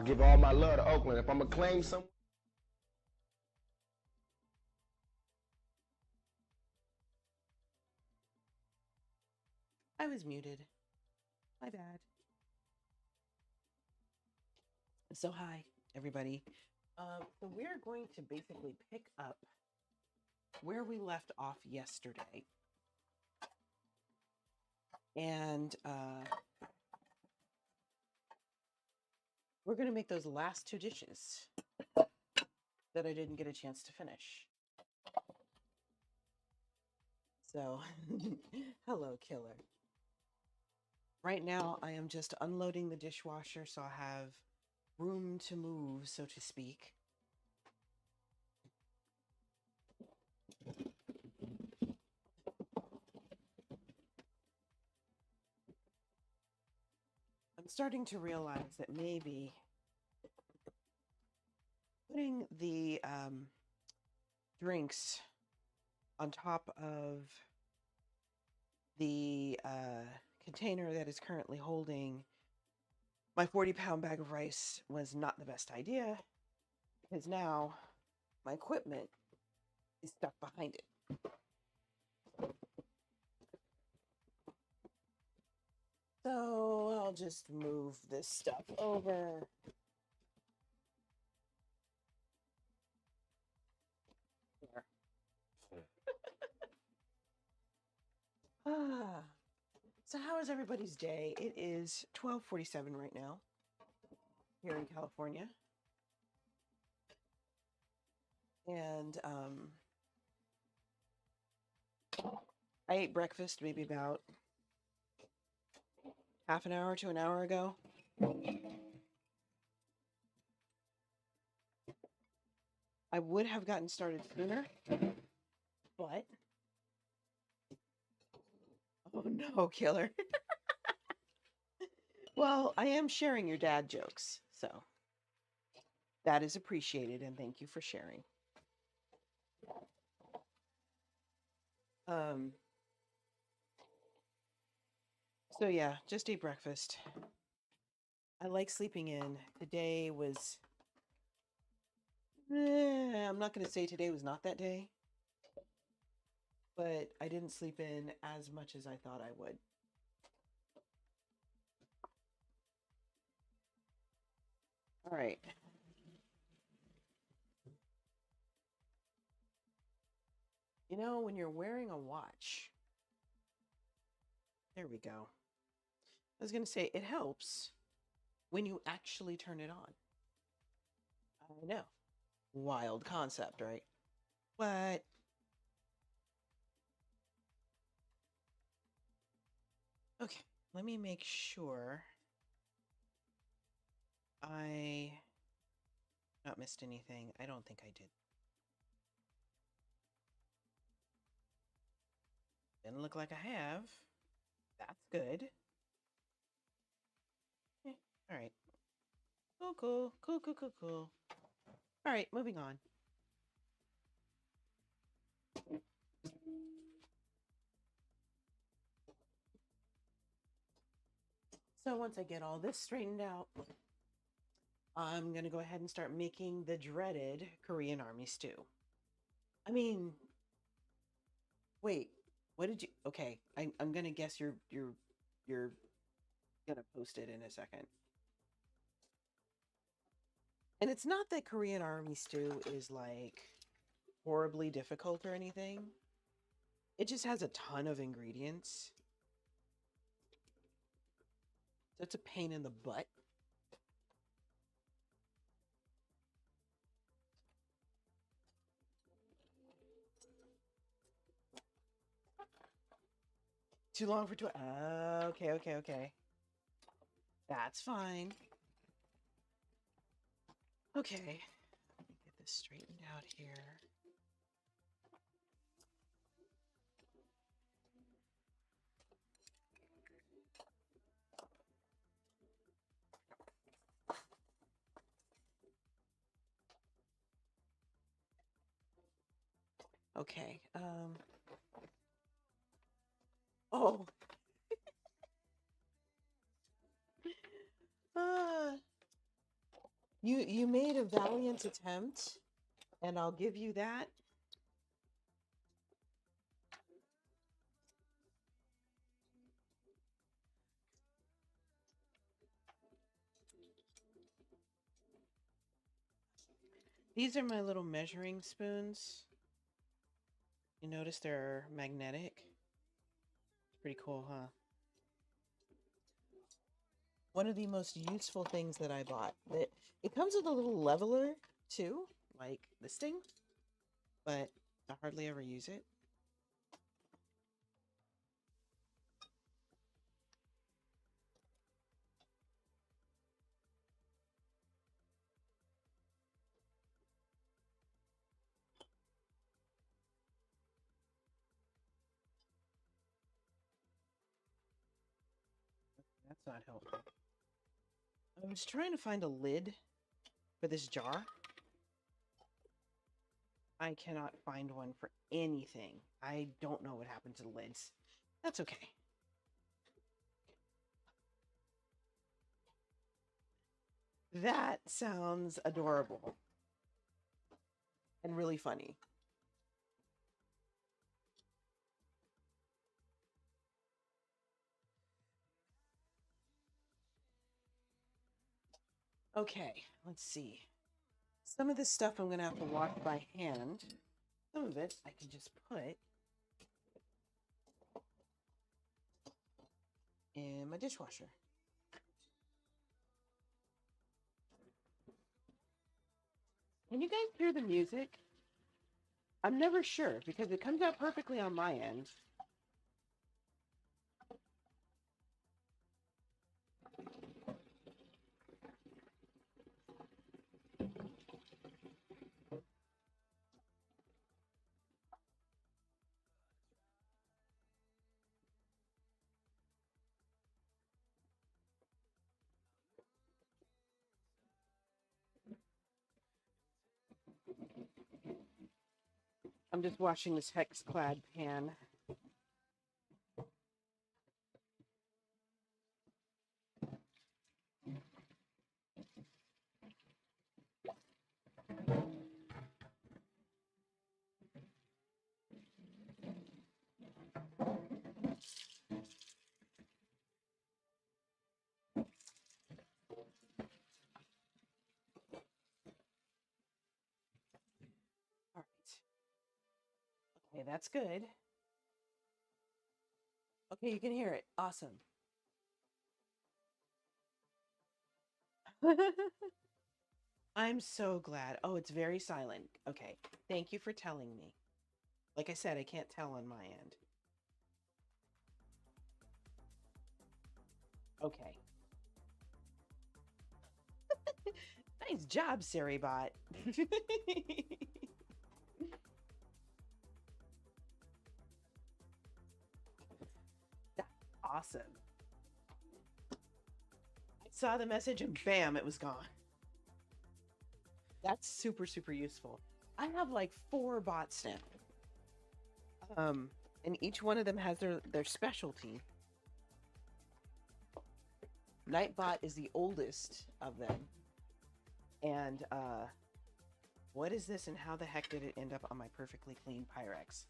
I give all my love to Oakland. If I'm gonna claim some. I was muted. My bad. So hi, everybody. So we're going to basically pick up where we left off yesterday. And we're going to make those last two dishes that I didn't get a chance to finish. So, hello, killer. Right now, I am just unloading the dishwasher so I have room to move, so to speak. I'm starting to realize that maybe putting the drinks on top of the container that is currently holding my 40-pound bag of rice was not the best idea, because now my equipment is stuck behind it. So I'll just move this stuff over. There. So how is everybody's day? It is 12:47 right now here in California. And I ate breakfast maybe about half an hour to an hour ago. I would have gotten started sooner, but oh no, killer. Well, I am sharing your dad jokes, so that is appreciated, and thank you for sharing. So yeah, just ate breakfast. I like sleeping in. Today was I'm not going to say today was not that day, but I didn't sleep in as much as I thought I would. All right. You know, when you're wearing a watch, there we go. I was going to say it helps when you actually turn it on. I know. Wild concept, right? What? Okay, let me make sure I not missed anything. I don't think I did. Didn't look like I have. That's good. All right. Cool, cool, cool, cool, cool, cool. All right, moving on. So once I get all this straightened out, I'm going to go ahead and start making the dreaded Korean Army stew. I mean, wait, what did you? Okay, I'm going to guess you're going to post it in a second. And it's not that Korean Army stew is like horribly difficult or anything. It just has a ton of ingredients. So it's a pain in the butt. Too long for okay, okay, okay. That's fine. Okay. Let me get this straightened out here. Okay. Oh. You made a valiant attempt, and I'll give you that. These are my little measuring spoons. You notice they're magnetic. Pretty cool, huh? One of the most useful things that I bought. It comes with a little leveler too, like this thing, but I hardly ever use it. That's not helpful. I was trying to find a lid for this jar. I cannot find one for anything. I don't know what happened to the lids. That's okay. That sounds adorable and really funny. Okay, let's see. Some of this stuff I'm going to have to wash by hand. Some of it I can just put in my dishwasher. Can you guys hear the music? I'm never sure because it comes out perfectly on my end. I'm just washing this hex-clad pan. All right. Okay, that's good. Okay, you can hear it. Awesome. I'm so glad. Oh, it's very silent. Okay. Thank you for telling me. Like I said, I can't tell on my end. Okay. Nice job, SiriBot. That's awesome. I saw the message and bam, it was gone. That's super, super useful. I have like 4 bots now. And each one of them has their specialty. Nightbot is the oldest of them. And what is this and how the heck did it end up on my perfectly clean Pyrex?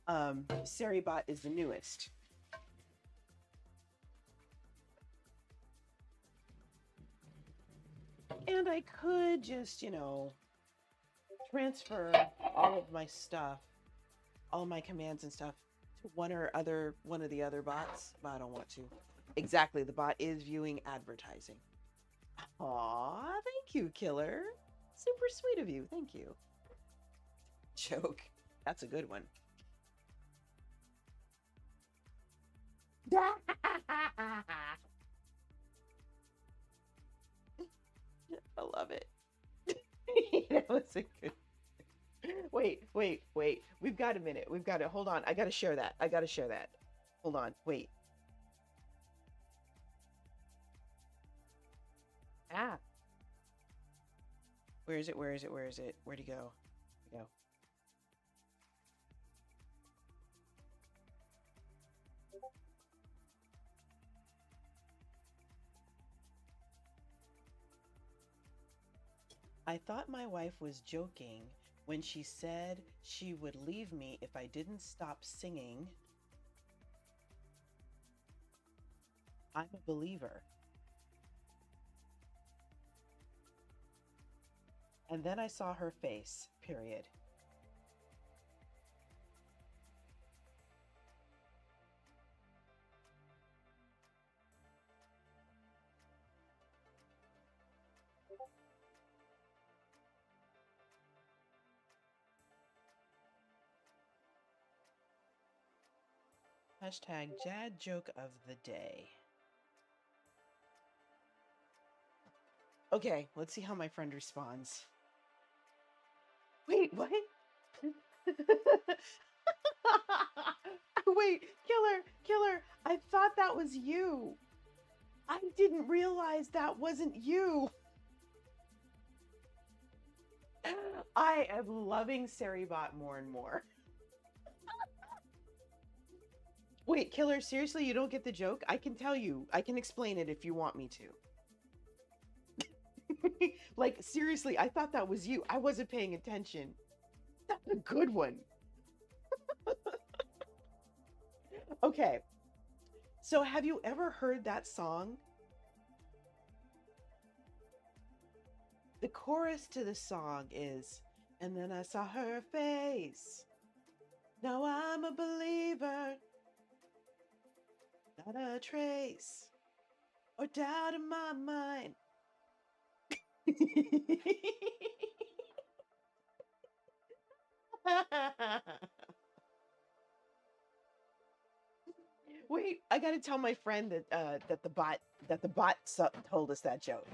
SiriBot is the newest. And I could just, you know, transfer all of my stuff, all my commands and stuff to one of the other bots, but I don't want to. Exactly, the bot is viewing advertising. Aw, thank you, Killer. Super sweet of you. Thank you. Joke. That's a good one. I love it. That was a good. Wait. We've got a minute. We've got it. Hold on. I got to share that. Hold on. Wait. Ah. Where is it? Where'd he go? Go. I thought my wife was joking when she said she would leave me if I didn't stop singing. I'm a believer. And then I saw her face, period. Hashtag dad joke of the day. Okay, let's see how my friend responds. Wait, what? Wait, killer, I thought that was you. I didn't realize that wasn't you. I am loving Saribot more and more. Wait, killer, seriously, you don't get the joke? I can tell you. I can explain it if you want me to. Like, seriously, I thought that was you. I wasn't paying attention. That's a good one. Okay. So have you ever heard that song? The chorus to the song is, and then I saw her face. Now I'm a believer. Not a trace or doubt in my mind. Wait, I gotta tell my friend that the bot told us that joke.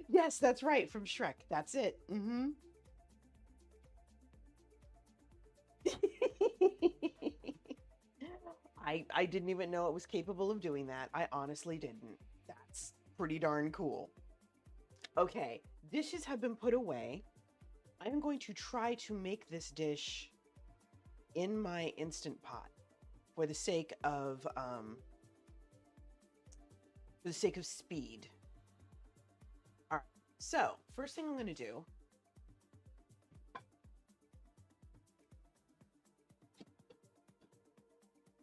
Yes, that's right, from Shrek. That's it. Mm-hmm. I didn't even know it was capable of doing that. I honestly didn't. That's pretty darn cool. Okay, dishes have been put away. I'm going to try to make this dish in my Instant Pot for the sake of speed. All right. So, first thing I'm going to do,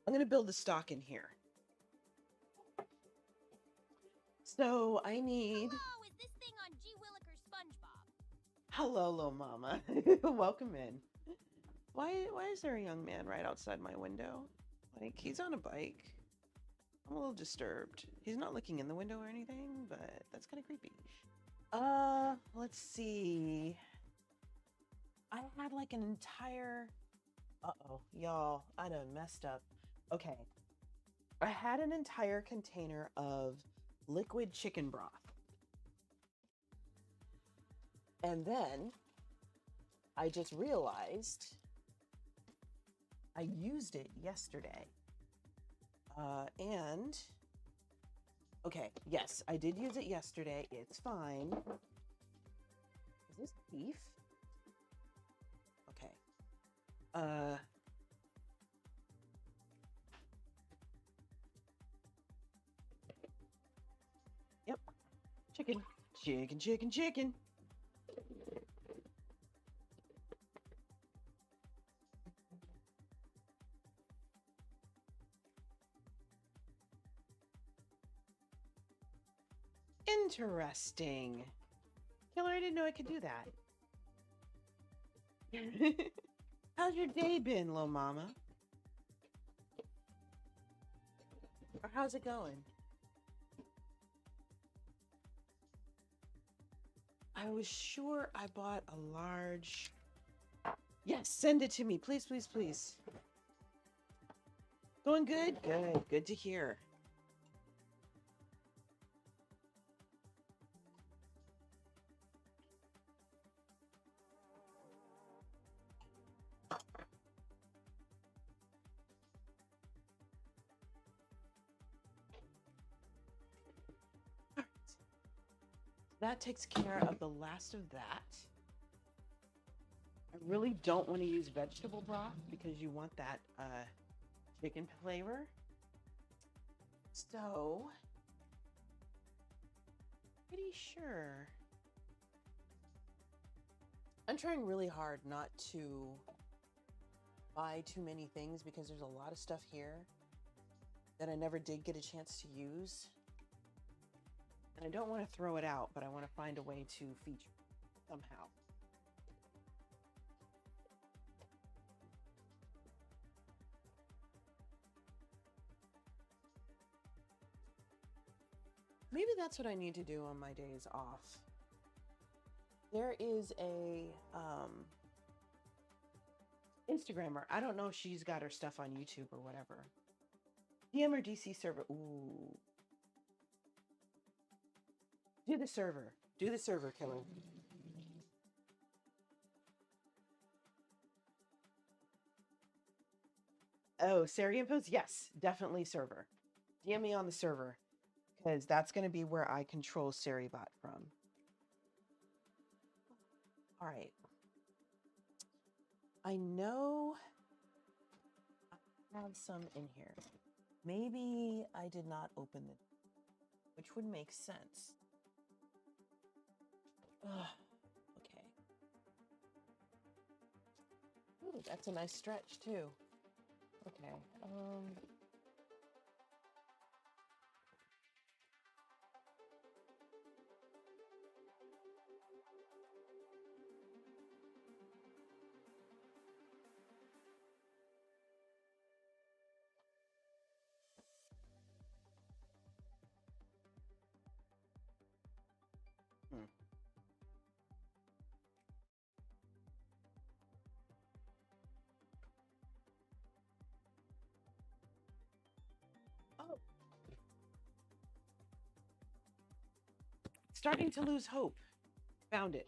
I'm going to build the stock in here. So, I need... Hello, is this thing on G. Willikers SpongeBob? Hello, little mama. Welcome in. Why is there a young man right outside my window? Like, he's on a bike. I'm a little disturbed. He's not looking in the window or anything, but that's kind of creepy. Let's see. I had like an entire... Uh-oh, y'all, I done messed up. Okay. I had an entire container of liquid chicken broth. And then I just realized I used it yesterday. And okay, yes, I did use it yesterday. It's fine. Is this beef? Okay. Yep. Chicken. Chicken. Interesting. Killer, I didn't know I could do that. How's your day been, little mama? Or how's it going? I was sure I bought a large. Yes, send it to me, please, please, please. Going good? Good. Good to hear. Alright. That takes care of the last of that. I really don't want to use vegetable broth because you want that chicken flavor. So, pretty sure. I'm trying really hard not to buy too many things because there's a lot of stuff here that I never did get a chance to use. And I don't want to throw it out, but I want to find a way to feature it somehow. Maybe that's what I need to do on my days off. There is a Instagrammer. I don't know if she's got her stuff on YouTube or whatever. DM or DC server. Ooh. Do the server. Do the server, killer. Oh, Sari Infos? Yes, definitely server. DM me on the server. Because that's going to be where I control SariBot from. All right. I know I have some in here. Maybe I did not open the, which would make sense. Ugh, okay. Ooh, that's a nice stretch too. Okay. Oh. Starting to lose hope. Found it.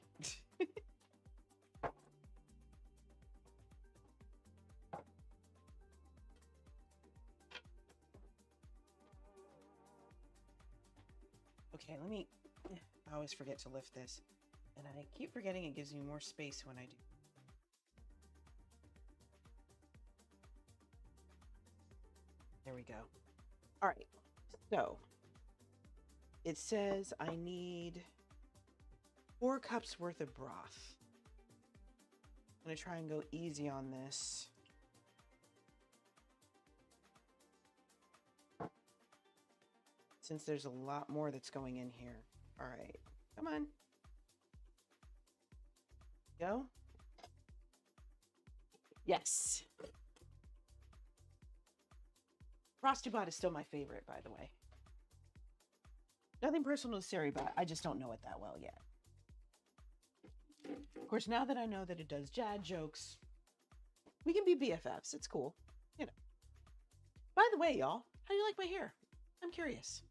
Okay, let me, I always forget to lift this. And I keep forgetting it gives me more space when I do. There we go. All right, so it says I need 4 cups worth of broth. I'm gonna try and go easy on this. Since there's a lot more that's going in here. All right, come on. Go. Yes. FrostyBot is still my favorite, by the way. Nothing personal to SariBot. I just don't know it that well yet. Of course, now that I know that it does dad jokes, we can be BFFs. It's cool. You know. By the way, y'all, how do you like my hair? I'm curious.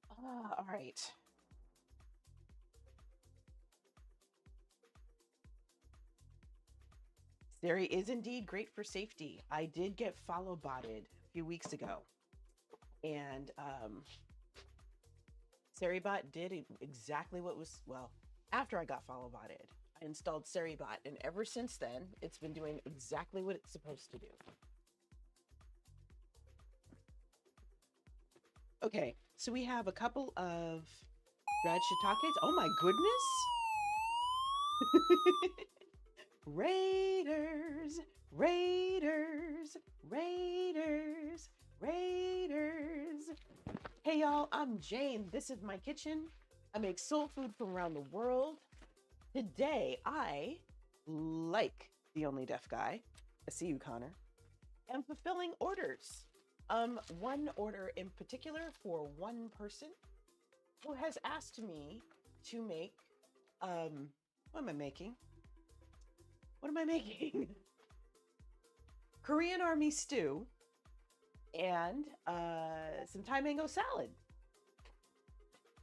All right. Sari is indeed great for safety. I did get follow botted a few weeks ago. And SariBot did exactly what was, well, after I got follow botted, I installed SariBot. And ever since then, it's been doing exactly what it's supposed to do. Okay, so we have a couple of dried shiitakes. Oh my goodness! Raiders, Raiders, Raiders, Raiders. Hey y'all, I'm Jane. This is my kitchen. I make soul food from around the world. Today, I, like the only deaf guy, I see you, Connor, am fulfilling orders. One order in particular for one person who has asked me to make What am I making? What am I making? Korean Army stew and some Thai mango salad.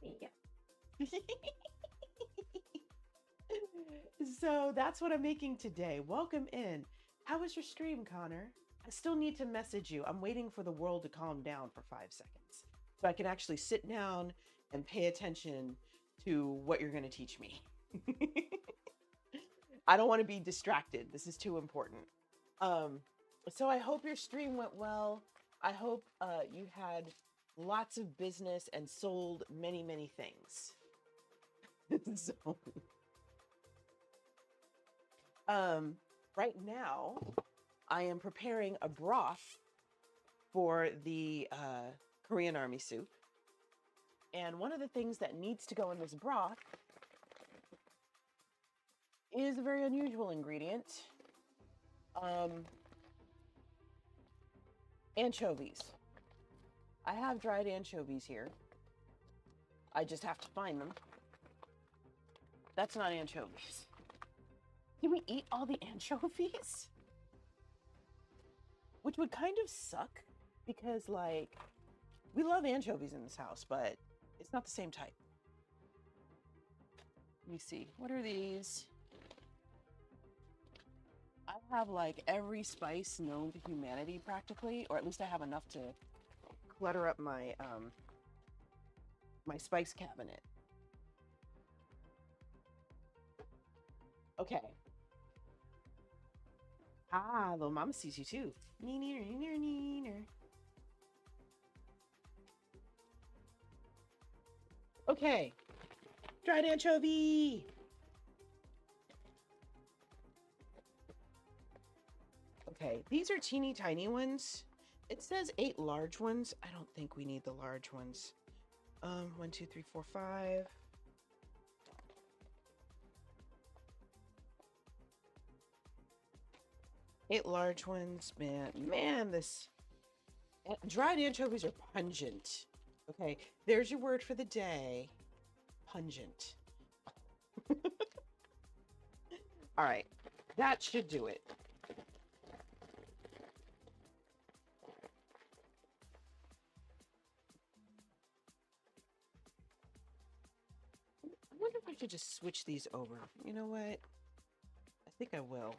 Yeah. So that's what I'm making today. Welcome in. How was your stream, Connor? I still need to message you. I'm waiting for the world to calm down for 5 seconds so I can actually sit down and pay attention to what you're going to teach me. I don't want to be distracted. This is too important. So I hope your stream went well. I hope you had lots of business and sold many, many things. So, right now, I am preparing a broth for the Korean Army soup. And one of the things that needs to go in this broth is a very unusual ingredient. Anchovies. I have dried anchovies here. I just have to find them. That's not anchovies. Can we eat all the anchovies? Which would kind of suck because, like, we love anchovies in this house, but it's not the same type. Let me see. What are these? I have like every spice known to humanity practically, or at least I have enough to clutter up my my spice cabinet. Okay. Ah, little mama sees you too. Neener, neener, neener. Okay. Dried anchovy. Okay, these are teeny tiny ones. It says 8 large ones. I don't think we need the large ones. 1, 2, 3, 4, 5. Eight large ones, man, this dried anchovies are pungent. Okay, there's your word for the day, pungent. All right, that should do it. I wonder if I should just switch these over. You know what? I think I will.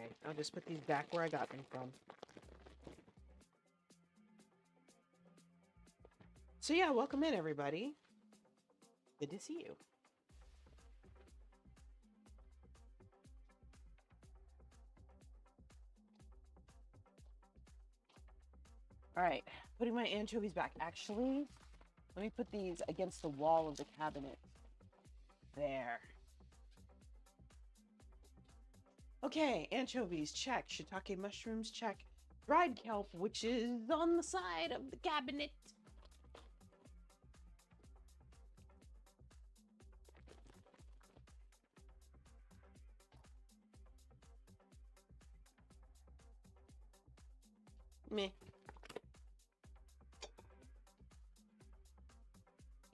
Okay, I'll just put these back where I got them from. So yeah, welcome in everybody. Good to see you. All right, putting my anchovies back. Actually, let me put these against the wall of the cabinet. There. Okay, anchovies, check. Shiitake mushrooms, check. Dried kelp, which is on the side of the cabinet. Meh.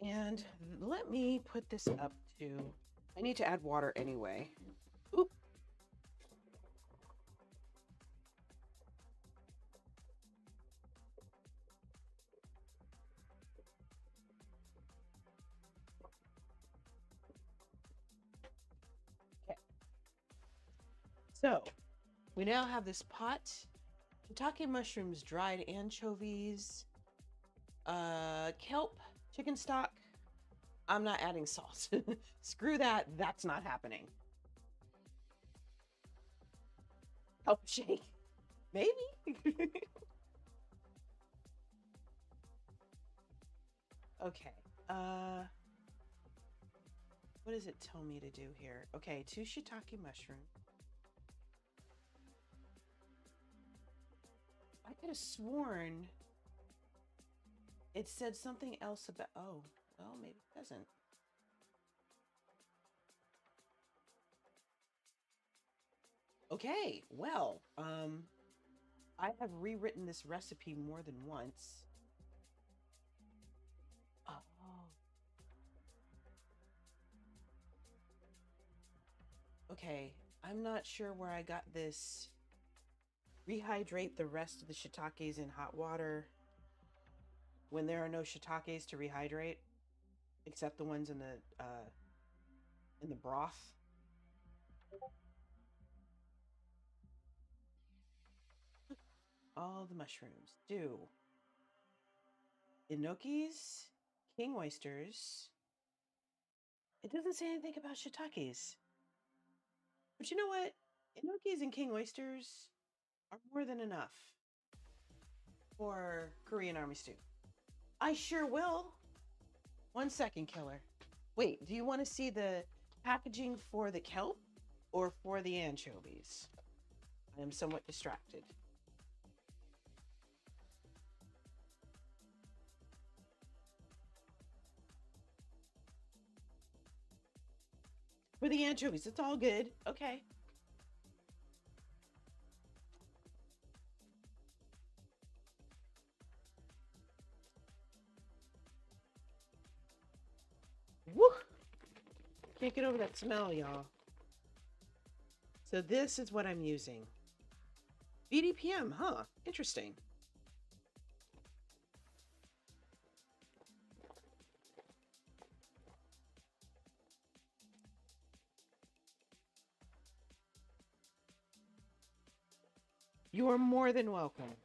And let me put this up to... I need to add water anyway. Oop. Okay. So, we now have this pot. Shiitake mushrooms, dried anchovies, kelp, chicken stock. I'm not adding salt. Screw that. That's not happening. Kelp shake. Maybe. Okay. What does it tell me to do here? Okay, 2 shiitake mushrooms. I could have sworn it said something else about... Oh, well, maybe it doesn't. Okay, well, I have rewritten this recipe more than once. Oh. Okay, I'm not sure where I got this. Rehydrate the rest of the shiitakes in hot water when there are no shiitakes to rehydrate, except the ones in the broth. All the mushrooms. Do enokis, king oysters. It doesn't say anything about shiitakes. But you know what? Enokis and king oysters are more than enough for Korean army stew. I sure will. 1 second, killer. Wait, do you want to see the packaging for the kelp or for the anchovies? I am somewhat distracted. For the anchovies, it's all good. Okay. Woo! Can't get over that smell, y'all. So this is what I'm using. BDPM, huh? Interesting. You are more than welcome.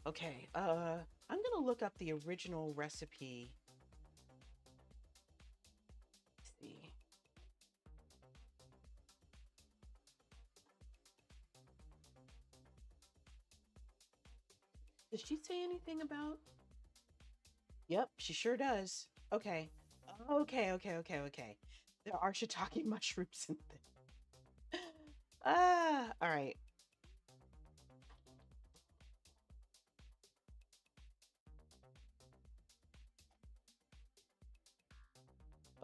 Okay, I'm gonna look up the original recipe. Let's see. Does she say anything about? Yep, she sure does. Okay. Okay. There are shiitake mushrooms in there. All right.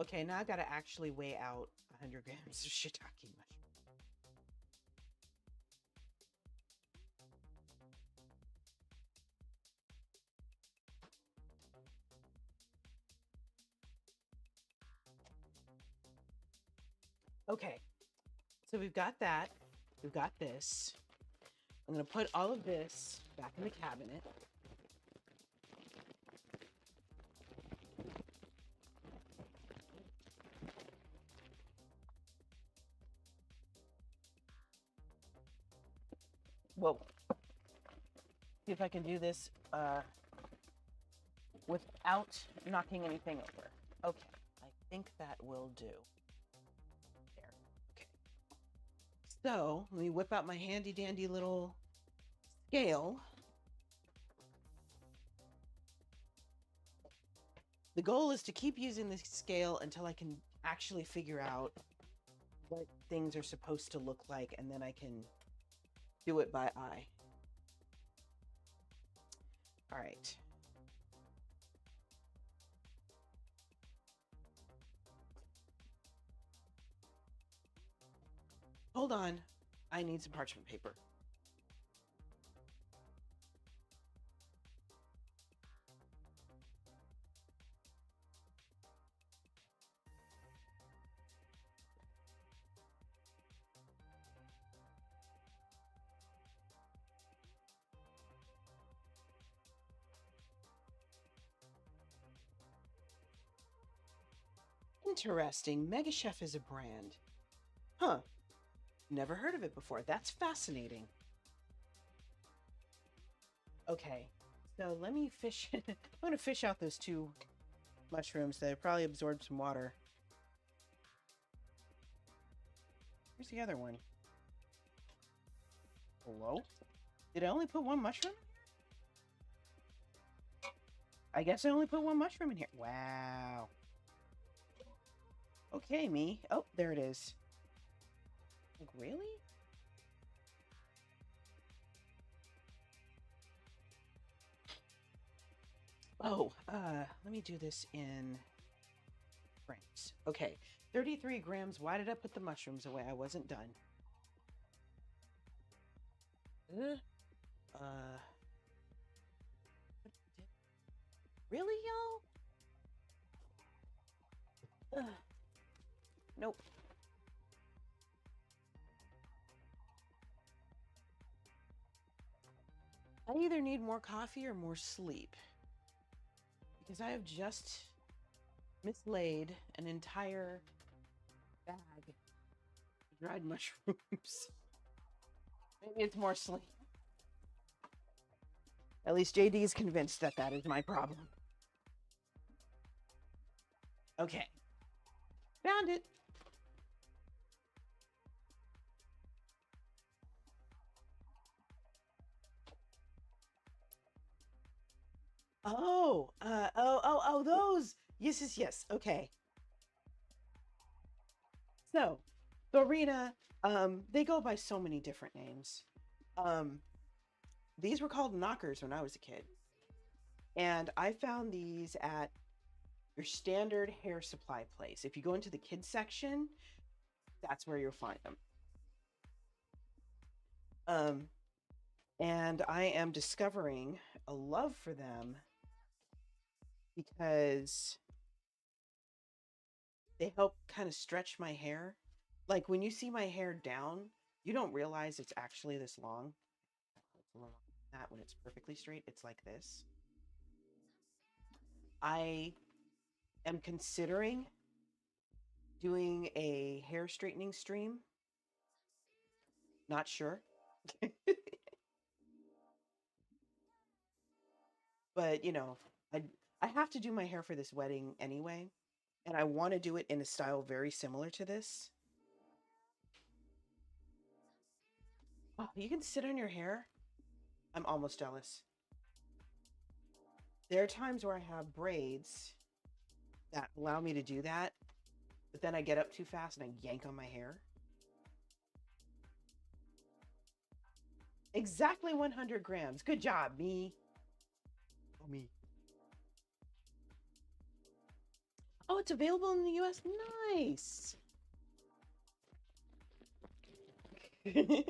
Okay, now I gotta actually weigh out 100 grams of shiitake mushroom. Okay, so we've got that. We've got this. I'm gonna put all of this back in the cabinet. Whoa. See if I can do this without knocking anything over. Okay, I think that will do. There. Okay. So let me whip out my handy dandy little scale. The goal is to keep using this scale until I can actually figure out what things are supposed to look like, and then I can do it by eye. All right. Hold on. I need some parchment paper. Interesting. Mega Chef is a brand. Huh. Never heard of it before. That's fascinating. Okay. So let me fish. I'm going to fish out those 2 mushrooms that probably absorbed some water. Where's the other one? Hello? Did I only put 1 mushroom? I guess I only put 1 mushroom in here. Wow. Okay, me. Oh, there it is. Like, really? Oh, let me do this in frames. Okay, 33 grams. Why did I put the mushrooms away? I wasn't done. Uh, really, y'all? Nope. I either need more coffee or more sleep because I have just mislaid an entire bag of dried mushrooms. Maybe it's more sleep. At least JD is convinced that that is my problem. Okay. Found it. Oh, those. Yes. Okay. So, Thorina, they go by so many different names. These were called knockers when I was a kid. And I found these at your standard hair supply place. If you go into the kids section, that's where you'll find them. And I am discovering a love for them because they help kind of stretch my hair. Like when you see my hair down, you don't realize it's actually this long. It's a little like that when it's perfectly straight, it's like this. I am considering doing a hair straightening stream. Not sure. But, you know, I have to do my hair for this wedding anyway, and I want to do it in a style very similar to this. Oh, you can sit on your hair? I'm almost jealous. There are times where I have braids that allow me to do that, but then I get up too fast and I yank on my hair. Exactly 100 grams. Good job, me. Oh, me. Oh, it's available in the US? Nice. I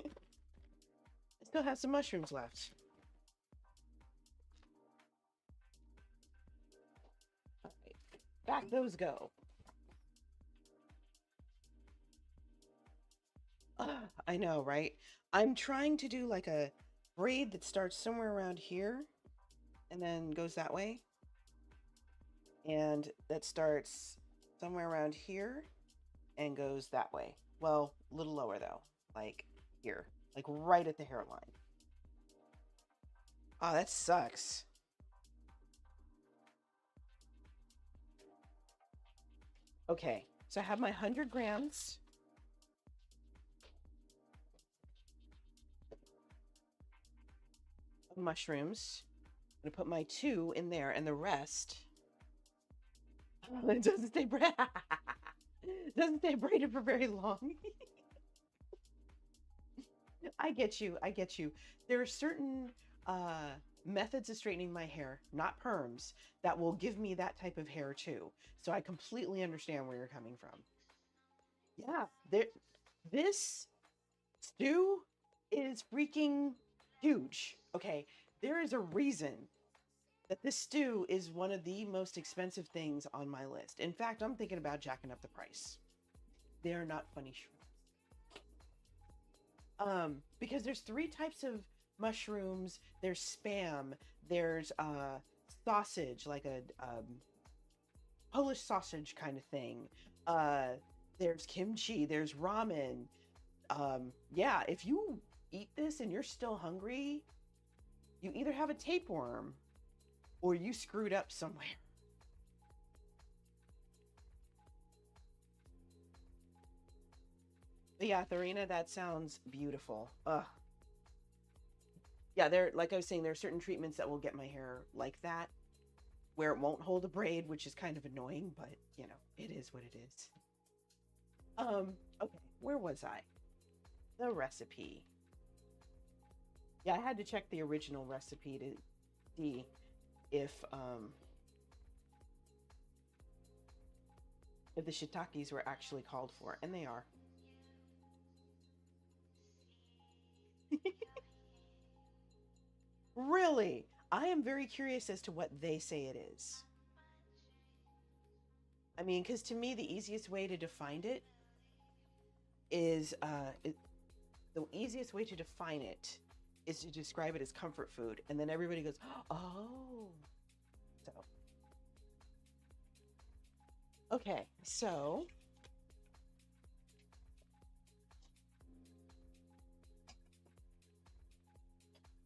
still have some mushrooms left. All right. Back those go. I know, right? I'm trying to do like a braid that starts somewhere around here and then goes that way. And that starts somewhere around here and goes that way. Well, a little lower though, like here, like right at the hairline. Oh, that sucks. Okay, so I have my 100 grams. Of mushrooms. I'm gonna put my 2 in there and the rest. It doesn't stay doesn't stay braided for very long. I get you. There are certain methods of straightening my hair, not perms, that will give me that type of hair too. So I completely understand where you're coming from. Yeah, this stew is freaking huge. Okay, there is a reason that this stew is one of the most expensive things on my list. In fact, I'm thinking about jacking up the price. They are not funny shrooms. Because there's 3 types of mushrooms. There's spam. There's sausage, like a Polish sausage kind of thing. There's kimchi. There's ramen. Yeah, if you eat this and you're still hungry, you either have a tapeworm or you screwed up somewhere. But yeah, Thorina, that sounds beautiful. Ugh. Yeah, like I was saying, there are certain treatments that will get my hair like that, where it won't hold a braid, which is kind of annoying, but you know, it is what it is. Okay, where was I? The recipe. Yeah, I had to check the original recipe to see if if the shiitakes were actually called for, and they are. Really? I am very curious as to what they say it is. I mean, because to me, the easiest way to define it is the easiest way to define it is to describe it as comfort food, and then everybody goes, "Oh." So, okay, so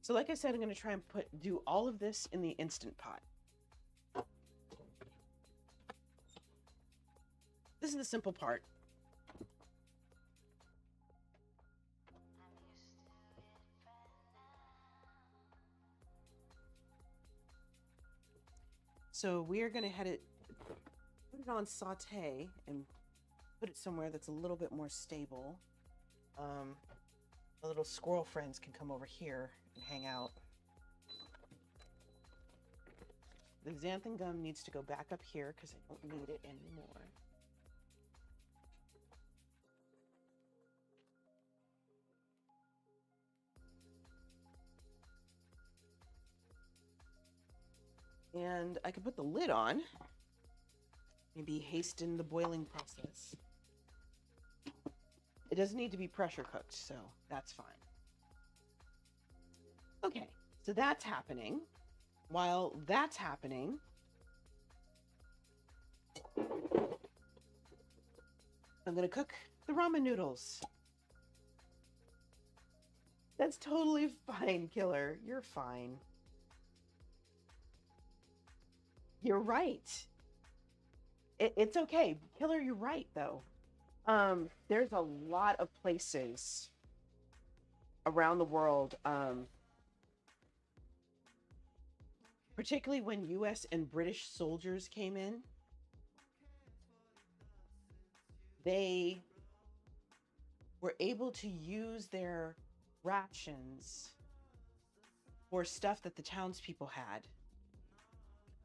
like I said, I'm going to try and do all of this in the Instant Pot. This is the simple part. So we are going to put it on saute and put it somewhere that's a little bit more stable. The little squirrel friends can come over here and hang out. The xanthan gum needs to go back up here because I don't need it anymore. And I could put the lid on, maybe hasten the boiling process. It doesn't need to be pressure cooked, so that's fine. Okay, so that's happening. While that's happening, I'm gonna cook the ramen noodles. That's totally fine, Killer. You're fine. You're right. It's okay. Killer, you're right, though. There's a lot of places around the world, particularly when US and British soldiers came in, they were able to use their rations for stuff that the townspeople had.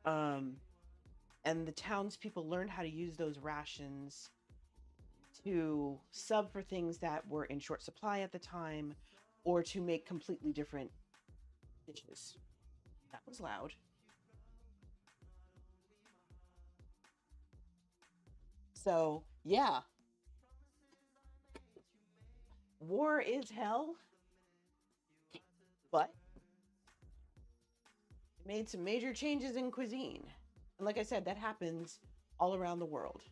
And the townspeople learned how to use those rations to sub for things that were in short supply at the time, or to make completely different dishes. That was loud. So, yeah. War is hell, but it made some major changes in cuisine. And like I said, that happens all around the world.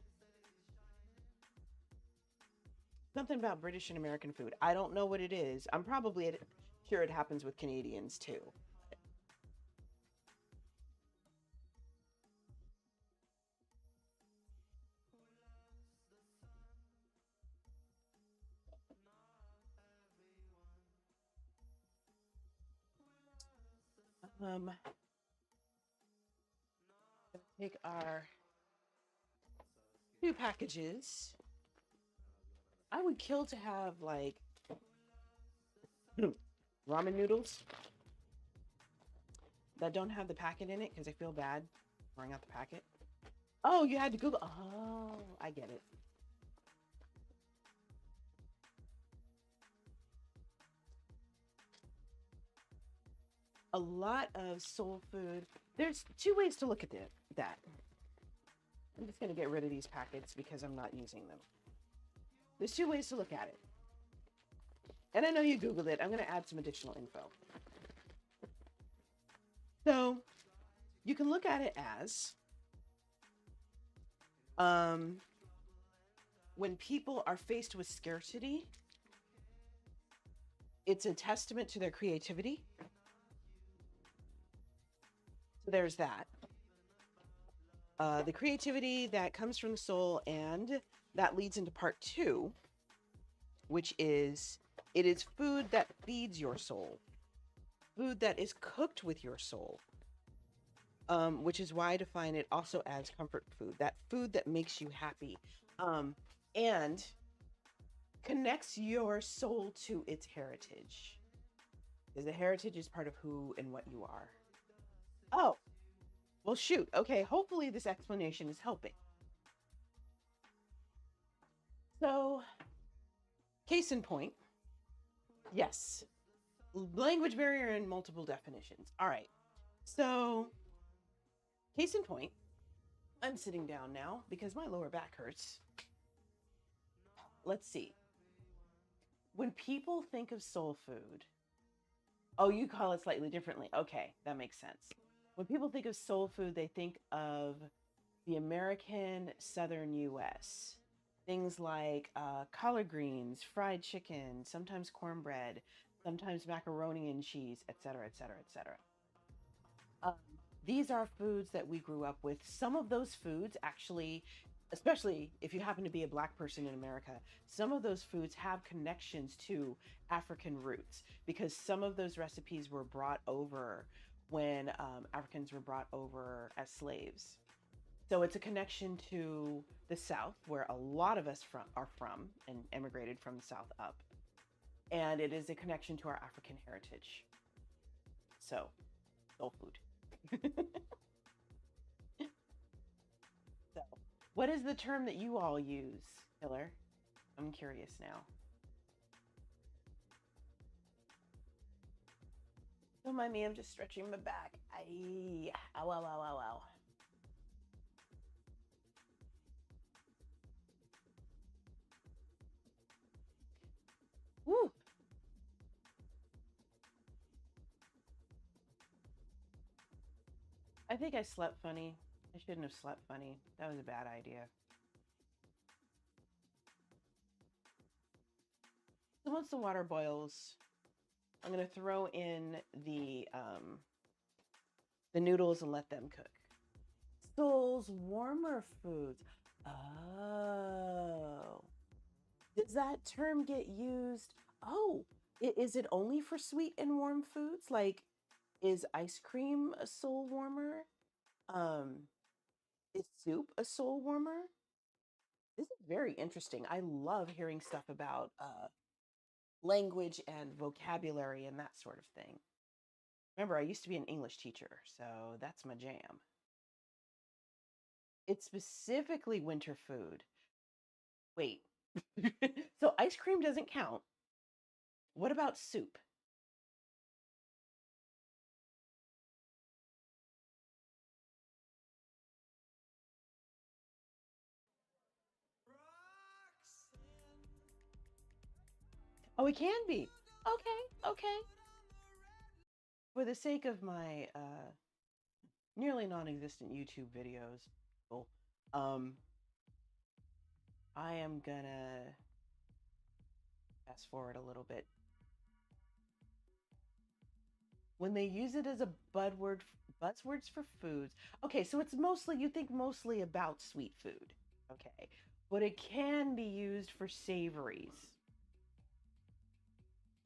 Something about British and American food. I don't know what it is. I'm probably sure it happens with Canadians too. Gonna take our 2 packages. I would kill to have like ramen noodles that don't have the packet in it because I feel bad throwing out the packet. Oh, you had to Google. Oh, I get it. A lot of soul food. There's 2 ways to look at that. I'm just going to get rid of these packets because I'm not using them. There's 2 ways to look at it. And I know you Googled it. I'm going to add some additional info. So you can look at it as when people are faced with scarcity, it's a testament to their creativity. So there's that. The creativity that comes from the soul, and that leads into part 2, which is it is food that feeds your soul, food that is cooked with your soul, which is why I define it also as comfort food, that food that makes you happy, and connects your soul to its heritage, because the heritage is part of who and what you are. Oh, well, shoot. Okay, hopefully this explanation is helping. So, case in point, yes, language barrier and multiple definitions. All right. So, case in point, I'm sitting down now because my lower back hurts. Let's see. When people think of soul food, oh, you call it slightly differently. Okay, that makes sense. When people think of soul food, they think of the American Southern US. Things like collard greens, fried chicken, sometimes cornbread, sometimes macaroni and cheese, etc., etc., etc. These are foods that we grew up with. Some of those foods actually, especially if you happen to be a Black person in America, some of those foods have connections to African roots because some of those recipes were brought over when Africans were brought over as slaves. So it's a connection to the South, where a lot of us are from and immigrated from the South up. And it is a connection to our African heritage. So, soul food. So, what is the term that you all use, Killer? I'm curious now. Don't mind me, I'm just stretching my back. Ow, ow, ow, ow, ow. Woo! I think I slept funny. I shouldn't have slept funny. That was a bad idea. So once the water boils, I'm going to throw in the noodles and let them cook. Soul's warmer foods. Oh. Does that term get used? Oh, is it only for sweet and warm foods? Like, is ice cream a soul warmer? Is soup a soul warmer? This is very interesting. I love hearing stuff about language and vocabulary and that sort of thing. Remember, I used to be an English teacher, so that's my jam. It's specifically winter food. Wait, so ice cream doesn't count. What about soup? Oh, it can be. Okay, okay. For the sake of my nearly non-existent YouTube videos, well, I am gonna fast forward a little bit. When they use it as a buzzwords for foods. Okay, so it's mostly, you think mostly about sweet food. Okay, but it can be used for savories.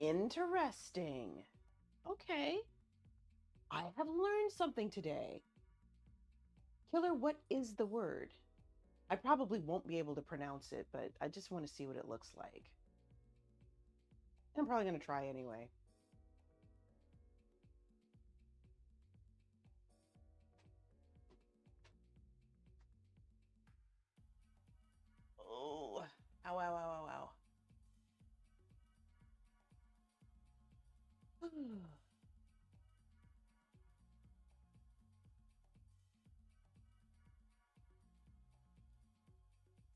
Interesting. Okay, I have learned something today. Killer, what is the word? I probably won't be able to pronounce it, but I just want to see what it looks like. I'm probably going to try anyway. Oh, ow, ow, ow, ow, ow.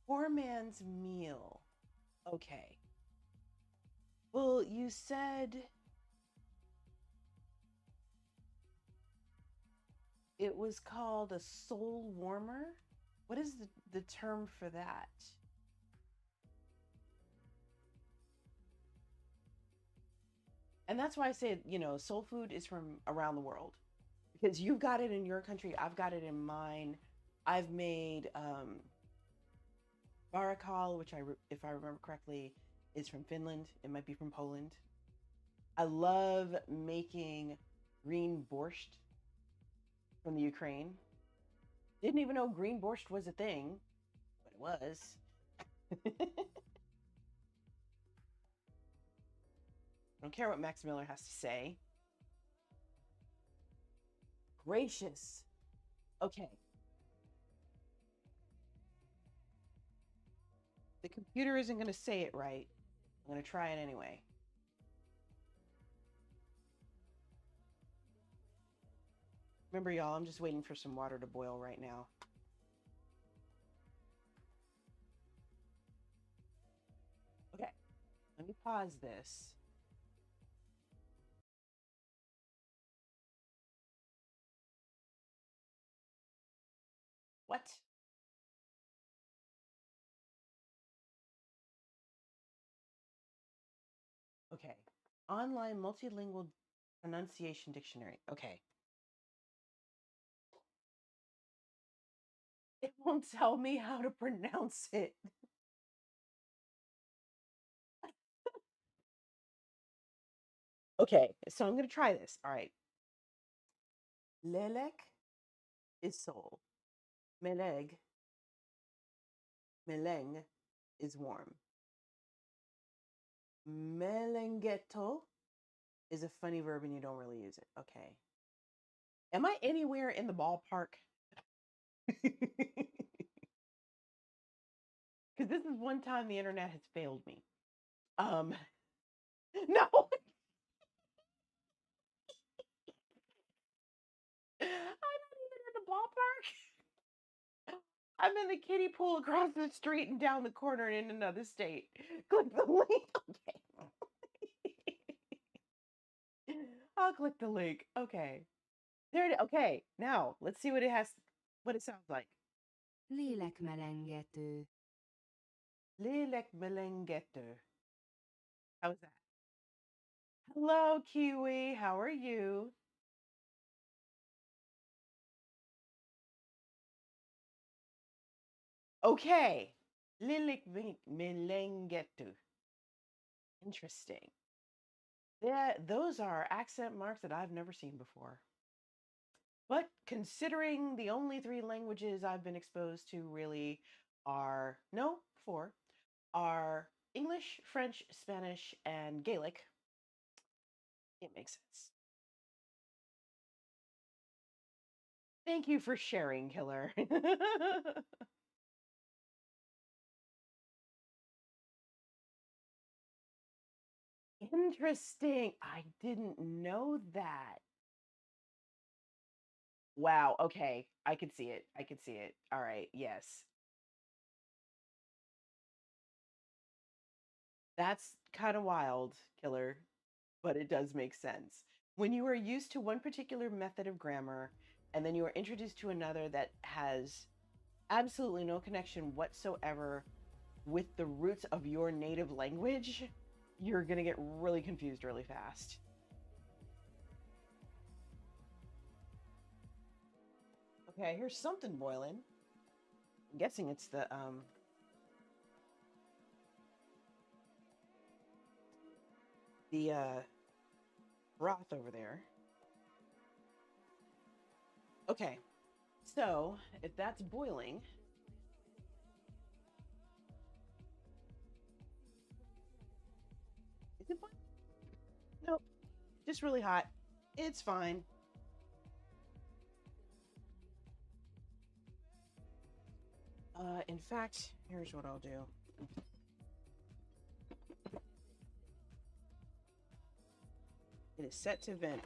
Poor man's meal. Okay. Well, you said it was called a soul warmer. What is the term for that? And that's why I said, soul food is from around the world because you've got it in your country. I've got it in mine. I've made barakal, which if I remember correctly, is from Finland. It might be from Poland. I love making green borscht from the Ukraine. Didn't even know green borscht was a thing, but it was. I don't care what Max Miller has to say. Gracious. Okay. The computer isn't going to say it right, I'm going to try it anyway. Remember, y'all, I'm just waiting for some water to boil right now. Okay, let me pause this. What? Okay. Online multilingual pronunciation dictionary. Okay. It won't tell me how to pronounce it. Okay, so I'm going to try this. All right. Lelek is soul. Meleg, meleng is warm. Melengeto is a funny verb and you don't really use it. Okay. Am I anywhere in the ballpark? Because this is one time the internet has failed me. No. I'm not even in the ballpark. I'm in the kiddie pool across the street and down the corner and in another state. Click the link. Okay. I'll click the link. Okay. There it is. Okay. Now let's see what it has, what it sounds like. Lélekmelengető. Lélekmelengető. How is that? Hello, Kiwi. How are you? Okay. Lélekmelengető. Interesting. Yeah, those are accent marks that I've never seen before. But considering the only 3 languages I've been exposed to really are, no, 4, are English, French, Spanish, and Gaelic, it makes sense. Thank you for sharing, Killer. Interesting. I didn't know that. Wow. Okay. I could see it. I could see it. All right. Yes. That's kind of wild, Killer, but it does make sense. When you are used to one particular method of grammar and then you are introduced to another that has absolutely no connection whatsoever with the roots of your native language, you're going to get really confused really fast. Okay, here's something boiling. I'm guessing it's the broth over there. Okay, so if that's boiling, is it boiling? Nope, just really hot. It's fine. In fact, here's what I'll do. It is set to vent.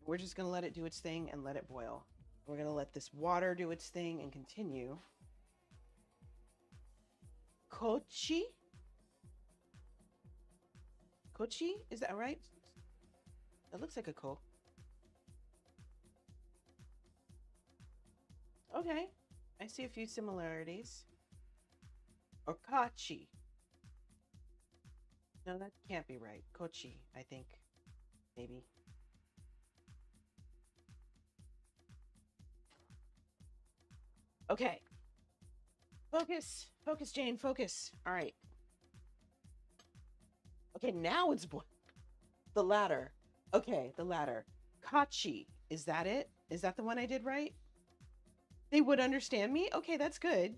We're just going to let it do its thing and let it boil. We're going to let this water do its thing and continue. Kochi? Kochi? Is that right? It looks like a ko. Okay. I see a few similarities. Or kachi. No, that can't be right. Kochi, I think. Maybe. Okay. Focus. Focus, Jane. Focus. All right. Okay, now it's the ladder. Okay, the ladder. Kachi. Is that it? Is that the one I did right? They would understand me? Okay, that's good.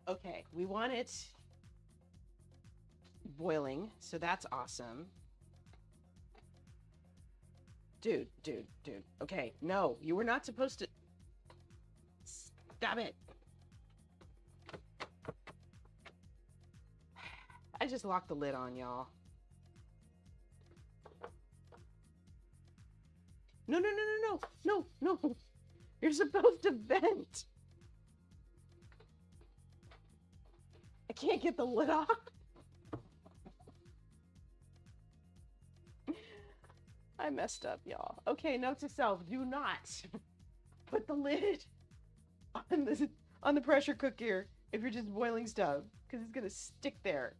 Okay, we want it boiling, so that's awesome. Dude. Okay, no, you were not supposed to. Stop it. I just locked the lid on, y'all. No. You're supposed to vent. I can't get the lid off. I messed up, y'all. Okay, note to self, do not put the lid on the pressure cooker if you're just boiling stuff, because it's gonna stick there.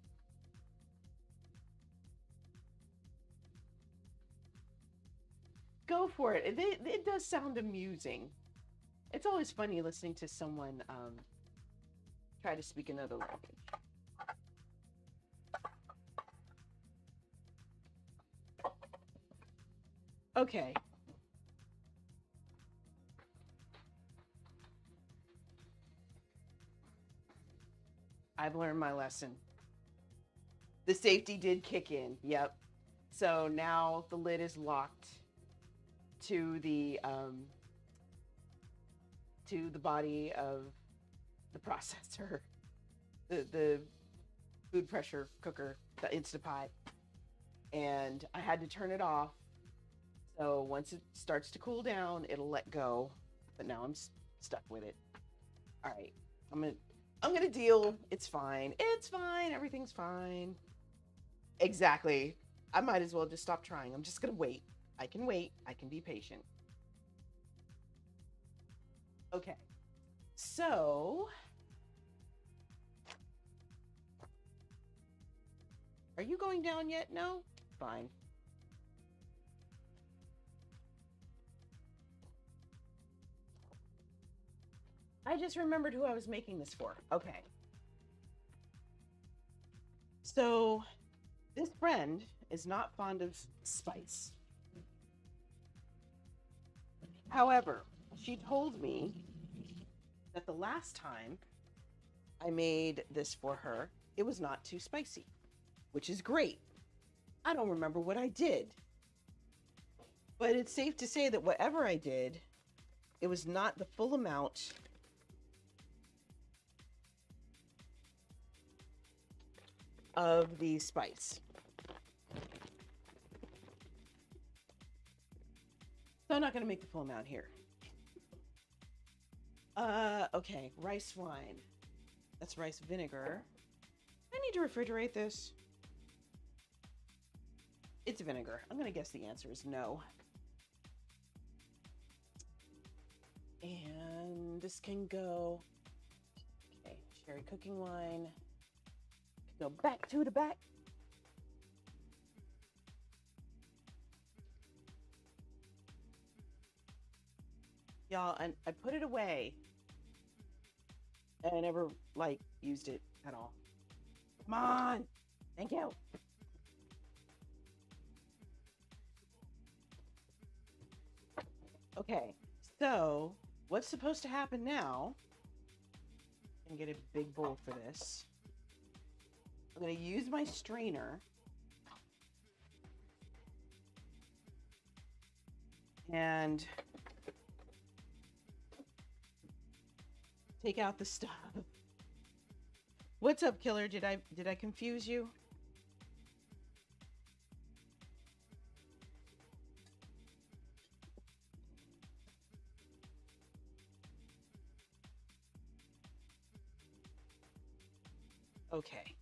Go for it. It does sound amusing. It's always funny listening to someone try to speak another language. Okay. I've learned my lesson. The safety did kick in. Yep. So now the lid is locked to the body of the processor, the food pressure cooker, the Instapot, and I had to turn it off. So once it starts to cool down, it'll let go. But now I'm stuck with it. All right, I'm gonna deal. It's fine. It's fine. Everything's fine. Exactly. I might as well just stop trying. I'm just gonna wait. I can wait. I can be patient. Okay. So, are you going down yet? No? Fine. I just remembered who I was making this for. Okay. So, this friend is not fond of spice. However, she told me that the last time I made this for her, it was not too spicy, which is great. I don't remember what I did, but it's safe to say that whatever I did, it was not the full amount of the spice. So I'm not going to make the full amount here. Okay, rice wine. That's rice vinegar. I need to refrigerate this. It's vinegar. I'm going to guess the answer is no. And this can go, okay, sherry cooking wine. Go back to the back. Y'all, and I put it away. And I never, used it at all. Come on. Thank you. Okay, so what's supposed to happen now? I'm gonna get a big bowl for this. I'm going to use my strainer and take out the stuff. What's up, killer? Did I confuse you? Okay.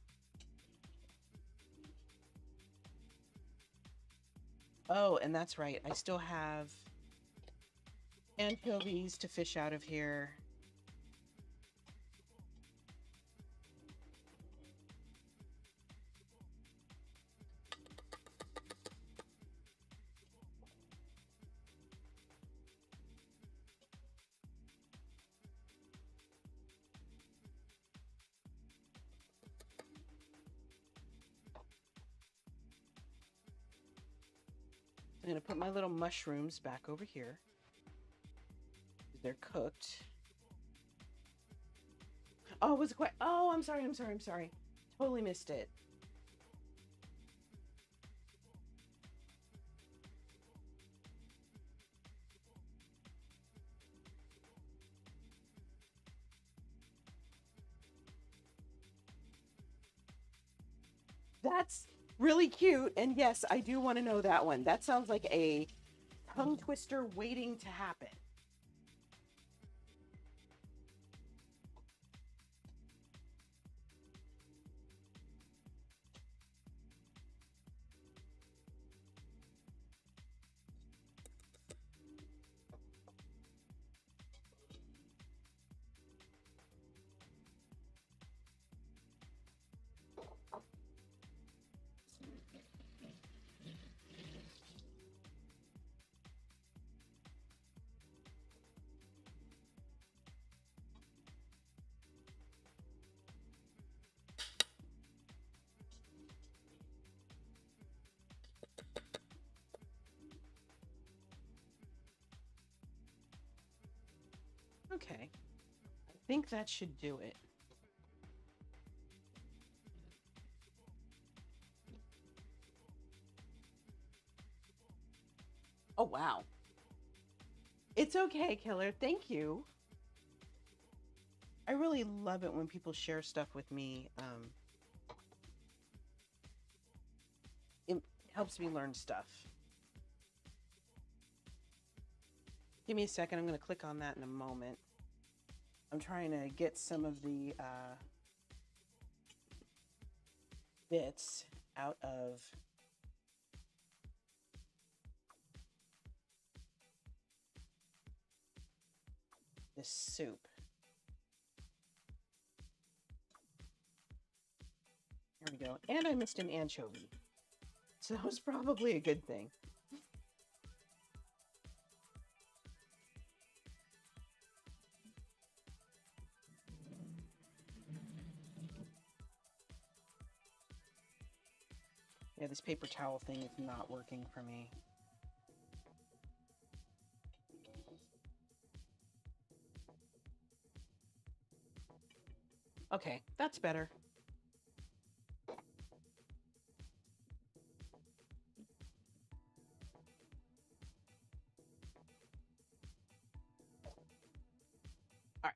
Oh, and that's right. I still have anchovies to fish out of here. I'm going to put my little mushrooms back over here. They're cooked. Oh, was it quite? Oh, I'm sorry. Totally missed it. That's really cute. And yes, I do want to know that one. That sounds like a tongue twister waiting to happen. Okay. I think that should do it. Oh, wow. It's okay, Killer. Thank you. I really love it when people share stuff with me. It helps me learn stuff. Give me a second. I'm going to click on that in a moment. I'm trying to get some of the bits out of this soup. Here we go. And I missed an anchovy. So that was probably a good thing. Yeah, this paper towel thing is not working for me. Okay, that's better. All right.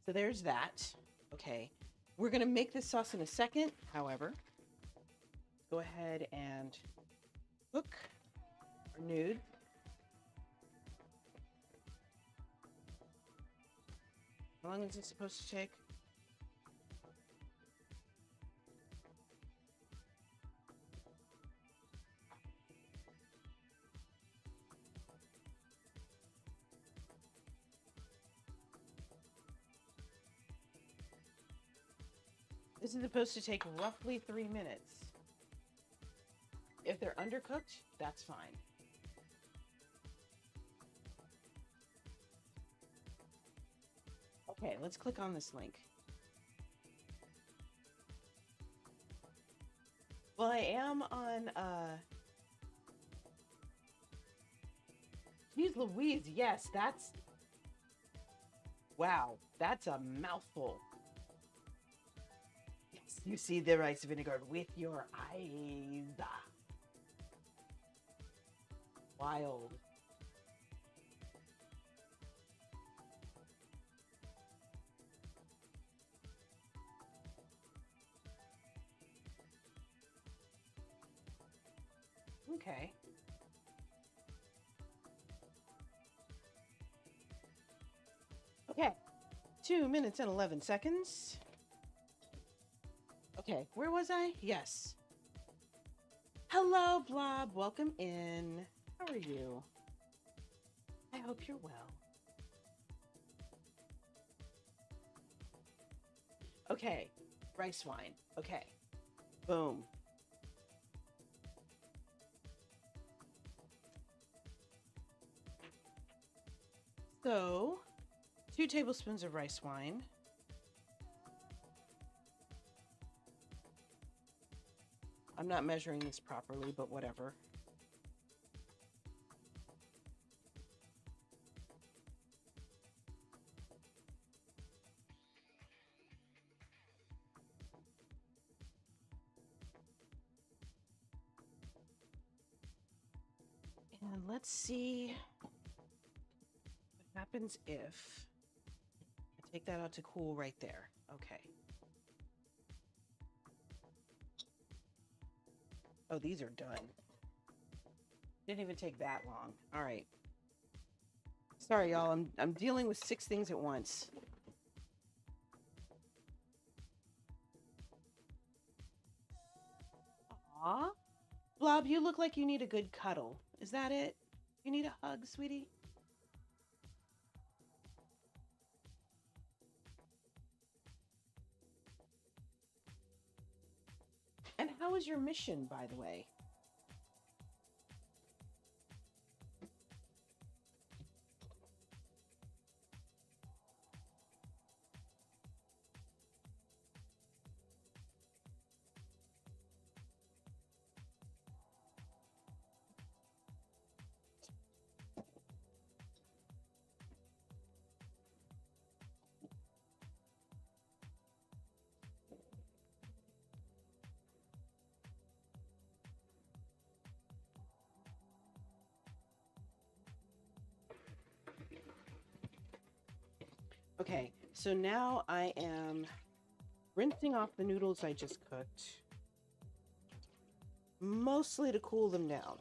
So there's that. Okay. We're going to make this sauce in a second. However, go ahead and cook our nude. How long is it supposed to take? This is supposed to take roughly 3 minutes. If they're undercooked, that's fine. Okay, let's click on this link. Well, I am on, geez Louise, yes, that's, wow, that's a mouthful. Yes, you see the rice vinegar with your eyes. Wild. Okay. Okay. 2 minutes and 11 seconds. Okay, where was I? Yes. Hello, Blob. Welcome in. How are you? I hope you're well. Okay, rice wine. Okay. Boom. So, 2 tablespoons of rice wine. I'm not measuring this properly, but whatever. And let's see what happens if I take that out to cool right there. Okay. Oh, these are done. Didn't even take that long. All right. Sorry, y'all. I'm dealing with 6 things at once. Aw. Blob, you look like you need a good cuddle. Is that it? You need a hug, sweetie? And how was your mission, by the way? Okay, so now I am rinsing off the noodles I just cooked, mostly to cool them down.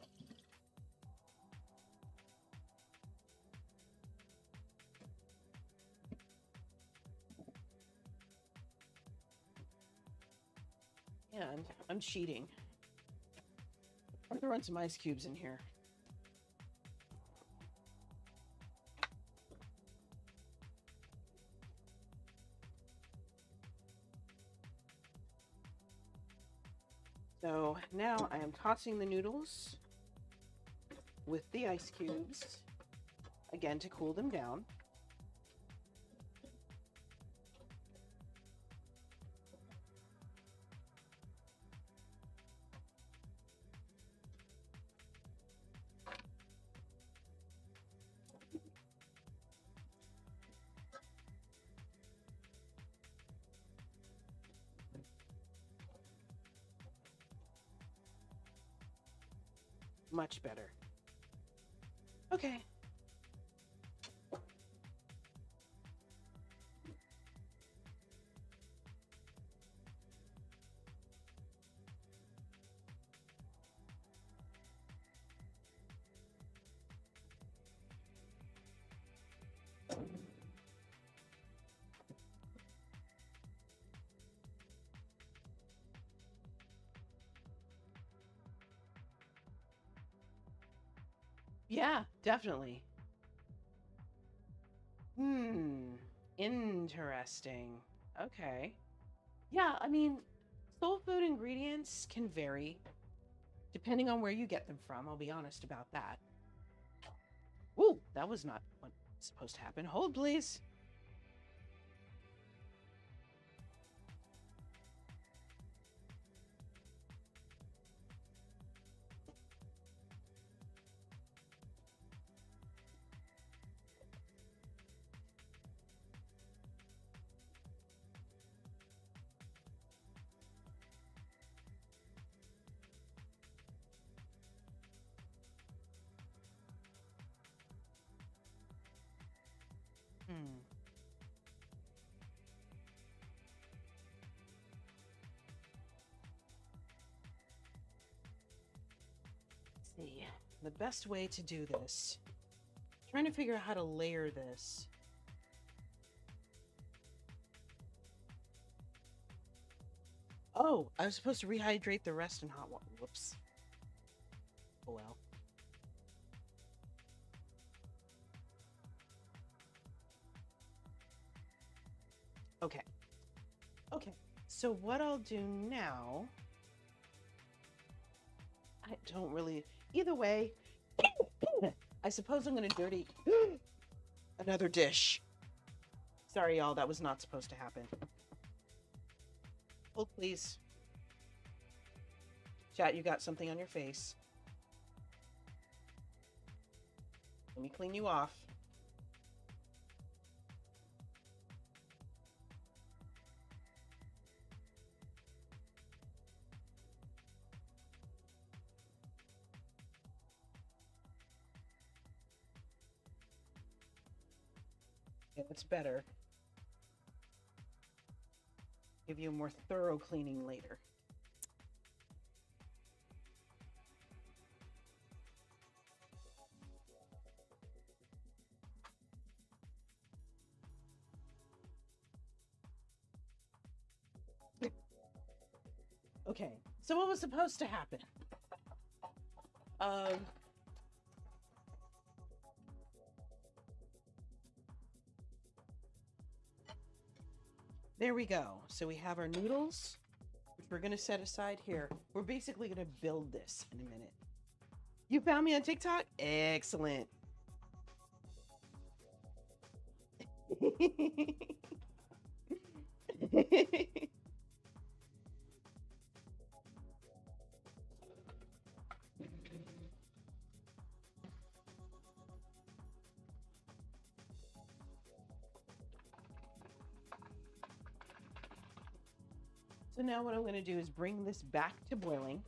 And I'm cheating. I'm throwing some ice cubes in here. So now I am tossing the noodles with the ice cubes, again to cool them down. Much better. Okay. Yeah, definitely. Interesting. Okay. Yeah, I mean, soul food ingredients can vary depending on where you get them from. I'll be honest about that. Ooh, that was not what was supposed to happen. Hold, please. Hmm. Let's see. The best way to do this. Trying to figure out how to layer this. Oh, I was supposed to rehydrate the rest in hot water. Whoops. Oh well. Okay. Okay. So what I'll do now, I don't really, either way, I suppose I'm going to dirty another dish. Sorry, y'all, that was not supposed to happen. Hold, please. Chat, you got something on your face. Let me clean you off. Yeah, that's better. Give you a more thorough cleaning later. Okay, so what was supposed to happen? There we go. So we have our noodles, which we're going to set aside here. We're basically going to build this in a minute. You found me on TikTok? Excellent. So now what I'm going to do is bring this back to boiling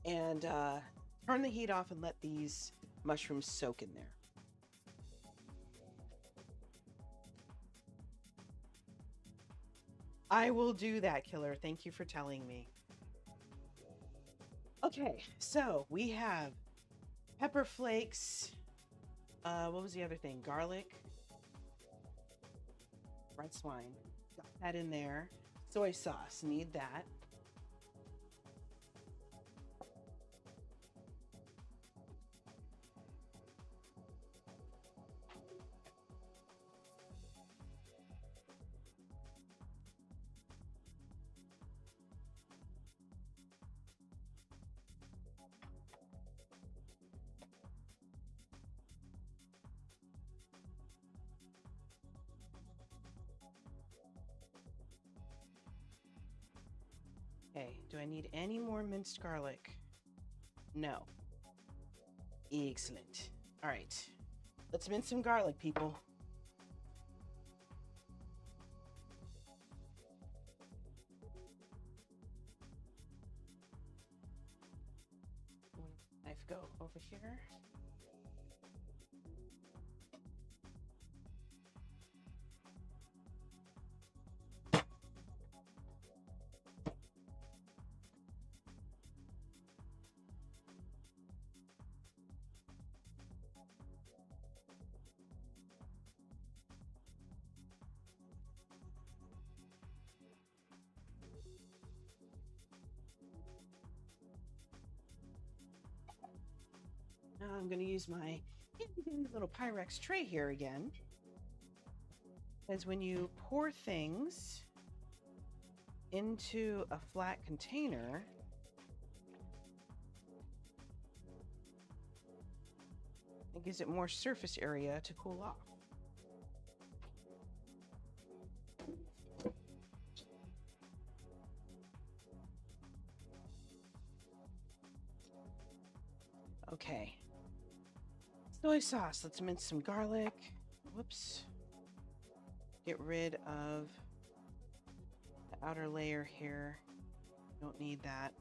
and turn the heat off and let these mushrooms soak in there. I will do that, Killer. Thank you for telling me. Okay, so we have pepper flakes. What was the other thing? Garlic. Red swine. Got that in there. Soy sauce. Need that. Okay, do I need any more minced garlic? No. Excellent. All right, let's mince some garlic, people. Knife go over here. Now I'm going to use my little Pyrex tray here again. As when you pour things into a flat container, it gives it more surface area to cool off. Okay. Soy sauce. Let's mince some garlic. Whoops. Get rid of the outer layer here. Don't need that.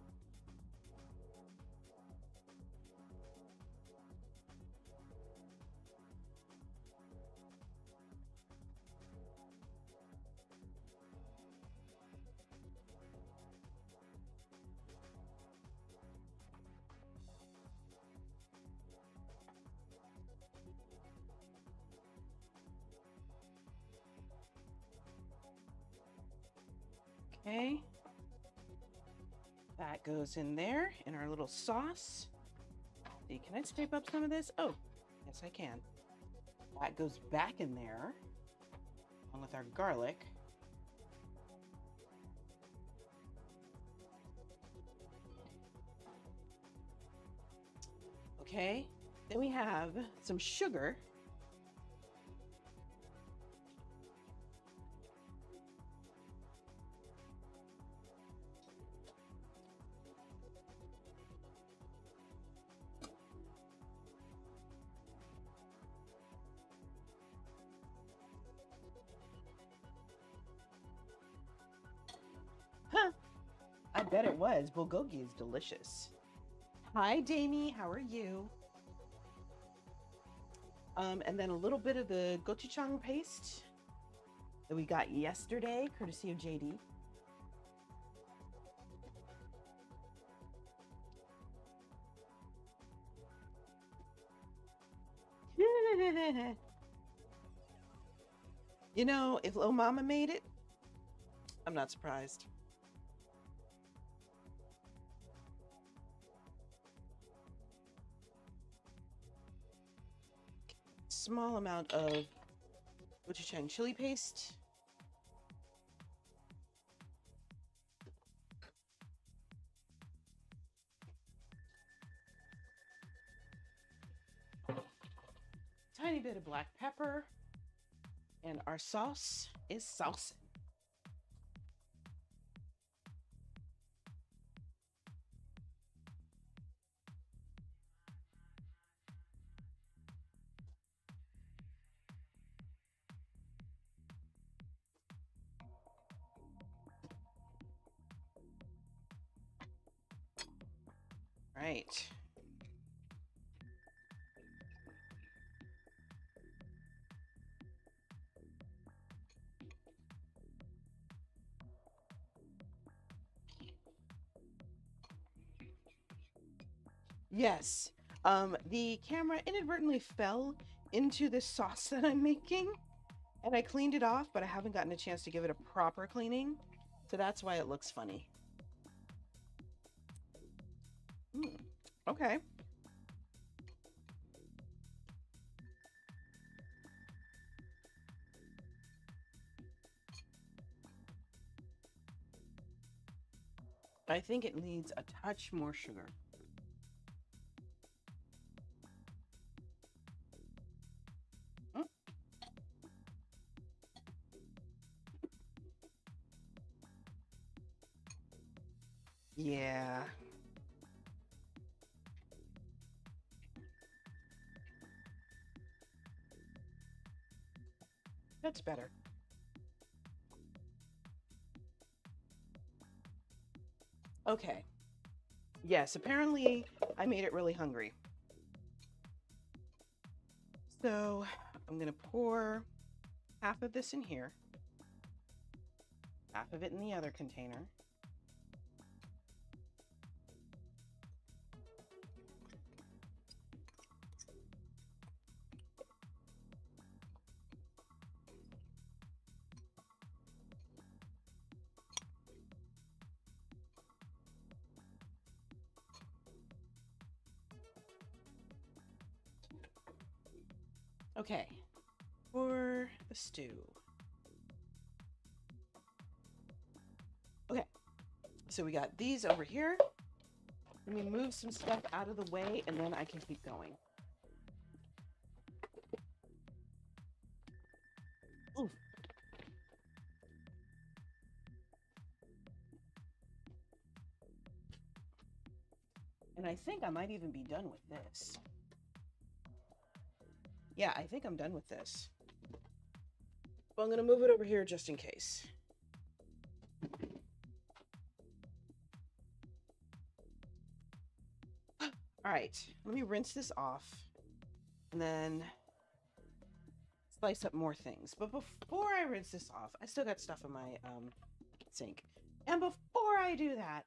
Okay, that goes in there in our little sauce. See, can I scrape up some of this? Oh, yes, I can. That goes back in there along with our garlic. Okay, then we have some sugar. Huh, I bet it was. Bulgogi is delicious. Hi, Damie. How are you? And then a little bit of the gochujang paste that we got yesterday, courtesy of JD. You know, if Lil Mama made it, I'm not surprised. Small amount of gochujang chili paste. Tiny bit of black pepper. And our sauce is sauce. Right. Yes. The camera inadvertently fell into the sauce that I'm making, and I cleaned it off, but I haven't gotten a chance to give it a proper cleaning, so that's why it looks funny. Okay. I think it needs a touch more sugar. Yeah. That's better. Okay. Yes, apparently I made it really hungry. So I'm going to pour half of this in here, half of it in the other container. Okay, for the stew. Okay, so we got these over here. Let me move some stuff out of the way and then I can keep going. Ooh. And I think I might even be done with this. Yeah, I think I'm done with this. But I'm going to move it over here just in case. All right, let me rinse this off and then slice up more things. But before I rinse this off, I still got stuff in my sink. And before I do that,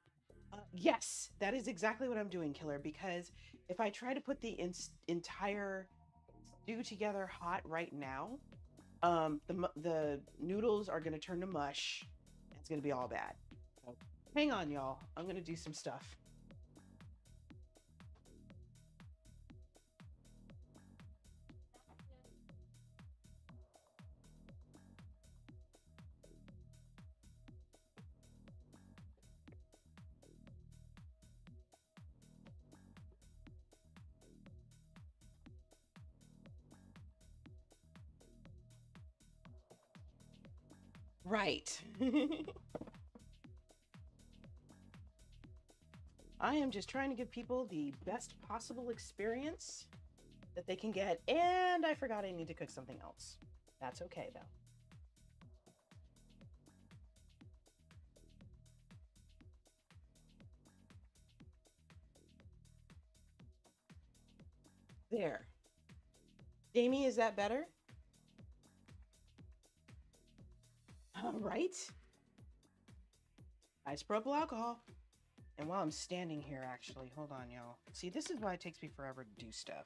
yes, that is exactly what I'm doing, Killer, because if I try to put the entire stew together hot right now, the noodles are going to turn to mush. It's going to be all bad. So hang on, y'all. I'm going to do some stuff. Right. I am just trying to give people the best possible experience that they can get. And I forgot I need to cook something else. That's okay, though. There. Jamie, is that better? All right. Isopropyl alcohol. And while I'm standing here, actually, hold on, y'all. See, this is why it takes me forever to do stuff.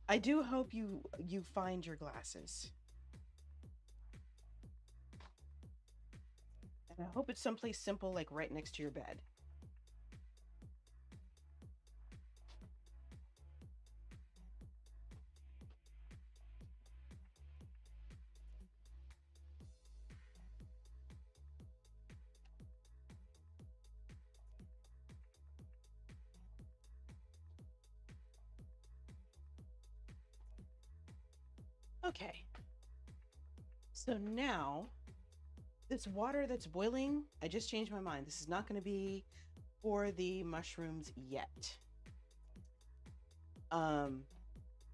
I do hope you find your glasses. And I hope it's someplace simple, like right next to your bed. Okay. So now, this water that's boiling, I just changed my mind. This is not going to be for the mushrooms yet.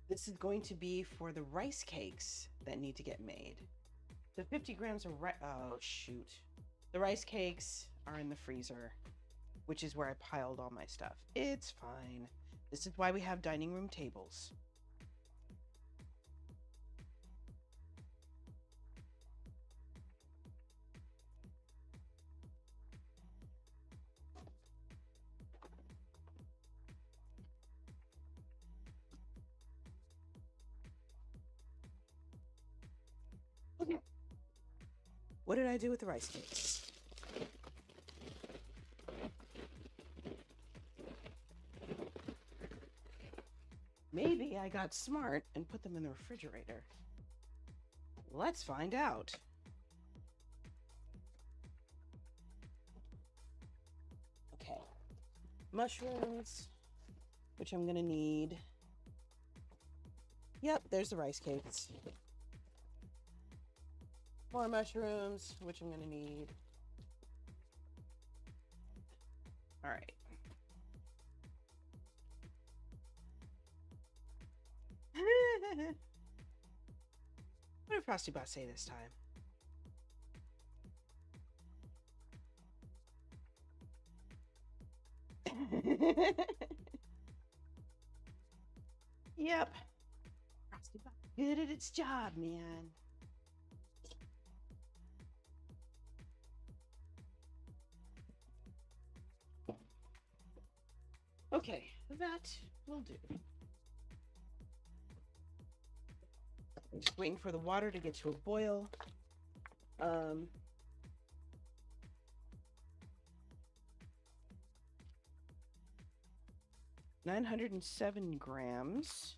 This is going to be for the rice cakes that need to get made. The 50 grams of rice. Oh, shoot. The rice cakes are in the freezer, which is where I piled all my stuff. It's fine. This is why we have dining room tables. Okay. What did I do with the rice cakes? Maybe I got smart and put them in the refrigerator. Let's find out. Okay. Mushrooms, which I'm gonna need. Yep, there's the rice cakes. More mushrooms, which I'm gonna need. All right. What did Frosty Bot say this time? Yep. Frosty Bot, good at its job, man. Okay, that will do. I'm just waiting for the water to get to a boil. 907 grams.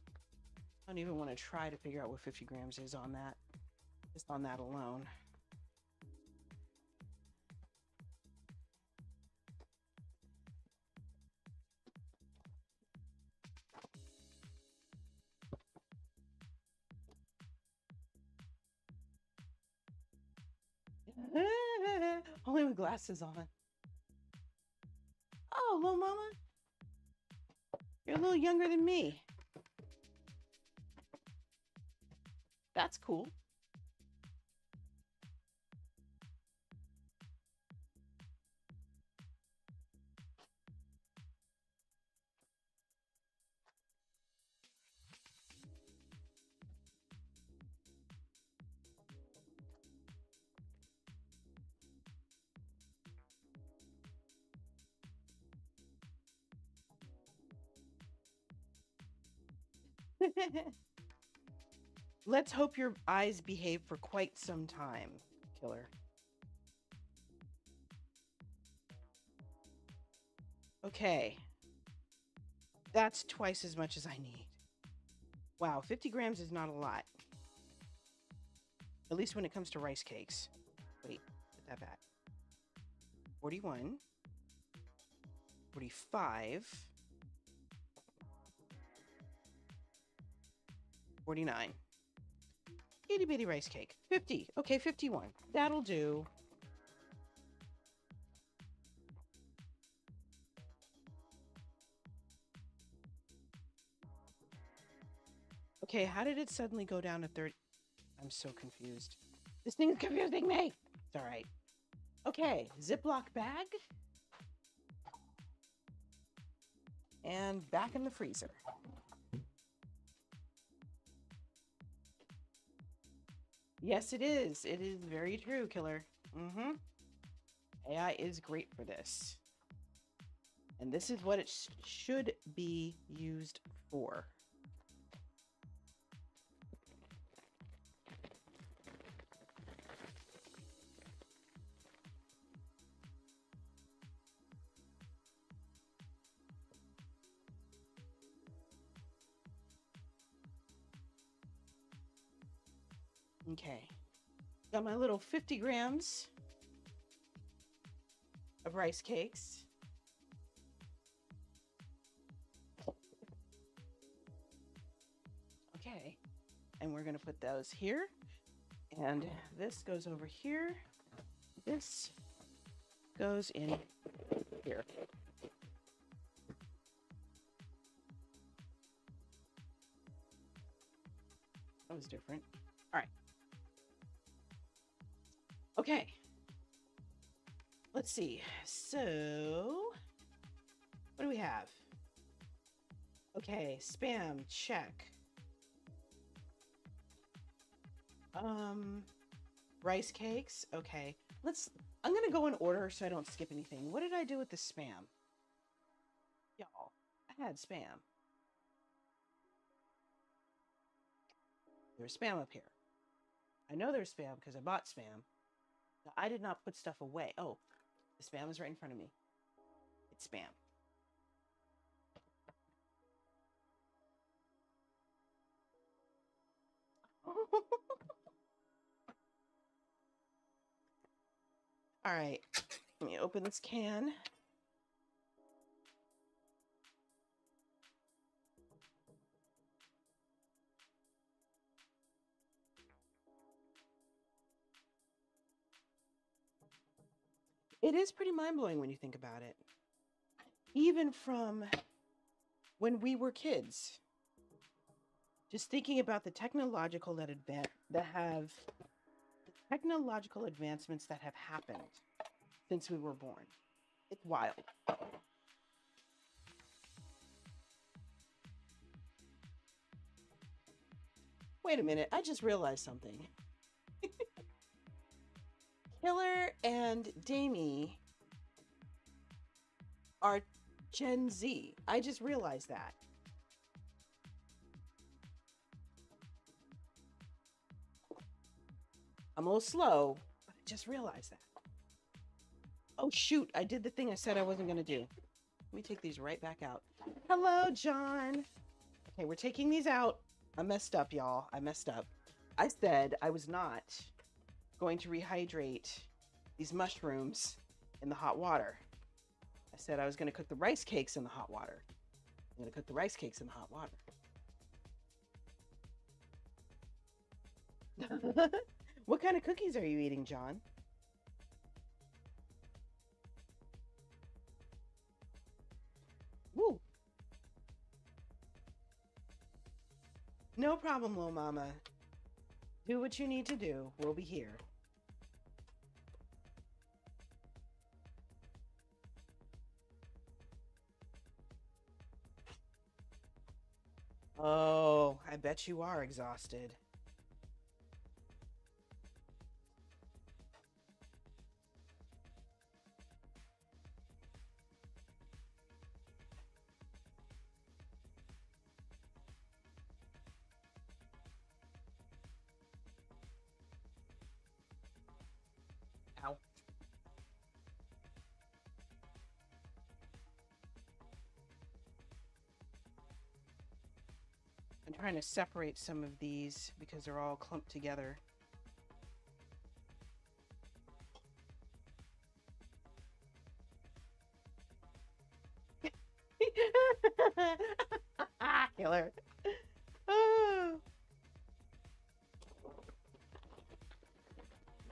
I don't even want to try to figure out what 50 grams is on that. Just on that alone. Only with glasses on. Oh, little mama. You're a little younger than me. That's cool. Let's hope your eyes behave for quite some time, killer. Okay. That's twice as much as I need. Wow, 50 grams is not a lot. At least when it comes to rice cakes. Wait, put that back. 41. 45. 49. Itty bitty rice cake. 50. Okay, 51. That'll do. Okay, how did it suddenly go down to 30? I'm so confused. This thing is confusing me. It's all right. Okay, Ziploc bag. And back in the freezer. Yes, it is. It is very true, killer. AI is great for this. And this is what it should be used for. Okay, got my little 50 grams of rice cakes. Okay, and we're gonna put those here, and this goes over here. This goes in here. That was different. All right. Okay. Let's see. So, what do we have? Okay, Spam, check. Rice cakes, okay. I'm gonna go in order so I don't skip anything. What did I do with the Spam? Y'all, I had Spam. There's Spam up here. I know there's Spam because I bought Spam. Now, I did not put stuff away. Oh, the Spam is right in front of me. It's Spam. All right, let me open this can. It is pretty mind-blowing when you think about it. Even from when we were kids. Just thinking about the technological advancements that have happened since we were born. It's wild. Wait a minute, I just realized something. Killer and Damie are Gen Z. I just realized that. I'm a little slow, but I just realized that. Oh shoot, I did the thing I said I wasn't gonna do. Let me take these right back out. Hello, John. Okay, we're taking these out. I messed up, y'all. I messed up. I said I was not going to rehydrate these mushrooms in the hot water. I said I was going to cook the rice cakes in the hot water. I'm going to cook the rice cakes in the hot water. What kind of cookies are you eating, John? Woo. No problem, little mama. Do what you need to do. We'll be here. Oh, I bet you are exhausted. Ow. I'm trying to separate some of these because they're all clumped together. Killer. Oh.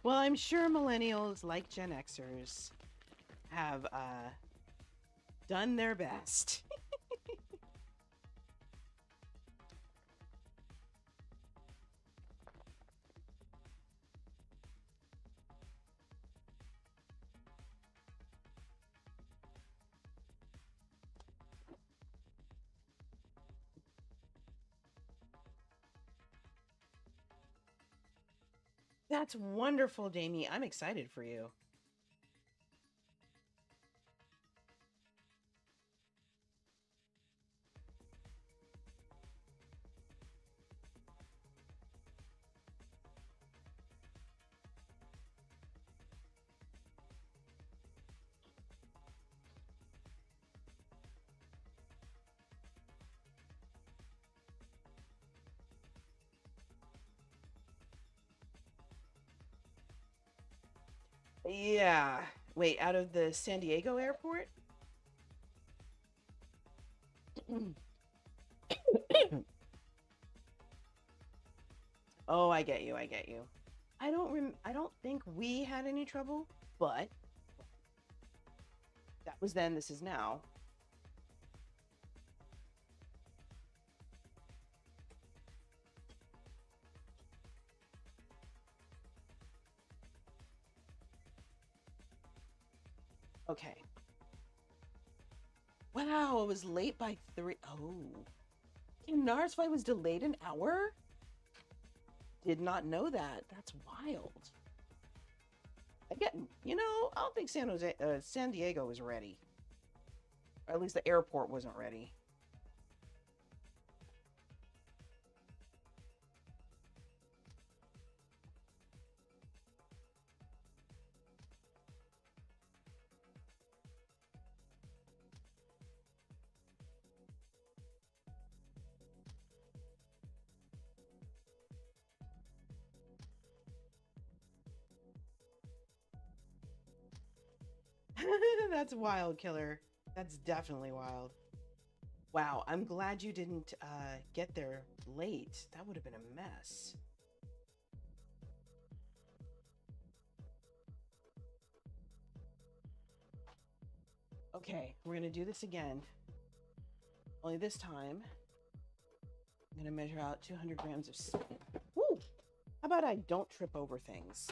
Well, I'm sure millennials, like Gen Xers, have done their best. That's wonderful, Damie. I'm excited for you. Yeah. Wait, out of the San Diego airport? Oh, I get you. I get you. I don't think we had any trouble, but that was then, this is now. Okay. Wow, it was late by 3. Oh. Nars flight was delayed an hour? Did not know that. That's wild. Again, you know, I don't think San Diego was ready. Or at least the airport wasn't ready. That's wild, Killer. That's definitely wild. Wow, I'm glad you didn't get there late. That would have been a mess. Okay, we're gonna do this again. Only this time, I'm gonna measure out 200 grams of spin. Woo! How about I don't trip over things?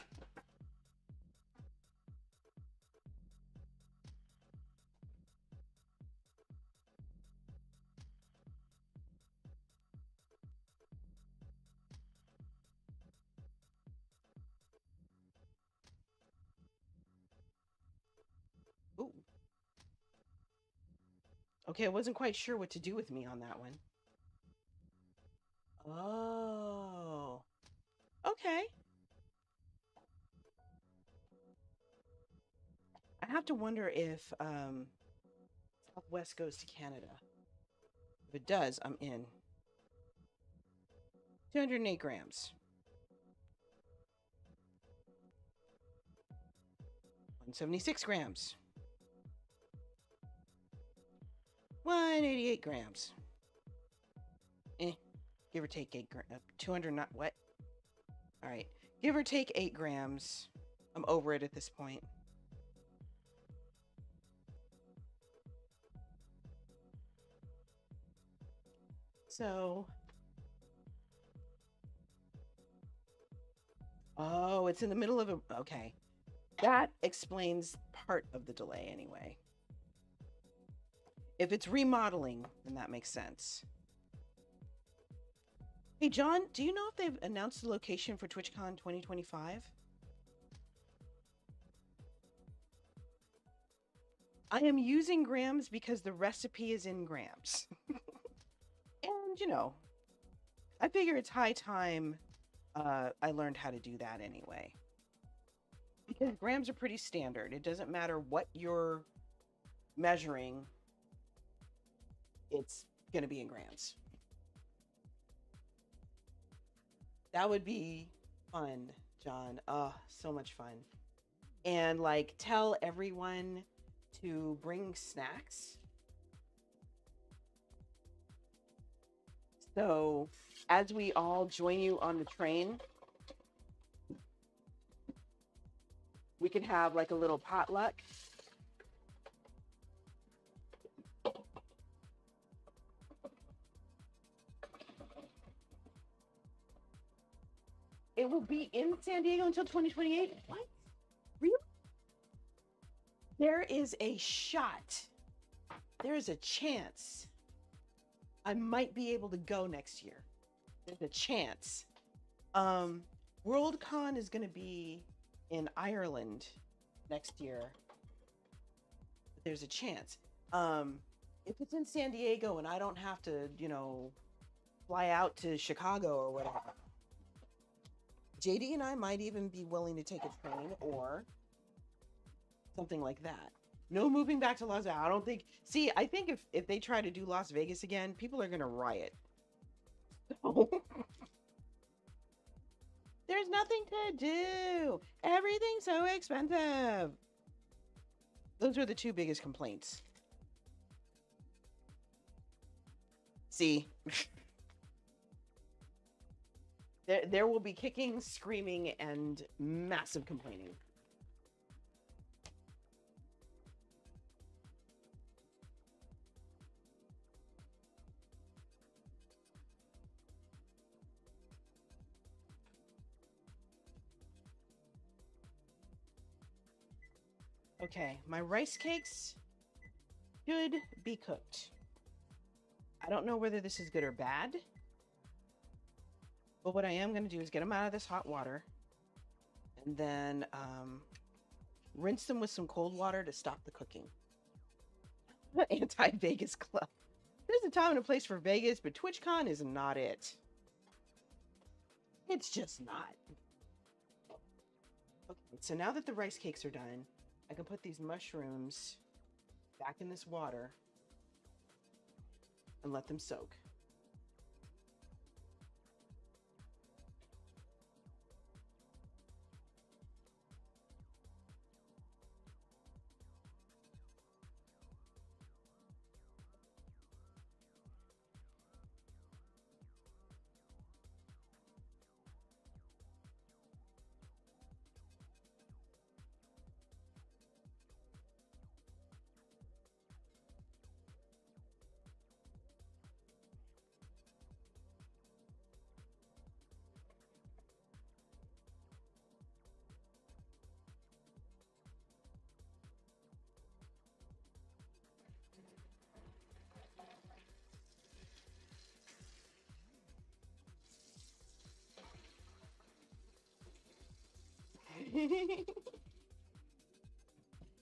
Ooh. Okay, I wasn't quite sure what to do with me on that one. Oh. Okay. I have to wonder if Southwest goes to Canada. If it does, I'm in. 208 grams. 176 grams. 188 grams. Give or take 8 grams. 200, not what? All right. Give or take 8 grams. I'm over it at this point. So. Oh, it's in the middle of a. Okay. That explains part of the delay anyway. If it's remodeling, then that makes sense. Hey, John, do you know if they've announced the location for TwitchCon 2025? I am using grams because the recipe is in grams. And, you know, I figure it's high time I learned how to do that anyway. Because grams are pretty standard. It doesn't matter what you're measuring, it's going to be in grams. That would be fun, John. Oh, so much fun. And like tell everyone to bring snacks. So as we all join you on the train, we could have like a little potluck. It will be in San Diego until 2028. What? Really? There is a shot. There is a chance I might be able to go next year. There's a chance. Worldcon is going to be in Ireland next year. There's a chance. If it's in San Diego and I don't have to, you know, fly out to Chicago or whatever, JD and I might even be willing to take a train or something like that. No moving back to Las Vegas. I don't think. See, I think if they try to do Las Vegas again, people are going to riot. So, There's nothing to do. Everything's so expensive. Those are the two biggest complaints. See, there will be kicking, screaming, and massive complaining. Okay, my rice cakes should be cooked. I don't know whether this is good or bad, but what I am going to do is get them out of this hot water and then rinse them with some cold water to stop the cooking. Anti-Vegas club. There's a time and a place for Vegas, but TwitchCon is not it. It's just not. Okay, so now that the rice cakes are done, I can put these mushrooms back in this water and let them soak.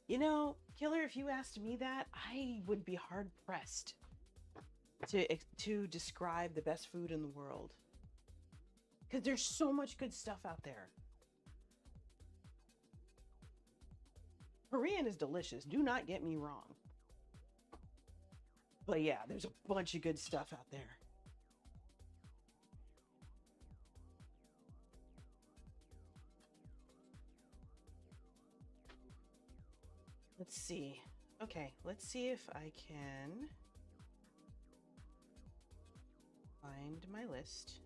You know, Killer, if you asked me that, I would be hard pressed to describe the best food in the world. Because there's so much good stuff out there. Korean is delicious, do not get me wrong. But yeah, there's a bunch of good stuff out there. Let's see. Okay, let's see if I can find my list.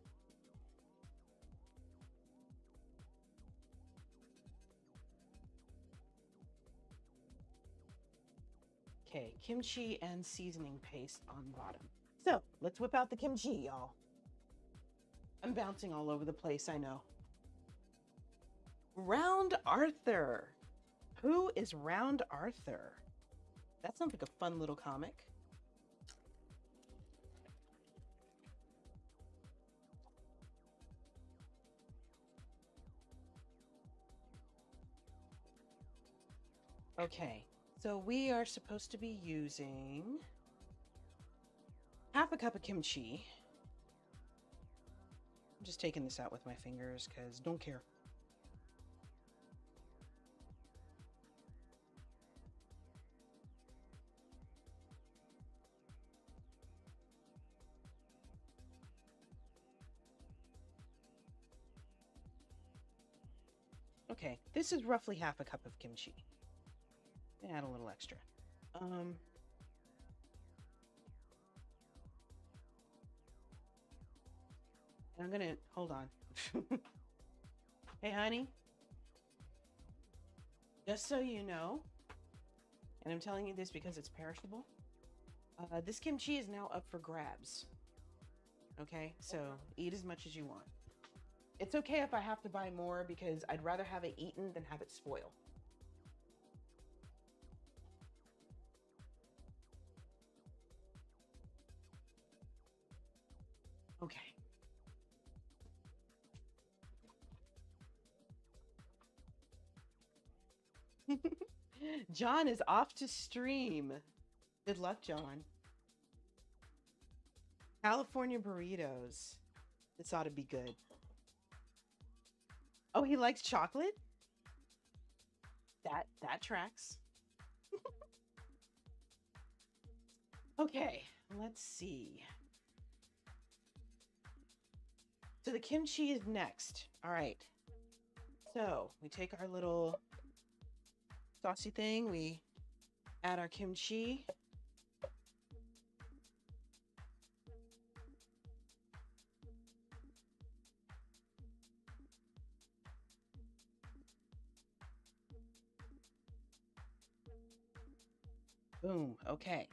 Okay, kimchi and seasoning paste on bottom. So let's whip out the kimchi, y'all. I'm bouncing all over the place, I know. Round Arthur. Who is Round Arthur? That sounds like a fun little comic. Okay, so we are supposed to be using half a cup of kimchi. I'm just taking this out with my fingers because don't care. Okay, this is roughly half a cup of kimchi. Add a little extra. And I'm gonna, hold on. Hey, honey. Just so you know, and I'm telling you this because it's perishable, this kimchi is now up for grabs. Okay, so eat as much as you want. It's okay if I have to buy more because I'd rather have it eaten than have it spoil. Okay. John is off to stream. Good luck, John. California burritos. This ought to be good. Oh, he likes chocolate? That tracks. Okay, let's see. So the kimchi is next. All right. So we take our little saucy thing, we add our kimchi. Boom. Okay.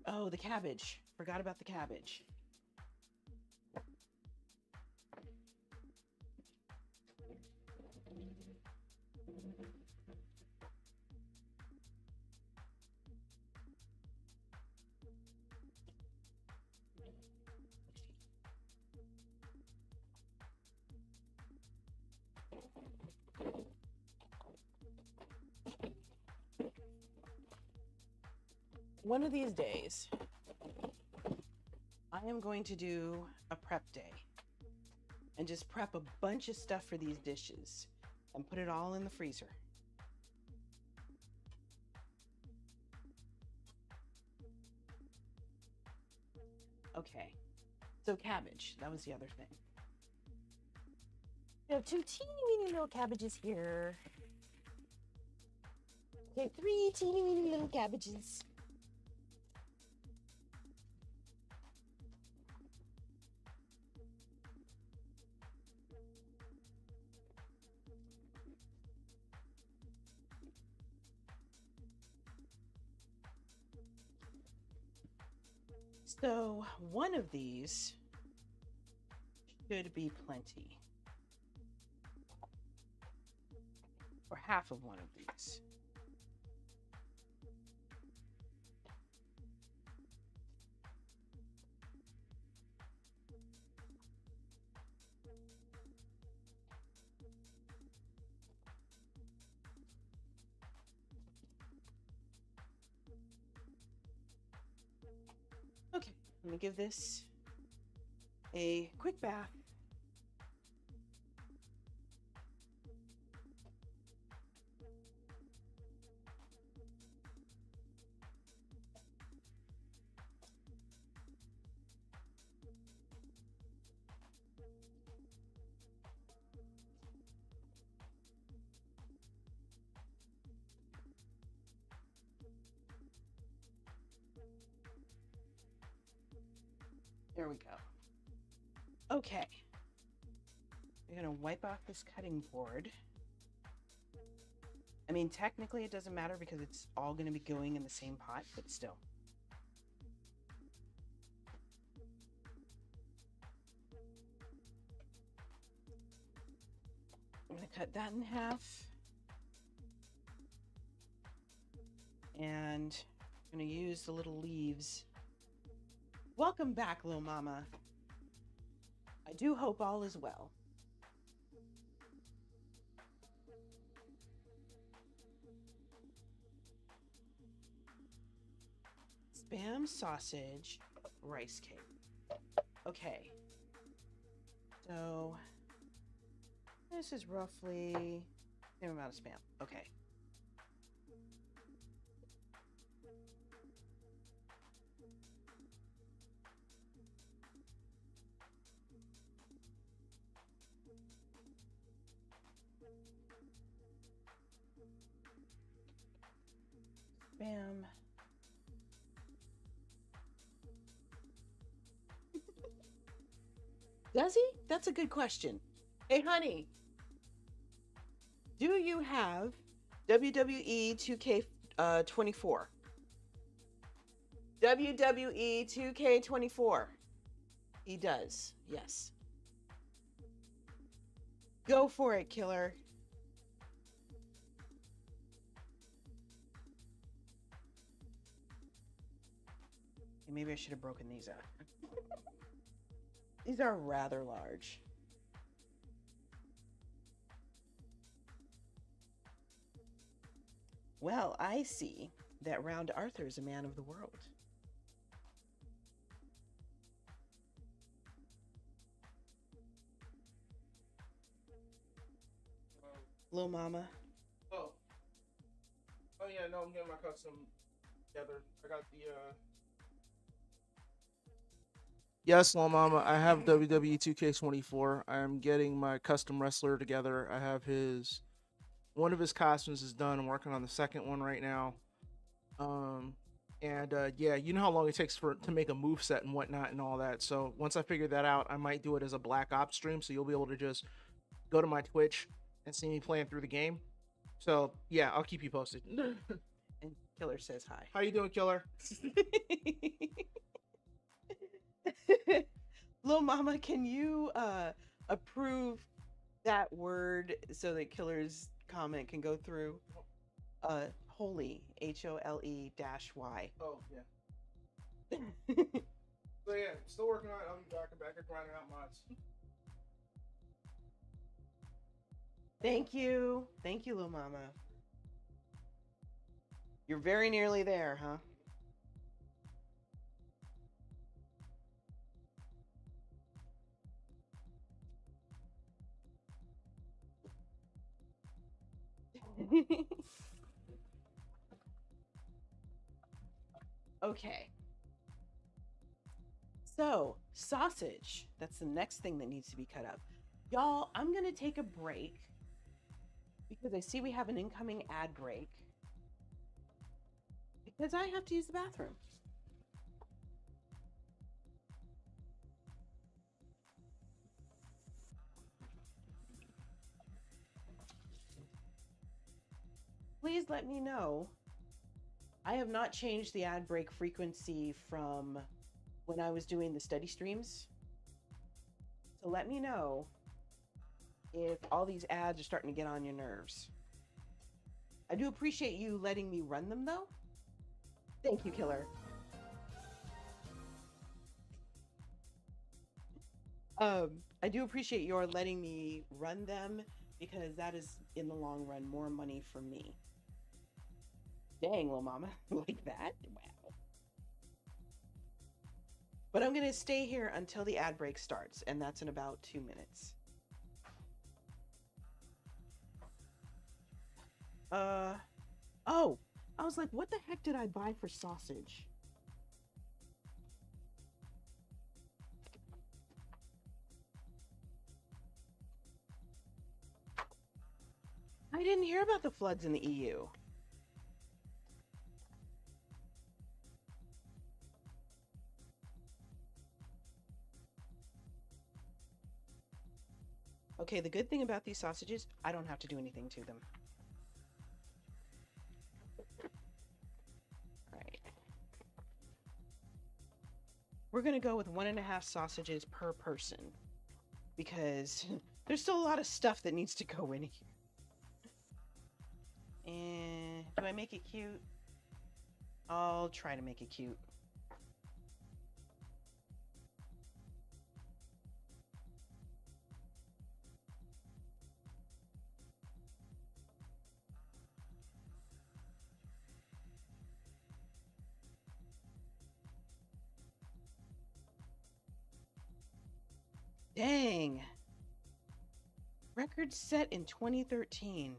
Oh, the cabbage. Forgot about the cabbage. One of these days, I am going to do a prep day and just prep a bunch of stuff for these dishes and put it all in the freezer. Okay, so cabbage, that was the other thing. We have 2 teeny weeny little cabbages here. Okay, 3 teeny weeny little cabbages. So one of these should be plenty. Or half of one of these. Okay, let me give this a quick bath. There we go. Okay. We're going to wipe off this cutting board. I mean, technically it doesn't matter because it's all going to be going in the same pot, but still. I'm going to cut that in half. And I'm going to use the little leaves. Welcome back, little mama. I do hope all is well. Spam sausage rice cake. Okay. So this is roughly the same amount of spam. Okay. Spam. Does he? That's a good question. Hey, honey, do you have WWE 2K24? WWE 2K24. He does, yes. Go for it, killer. Maybe I should have broken these out. These are rather large. Well, I see that Round Arthur is a man of the world. Lil Mama. Oh, Yeah, no, I'm getting my custom together. I got the Yes, Lil Mama, I have WWE 2K24. I'm getting my custom wrestler together. I have his one of his costumes is done. I'm working on the second one right now. Um and yeah, you know how long it takes for to make a move set and whatnot and all that. So once I figure that out, I might do it as a Black Ops stream, so you'll be able to just go to my Twitch and see me playing through the game. So yeah, I'll keep you posted. And Killer says hi. How you doing, Killer? Lil Mama, can you approve that word so that Killer's comment can go through? Holy, HOLE -Y. Oh yeah. So yeah, still working on it. I'll be back and grinding out mods. Thank you, Lil Mama. You're very nearly there, huh? Okay. So, sausage. That's the next thing that needs to be cut up. Y'all, I'm going to take a break because I see we have an incoming ad break because I have to use the bathroom. Please let me know. I have not changed the ad break frequency from when I was doing the study streams. So let me know if all these ads are starting to get on your nerves. I do appreciate you letting me run them though. Thank you, Killer. I do appreciate your letting me run them because that is in the long run more money for me. Dang, Lil Mama, like that? Wow. But I'm going to stay here until the ad break starts, and that's in about 2 minutes. Oh, I was like, what the heck did I buy for sausage? I didn't hear about the floods in the EU. Okay, the good thing about these sausages, I don't have to do anything to them. All right. We're going to go with 1.5 sausages per person because there's still a lot of stuff that needs to go in here. And do I make it cute? I'll try to make it cute. Dang. Record set in 2013.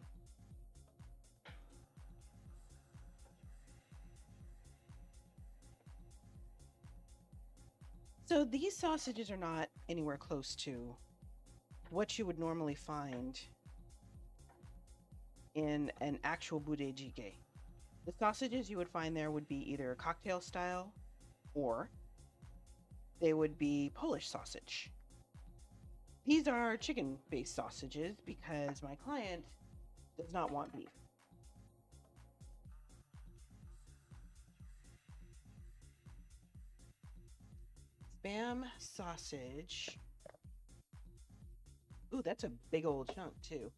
So these sausages are not anywhere close to what you would normally find in an actual budejjigae. The sausages you would find there would be either cocktail style or they would be Polish sausage. These are chicken-based sausages because my client does not want beef. Spam sausage. Ooh, that's a big old chunk too.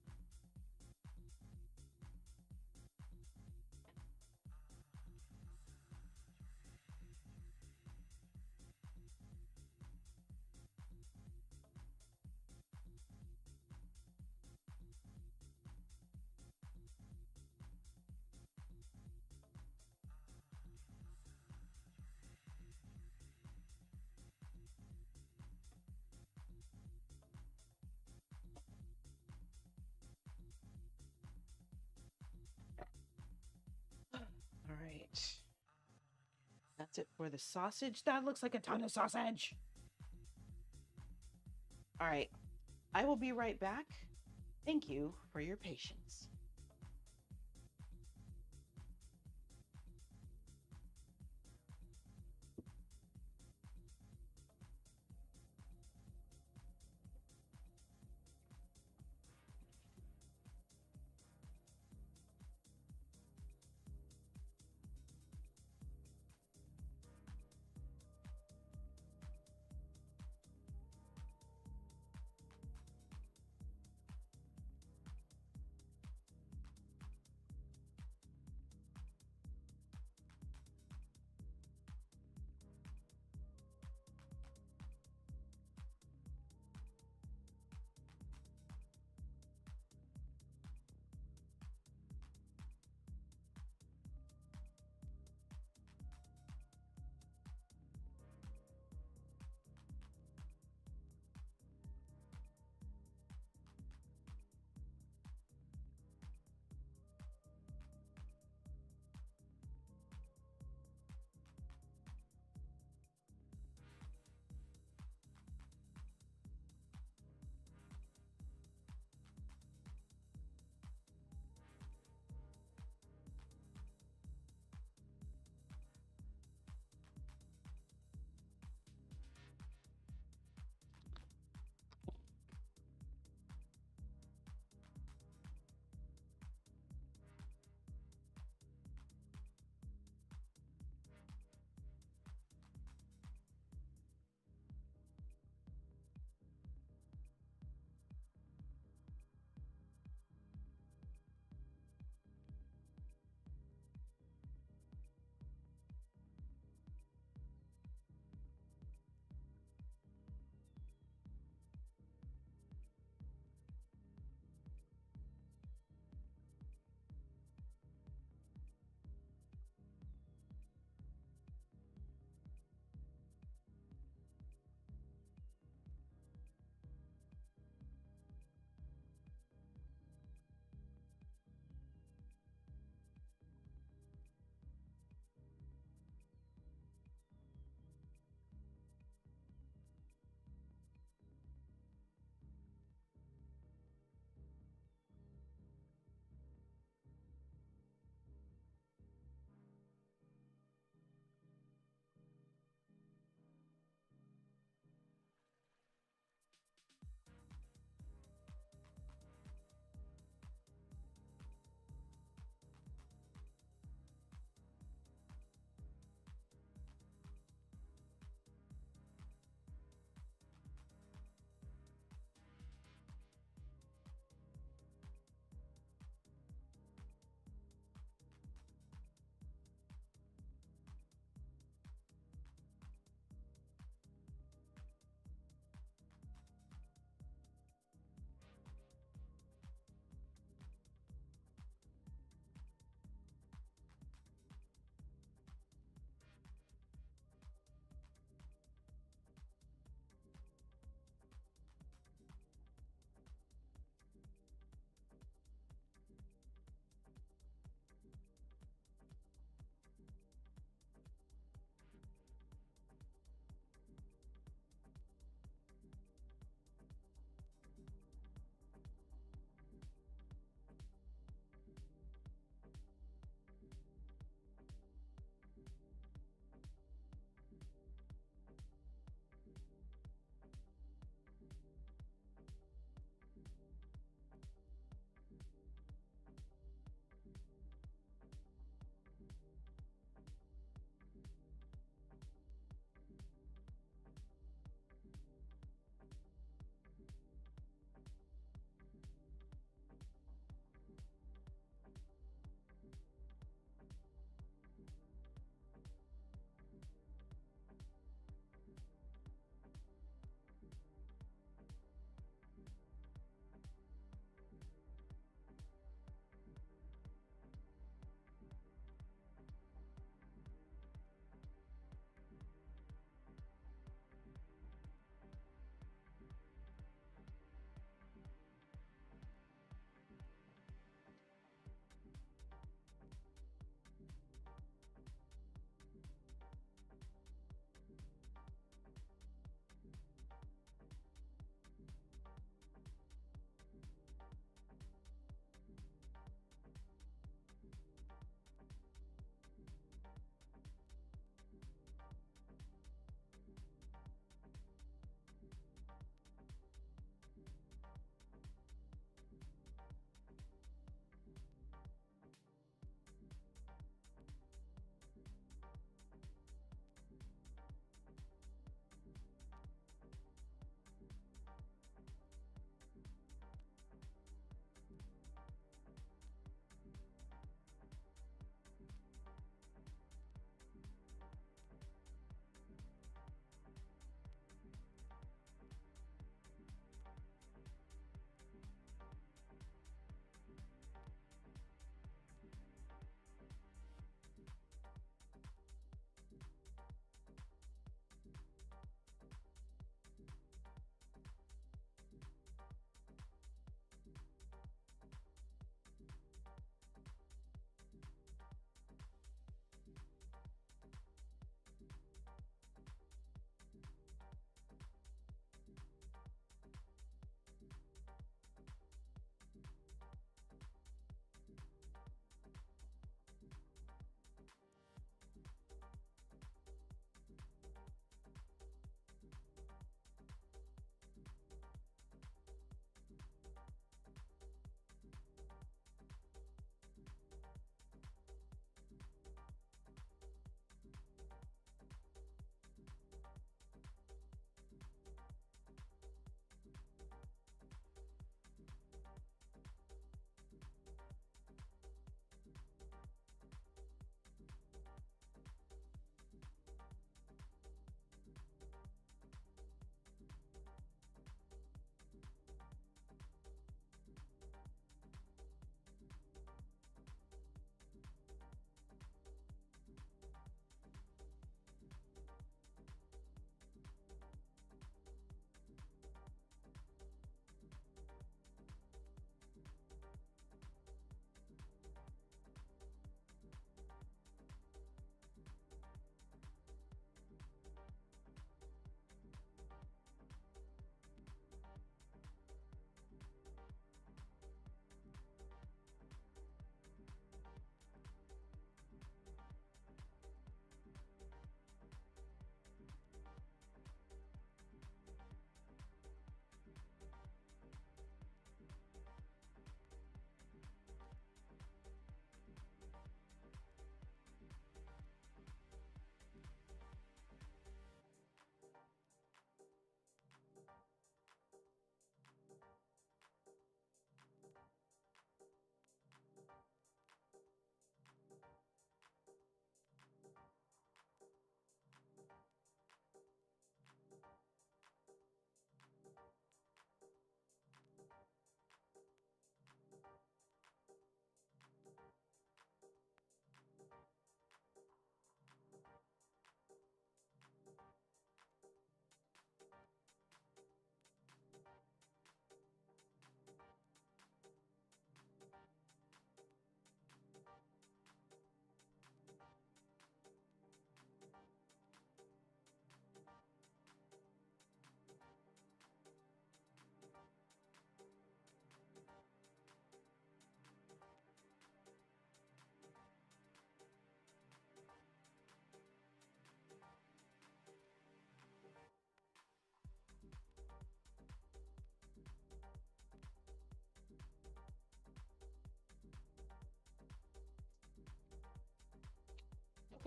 That's it for the sausage. That looks like a ton of sausage. All right. I will be right back. Thank you for your patience.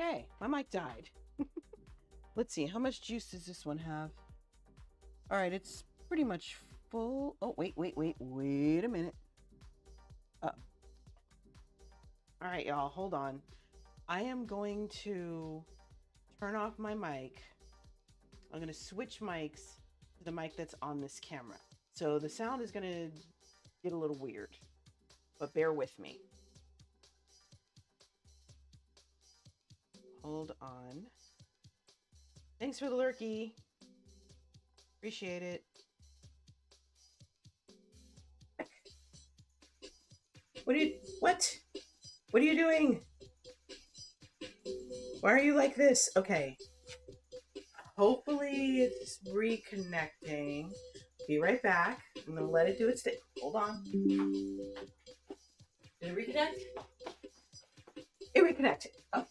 Okay, my mic died. Let's see, how much juice does this one have? All right, it's pretty much full. Oh, wait a minute. All right, y'all, hold on. I am going to turn off my mic. I'm going to switch mics to the mic that's on this camera. So the sound is going to get a little weird, but bear with me. Hold on. Thanks for the lurky. Appreciate it. What are you doing? Why are you like this? Okay. Hopefully it's reconnecting. Be right back. I'm gonna let it do its thing. Hold on. Did it reconnect? It reconnected. Oh.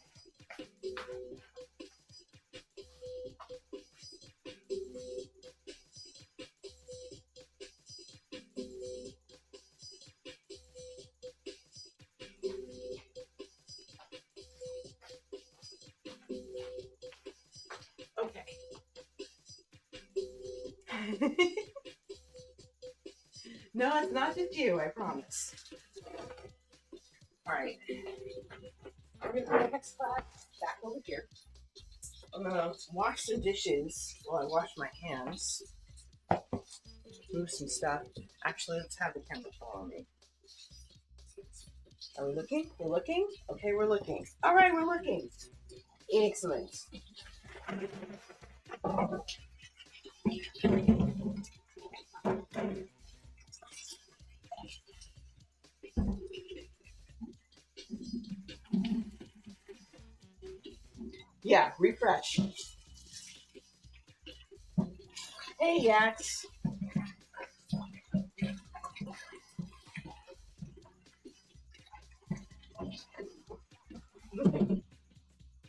Okay. No, it's not just you, I promise. All right. I'm gonna put my next spot back over here. I'm gonna wash the dishes while I wash my hands. Move some stuff. Actually, let's have the camera follow me. Are we looking? We're looking? Okay, we're looking. All right, we're looking. Excellent. Yeah, refresh. Hey, Yax.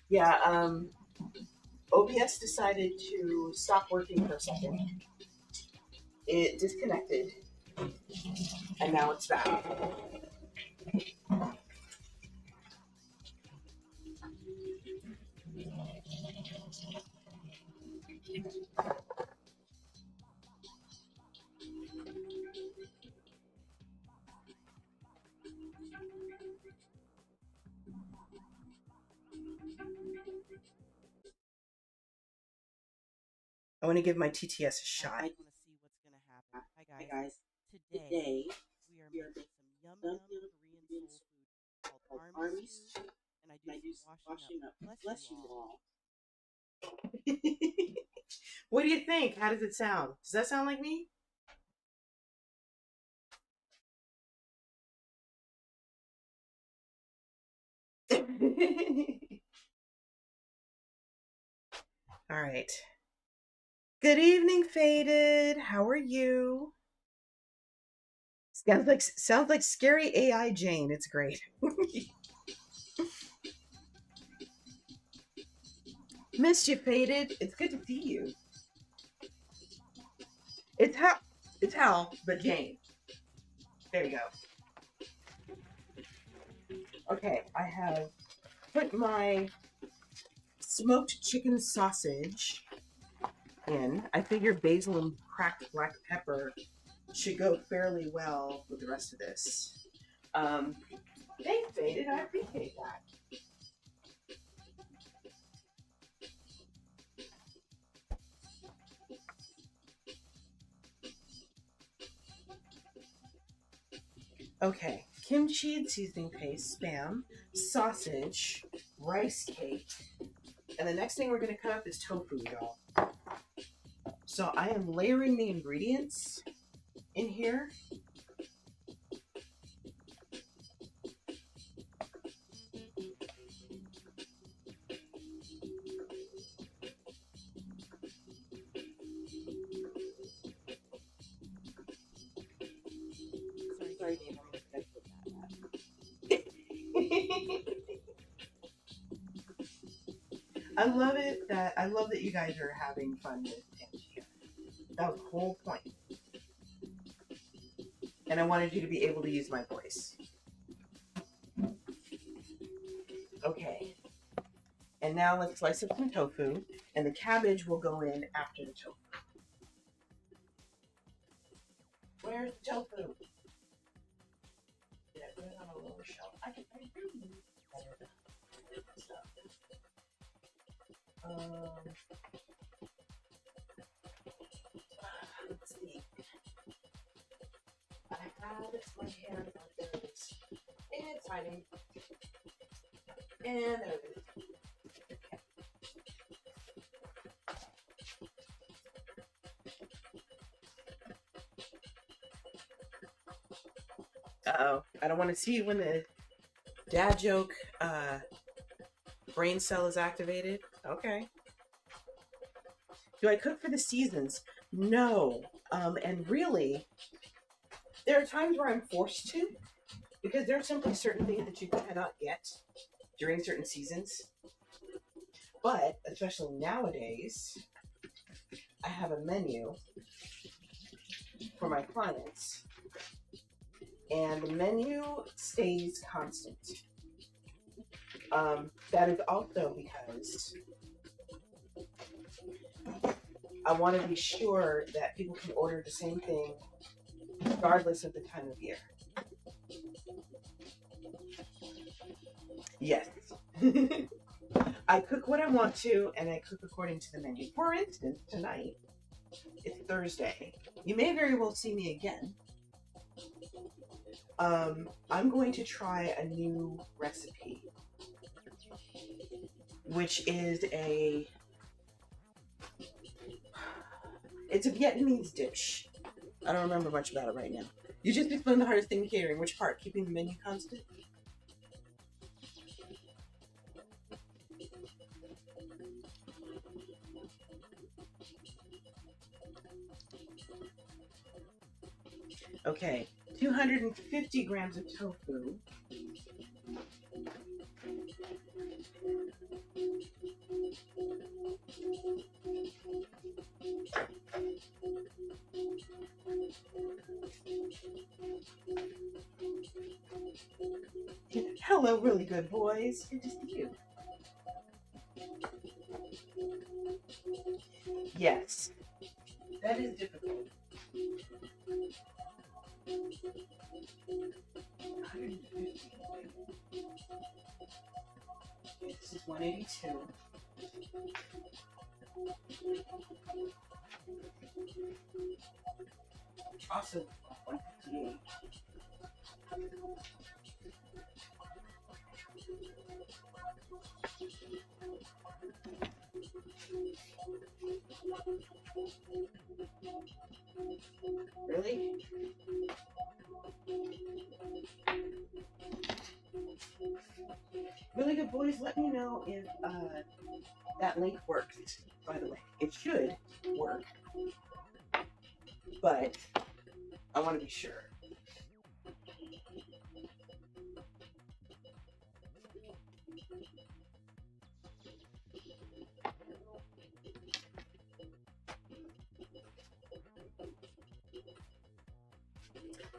Yeah, OBS decided to stop working for a second. It disconnected, and now it's back. I want to give my TTS a shot. I want to see what's going to happen. Hi guys. Today we are making some yum Korean soul food called army stew, and I do some washing up. Bless you all. What do you think? How does it sound? Does that sound like me? All right. Good evening, Faded. How are you? Sounds like scary AI Jane. It's great. Missed you, Faded. It's good to see you. It's Hal, but Jane. There you go. Okay, I have put my smoked chicken sausage in. I figure basil and cracked black pepper should go fairly well with the rest of this. Thanks, Faded. I appreciate that. Okay, kimchi and seasoning paste, Spam, sausage, rice cake, and the next thing we're going to cut up is tofu, y'all. So I am layering the ingredients in here. Sorry, Dave, I'm going to put that. I love that you guys are having fun with Tangier. That was the whole point. And I wanted you to be able to use my voice. Okay. And now let's slice up some tofu, and the cabbage will go in after the tofu. Where's the tofu? Did I put it on a lower shelf? I really need better stuff. Let's see. I had my hand on this. And it's hiding. And there it is. Uh-oh. I don't want to see when the dad joke brain cell is activated. Okay. Do I cook for the seasons? No. And really, there are times where I'm forced to, because there are simply certain things that you cannot get during certain seasons. But, especially nowadays, I have a menu for my clients. And the menu stays constant. That is also because I want to be sure that people can order the same thing regardless of the time of year. Yes. I cook what I want to, and I cook according to the menu. For instance, tonight, it's Thursday. You may very well see me again. I'm going to try a new recipe, which is it's a Vietnamese dish. I don't remember much about it right now. You just explained the hardest thing in catering. Which part? Keeping the menu constant? Okay, 250 grams of tofu. Hello, really good boys. Good to see you. Yes, that is difficult. 150. This is 182. Also 158. Really? Really good boys, let me know if that link works, by the way. It should work, but I want to be sure.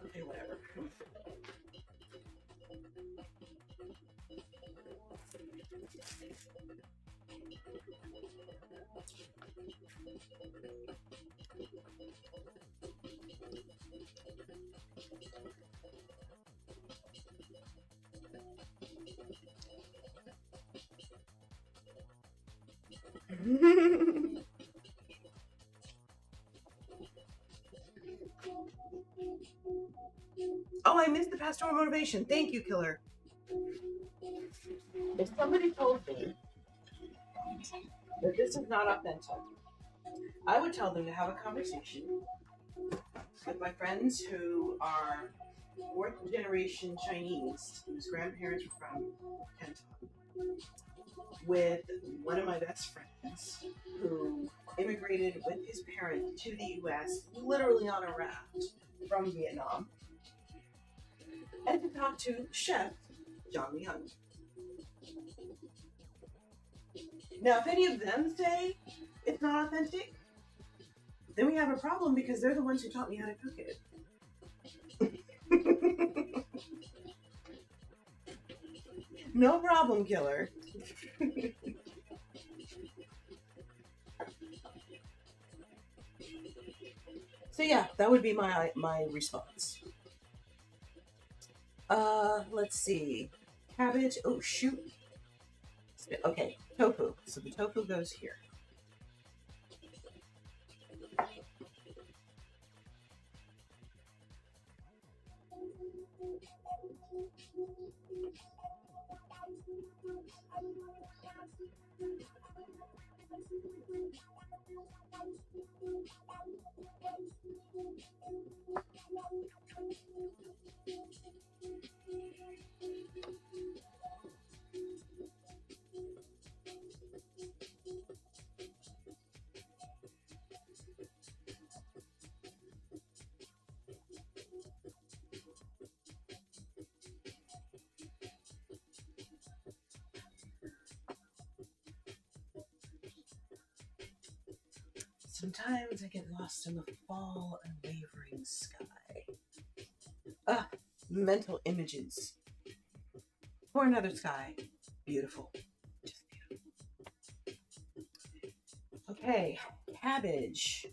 Okay, whatever. Oh, I missed the pastoral motivation. Thank you, Killer. If somebody told me that this is not authentic, I would tell them to have a conversation with my friends who are fourth generation Chinese, whose grandparents were from Canton, with one of my best friends who immigrated with his parents to the US, literally on a raft from Vietnam, and to talk to Chef John Young. Now, if any of them say it's not authentic, then we have a problem because they're the ones who taught me how to cook it. No problem, Killer. So yeah, that would be my response. Let's see. Cabbage. Oh shoot. Okay, tofu. So the tofu goes here. Sometimes I get lost in the fall and wavering sky. Ah, mental images. For another sky. Beautiful. Just beautiful. Okay, cabbage.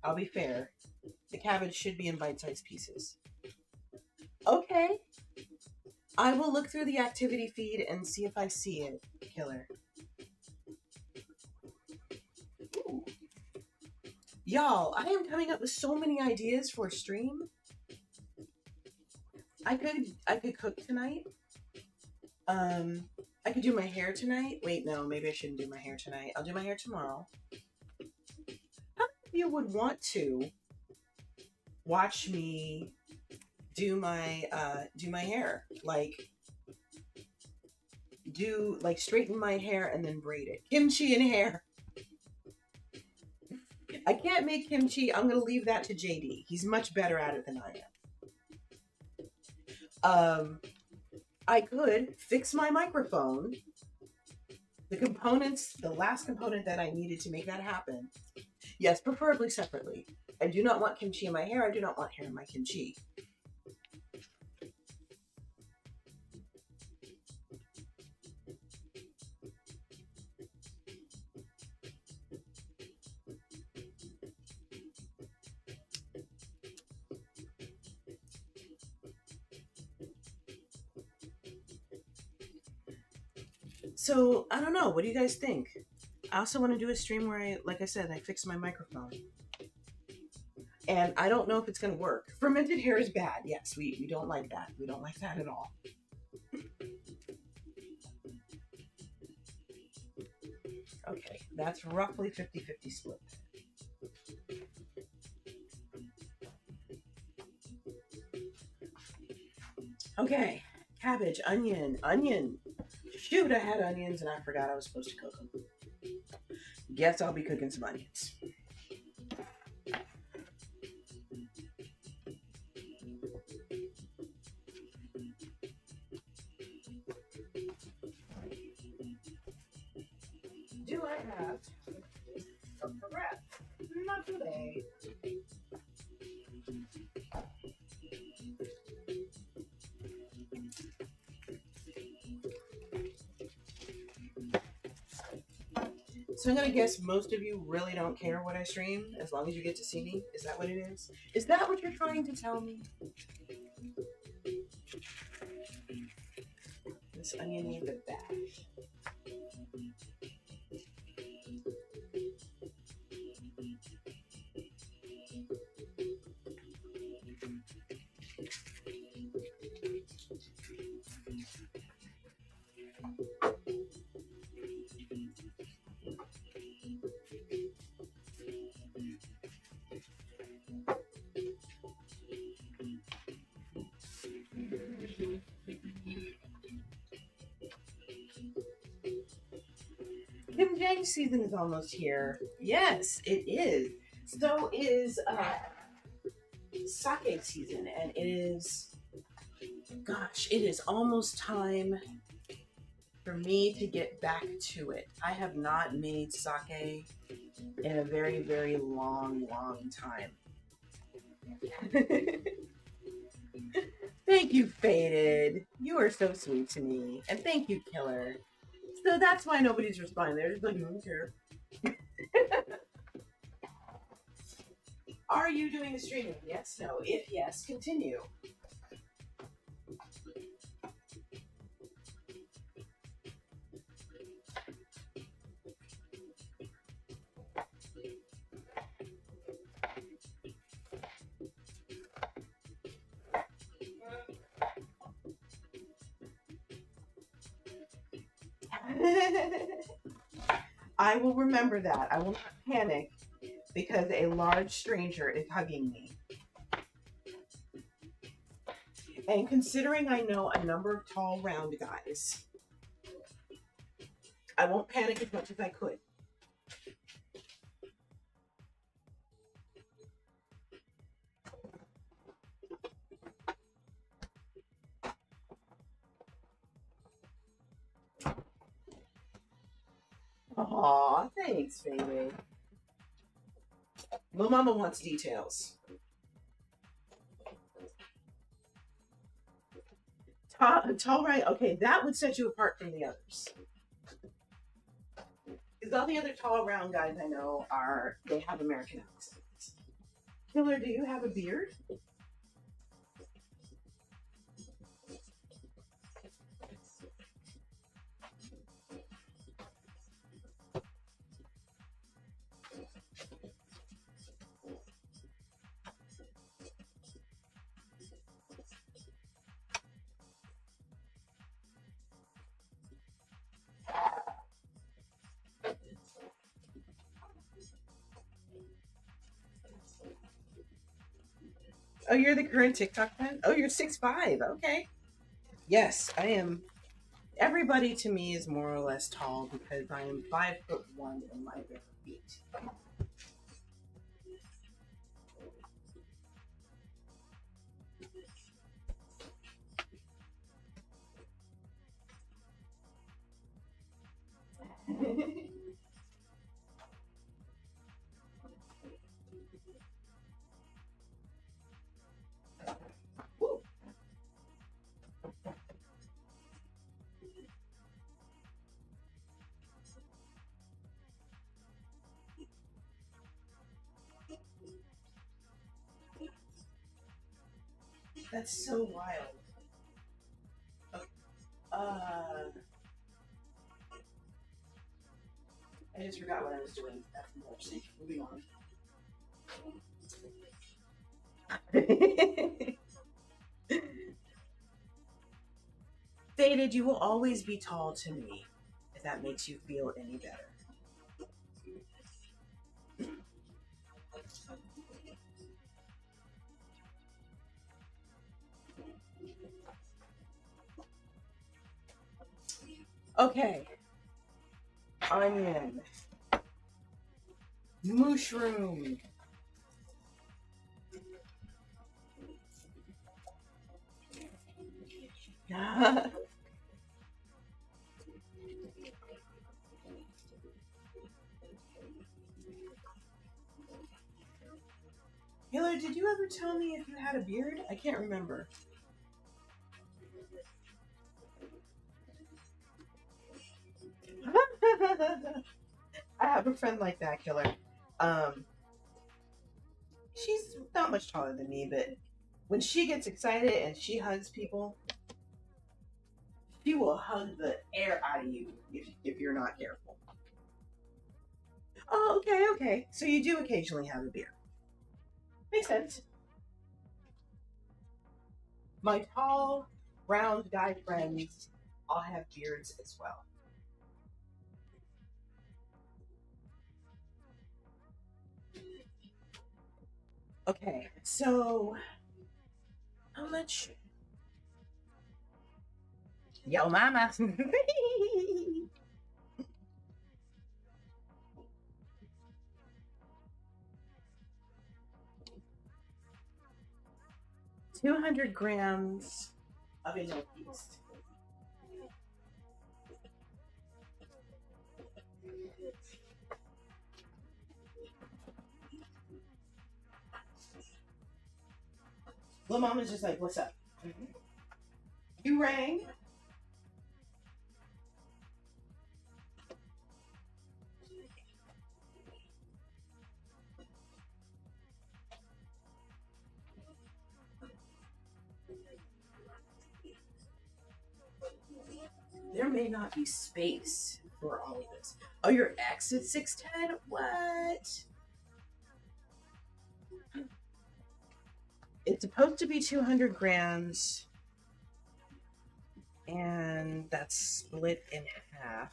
I'll be fair. The cabbage should be in bite-sized pieces. Okay. I will look through the activity feed and see if I see it, killer. Ooh. Y'all, I am coming up with so many ideas for a stream. I could cook tonight. I could do my hair tonight. Wait, no, maybe I shouldn't do my hair tonight. I'll do my hair tomorrow. How many of you would want to watch me do my hair? Like straighten my hair and then braid it. Kimchi and hair. I can't make kimchi. I'm gonna leave that to JD. He's much better at it than I am. I could fix my microphone. The components, the last component that I needed to make that happen. Yes, preferably separately. I do not want kimchi in my hair. I do not want hair in my kimchi. So, I don't know. What do you guys think? I also want to do a stream where like I said, I fix my microphone. And I don't know if it's going to work. Fermented hair is bad. Yes, we don't like that. We don't like that at all. Okay, that's roughly 50-50 split. Okay, cabbage, onion. Shoot, I had onions and I forgot I was supposed to cook them. Guess I'll be cooking some onions. Do I have some for breath? Not today. So I'm gonna guess most of you really don't care what I stream as long as you get to see me. Is that what it is? Is that what you're trying to tell me? This onion needs a bash. Kim Jang season is almost here. Yes, it is. So is sake season, and it is, gosh, it is almost time for me to get back to it. I have not made sake in a very, very long time. Thank you, Faded. You are so sweet to me. And thank you, Killer. So that's why nobody's responding. They're just like, I don't care. Are you doing the streaming? Yes, no. If yes, continue. I will remember that. I will not panic because a large stranger is hugging me. And considering I know a number of tall, round guys, I won't panic as much as I could. Aw, thanks, baby. Lil Mama wants details. Tall, right? Okay, that would set you apart from the others. Because all the other tall, round guys I know they have American accents. Killer, do you have a beard? Oh, you're the current TikTok fan? Oh, you're 6'5". Okay. Yes, I am. Everybody to me is more or less tall because I am 5'1" in my bare feet. Woo. That's so wild. I just forgot what I was doing. That's embarrassing. Moving on. Stated, you will always be tall to me, if that makes you feel any better. Okay. Onion. Mushroom. Hiller, did you ever tell me if you had a beard? I can't remember. I have a friend like that, Killer. She's not much taller than me, but when she gets excited and she hugs people, she will hug the air out of you if you're not careful. Oh, okay. So you do occasionally have a beard. Makes sense. My tall, round guy friends all have beards as well. Okay, so how much? Yo, mama. 200 grams of a milk yeast. Lil Mama's just like, what's up? You rang? may not be space for all of this. Oh, your X is 610? What? It's supposed to be 200 grams, and that's split in half.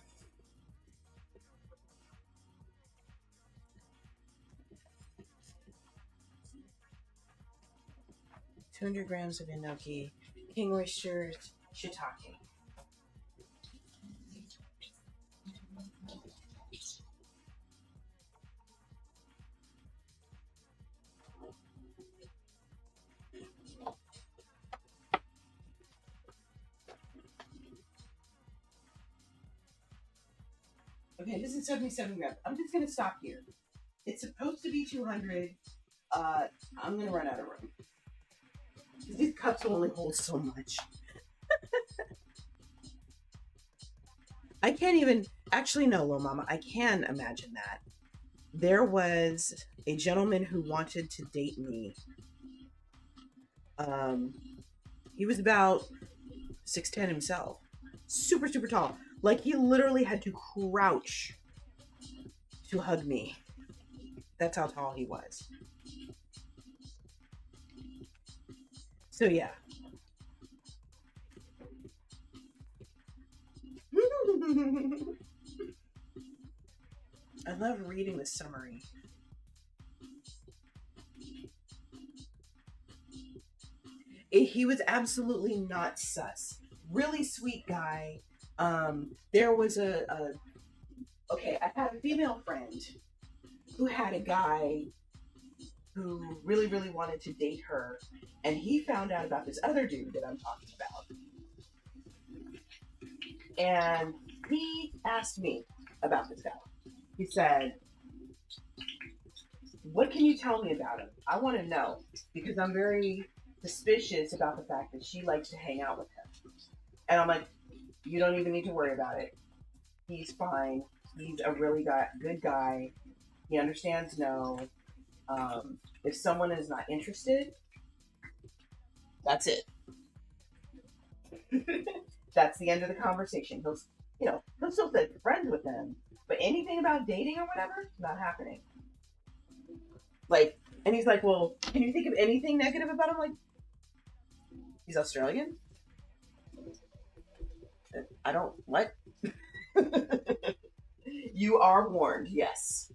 $200 grams of enoki, king oysters, shiitake. Okay, this is 77 grams. I'm just gonna stop here. It's supposed to be 200. I'm gonna run out of room. These cups will only hold so much. I can't even, actually no, Lil Mama, I can imagine that. There was a gentleman who wanted to date me. He was about 6'10" himself. Super, super tall. Like, he literally had to crouch to hug me. That's how tall he was. So, yeah. I love reading the summary. He was absolutely not sus. Really sweet guy. There was okay, I had a female friend who had a guy who really, really wanted to date her, and he found out about this other dude that I'm talking about. And he asked me about this guy. He said, "What can you tell me about him? I want to know, because I'm very suspicious about the fact that she likes to hang out with him." And I'm like, "You don't even need to worry about it. He's fine. He's a really good guy. He understands no. If someone is not interested, that's it. That's the end of the conversation. He'll still be friends with them, but anything about dating or whatever, not happening." Like, and he's like, "Well, can you think of anything negative about him?" Like, he's Australian? I don't, what? You are warned, yes.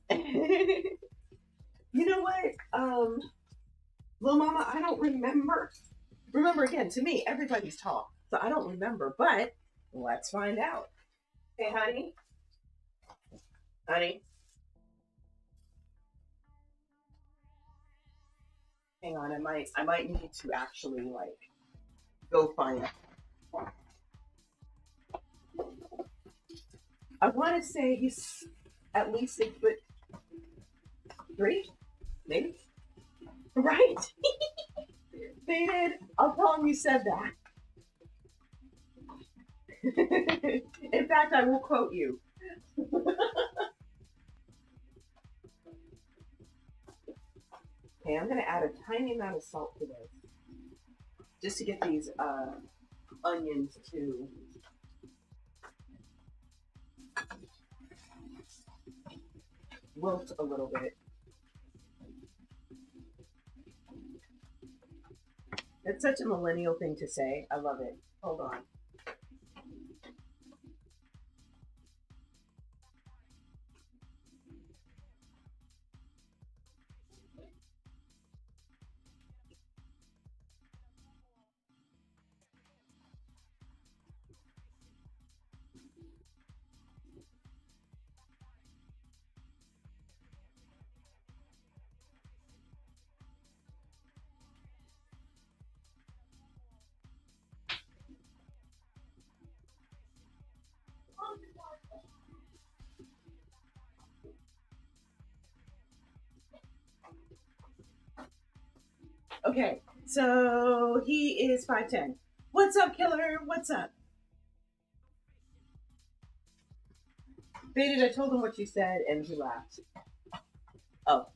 You know what? Lil Mama, I don't remember. Remember, again, to me, everybody's tall. So I don't remember, but let's find out. Hey, honey. Honey. Hang on, I might need to actually, like, go find it. I want to say he's at least 6'3", maybe. Right? They did. I'll tell him you said that. In fact, I will quote you. Okay, I'm going to add a tiny amount of salt to this, just to get these onions to wilt a little bit. It's such a millennial thing to say. I love it. Hold on. Okay, so he is 5'10". What's up, killer? What's up? Baited, I told him what you said, and he laughed. Oh.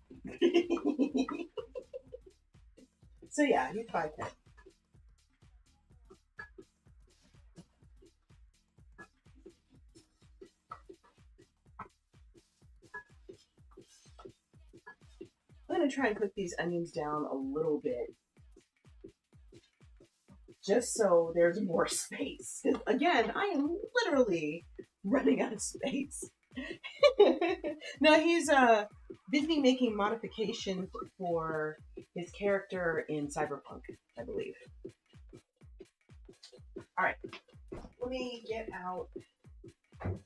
So yeah, he's 5'10". going to try and cook these onions down a little bit, just so there's more space. 'Cause again, I am literally running out of space. Now he's busy making modifications for his character in Cyberpunk, I believe. All right, let me get out. I'm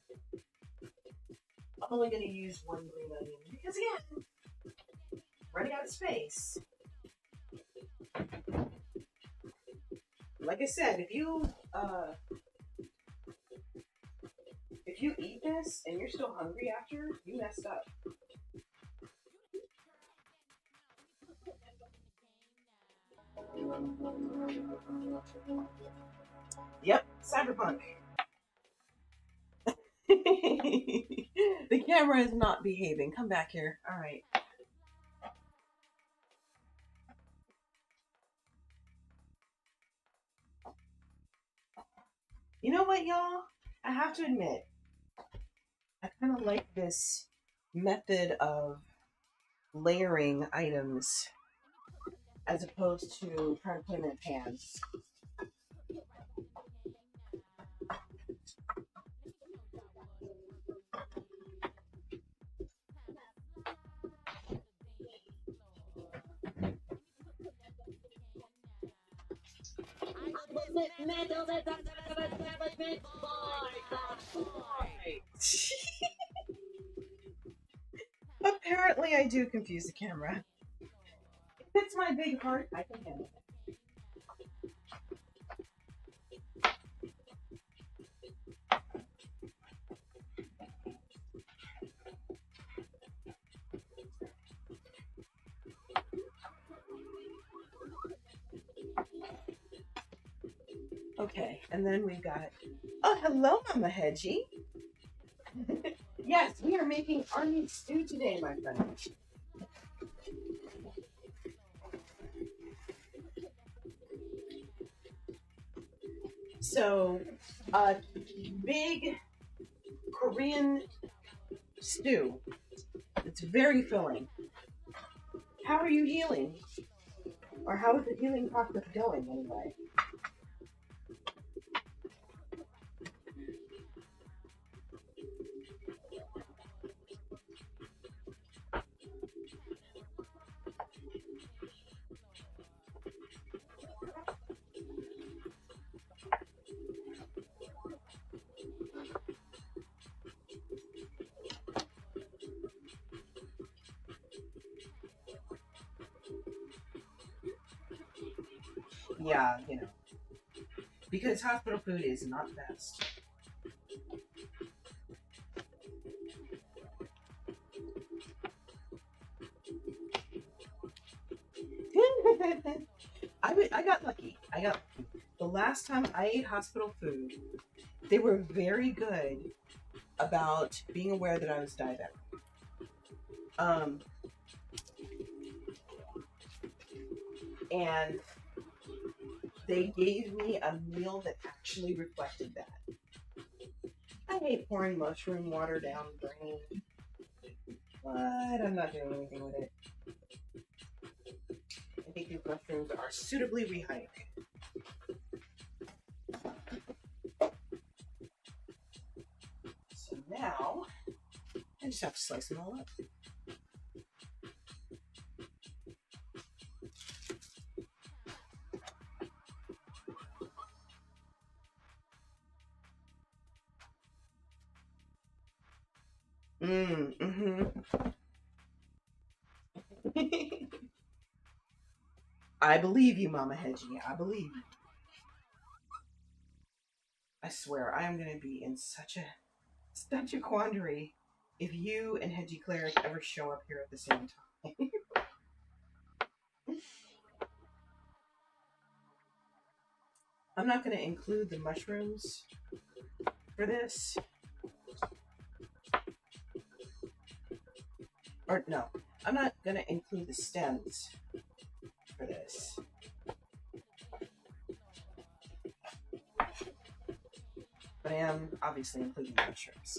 only going to use one green onion because again, running out of space. Like I said, if you eat this and you're still hungry after, you messed up. Yep, Cyberpunk. The camera is not behaving. Come back here. All right. You know what, y'all? I have to admit, I kind of like this method of layering items as opposed to trying to put them in a pan. Apparently, I do confuse the camera. If it's my big heart, I can handle it. Okay, and then we've got, oh, hello, Mama Hedgie. Yes, we are making army stew today, my friend. So, big Korean stew. It's very filling. How are you healing? Or how is the healing process going, anyway? Yeah, you know, because hospital food is not the best. I got lucky. The last time I ate hospital food, they were very good about being aware that I was diabetic. And they gave me a meal that actually reflected that. I hate pouring mushroom water down brain, but I'm not doing anything with it. I think these mushrooms are suitably rehydrated. So now, I just have to slice them all up. I believe you, Mama Hedgie. I believe you. I swear, I am going to be in such a quandary if you and Hedgie Cleric ever show up here at the same time. I'm not going to include the mushrooms for this. Or no, I'm not going to include the stems for this. But I am obviously including the mushrooms.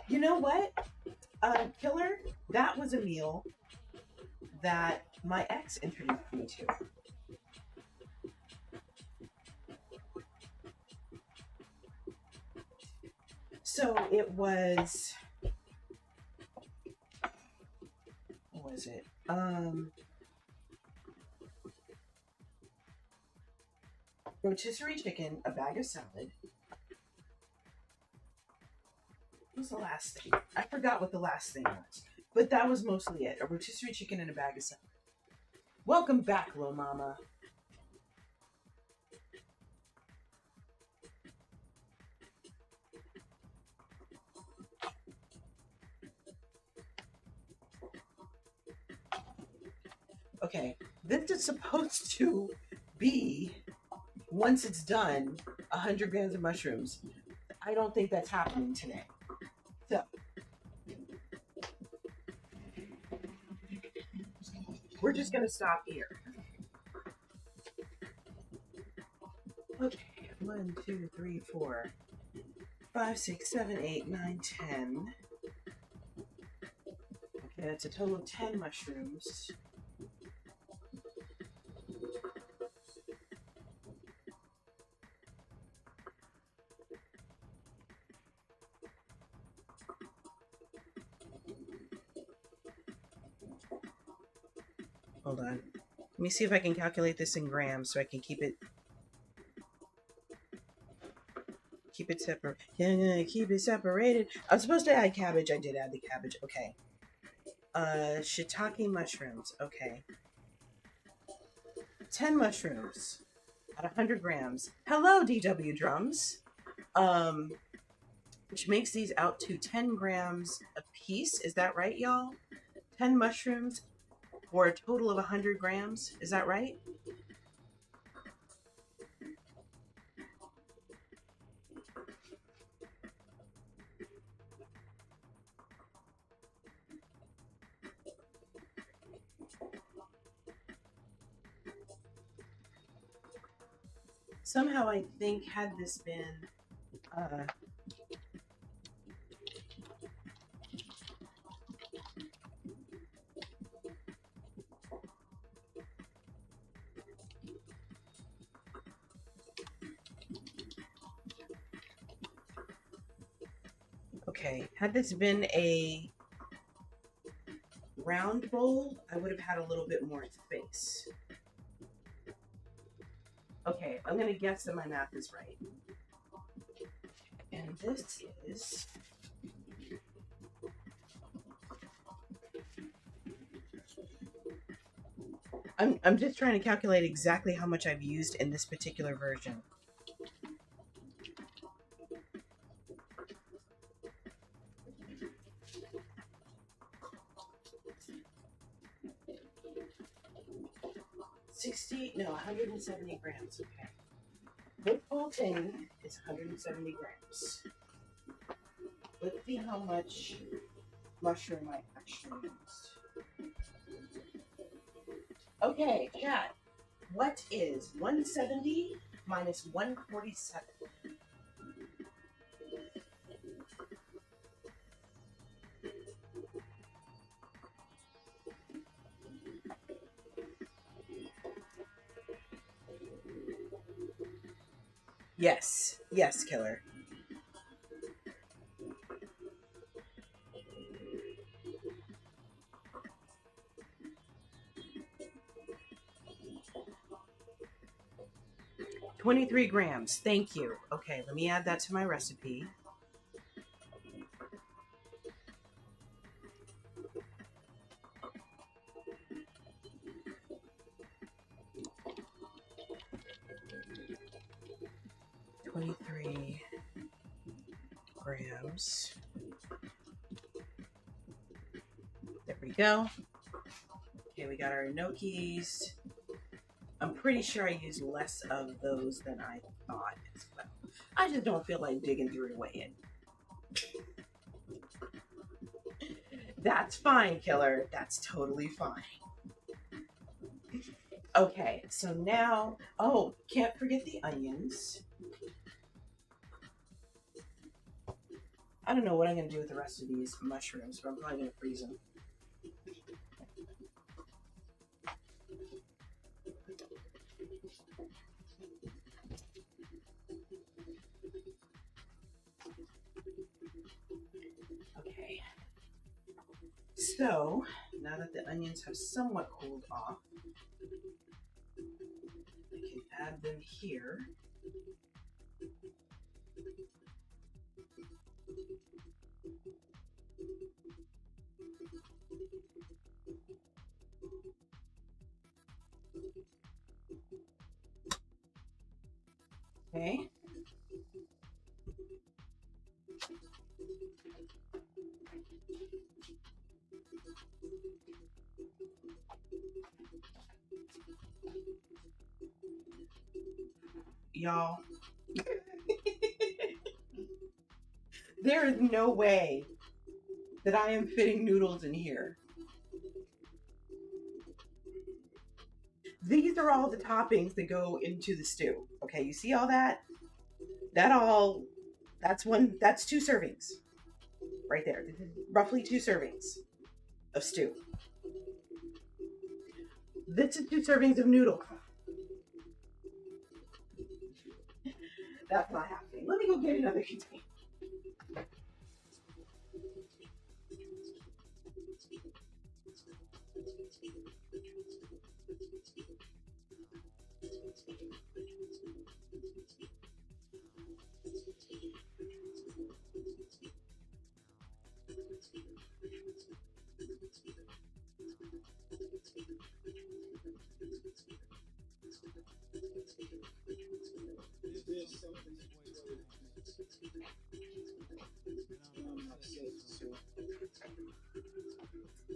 You know what, Killer? That was a meal that my ex introduced me to. So it was, what was it? Rotisserie chicken, a bag of salad. What was the last thing? I forgot what the last thing was, but that was mostly it. A rotisserie chicken and a bag of salad. Welcome back, Lo Mama. Okay, this is supposed to be, once it's done, 100 grams of mushrooms. I don't think that's happening today. So, we're just going to stop here. Okay, 1, 2, 3, 4, 5, 6, 7, 8, 9, 10. Okay, that's a total of 10 mushrooms. Hold on. Let me see if I can calculate this in grams so I can keep it separate. Yeah, keep it separated. I was supposed to add cabbage. I did add the cabbage. Okay. Shiitake mushrooms. Okay. 10 mushrooms at 100 grams. Hello, DW Drums. Which makes these out to 10 grams a piece. Is that right, y'all? 10 mushrooms for a total of 100 grams. Is that right? Somehow I think had this been okay, had this been a round bowl, I would have had a little bit more space. Okay, I'm gonna guess that my math is right. And this is I'm just trying to calculate exactly how much I've used in this particular version. No, 170 grams. Okay. This whole thing is 170 grams. Let's see how much mushroom I actually used. Okay, chat. What is 170 minus 147? Yes. Yes, Killer. $23 grams. Thank you. Okay, let me add that to my recipe. Grams. There we go. Okay, we got our gnocchis. I'm pretty sure I used less of those than I thought as well. I just don't feel like digging through to weigh it. That's fine, Killer. That's totally fine. Okay, so now, oh, can't forget the onions. I don't know what I'm going to do with the rest of these mushrooms, but I'm probably going to freeze them. Okay. So, now that the onions have somewhat cooled off, I can add them here. Okay. Y'all, there is no way that I am fitting noodles in here. These are all the toppings that go into the stew. Okay, you see all that? That's two servings right there. This is roughly 2 servings of stew. This is 2 servings of noodle. That's not happening. Let me go get another container.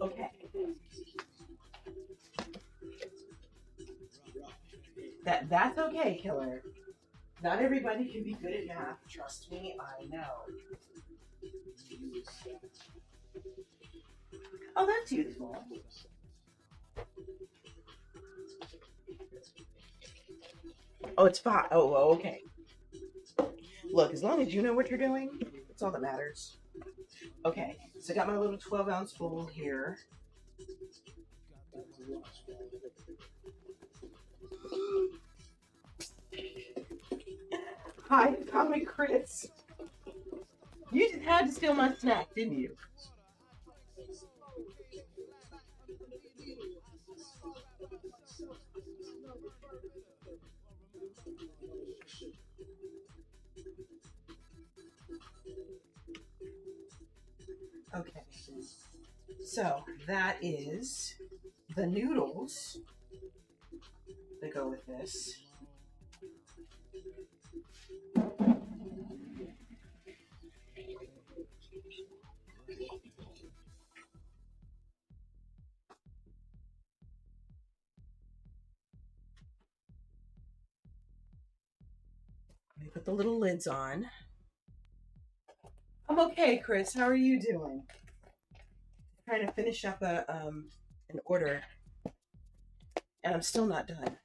Okay. That's okay, Killer. Not everybody can be good at math. Trust me, I know. Oh, that's useful. Oh, it's 5. Oh, okay. Look, as long as you know what you're doing, that's all that matters. Okay, so I got my little 12-ounce bowl here. Hi, Comic Chris. You just had to steal my snack, didn't you? Okay, so that is the noodles that go with this. Let me put the little lids on. I'm okay, Chris. How are you doing? I'm trying to finish up an order, and I'm still not done.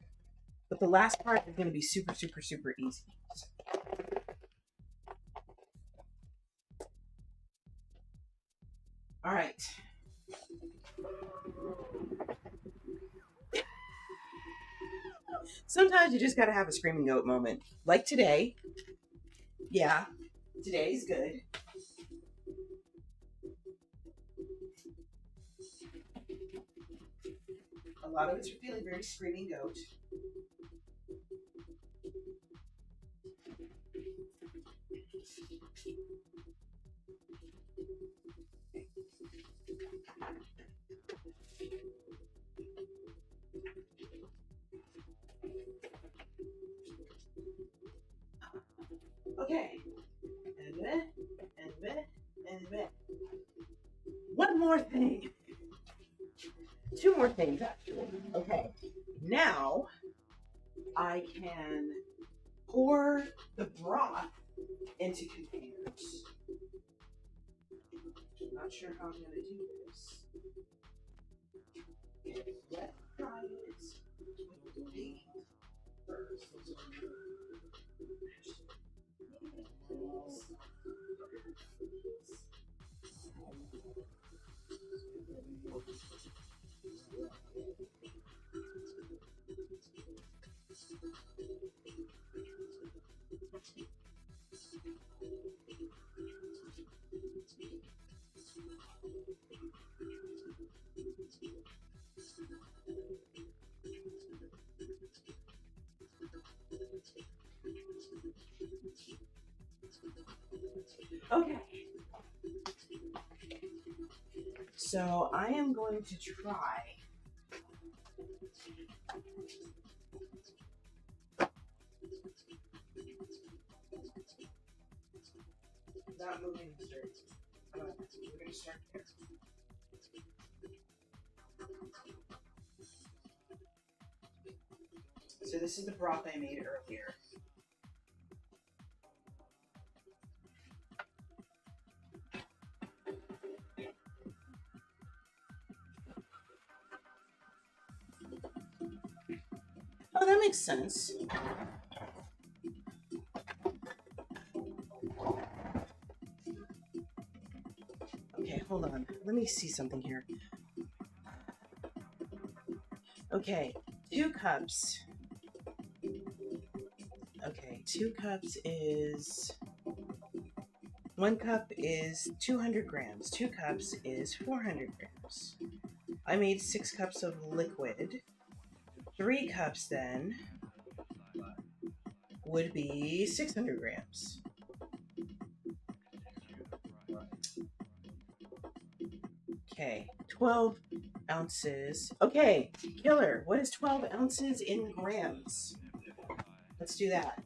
But the last part is going to be super, super, super easy. All right. Sometimes you just got to have a screaming goat moment. Like today. Yeah, today's good. A lot of us are feeling very screaming goat. Okay. And one more thing. 2 more things, actually. Okay. Now, I can pour the broth into containers. I'm not sure how I'm going to do this. Okay, let's try it with the pig first. Okay. So I am going to try. Not moving straight. We're going to start there. So this is the broth I made earlier. Oh, that makes sense. Okay, hold on. Let me see something here. Okay, 2 cups. Okay, 2 cups is... 1 cup is 200 grams. 2 cups is 400 grams. I made 6 cups of liquid. 3 cups then would be 600 grams. Okay, 12 ounces. Okay, killer. What is 12 ounces in grams? Let's do that.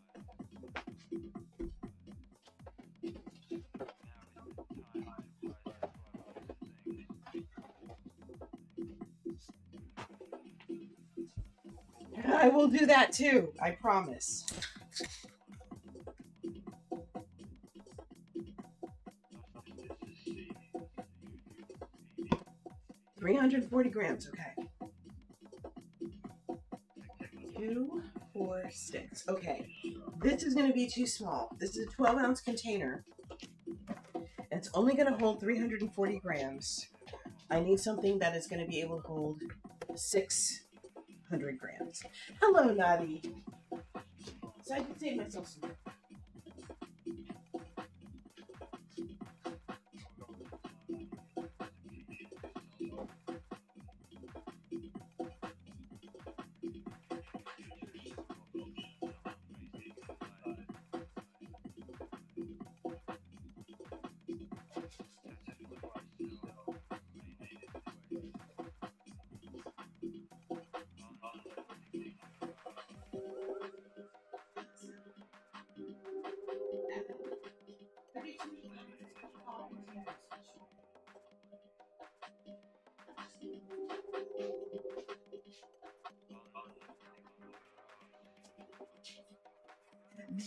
I will do that too, I promise. 340 grams, okay. 2, 4, 6. Okay, this is going to be too small. This is a 12-ounce container. And it's only going to hold 340 grams. I need something that is going to be able to hold 600 grams. Hello, Nadi. So I can save myself some.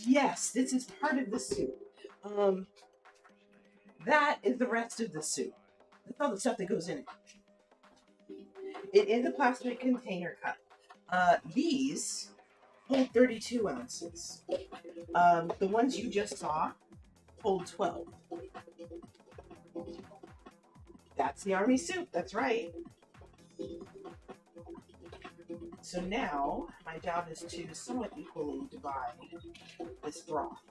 Yes, this is part of the soup. That is the rest of the soup. That's all the stuff that goes in it. It is a plastic container cup. These hold 32 ounces. The ones you just saw hold 12. That's the army soup. That's right. So now my job is to somewhat equally divide this broth.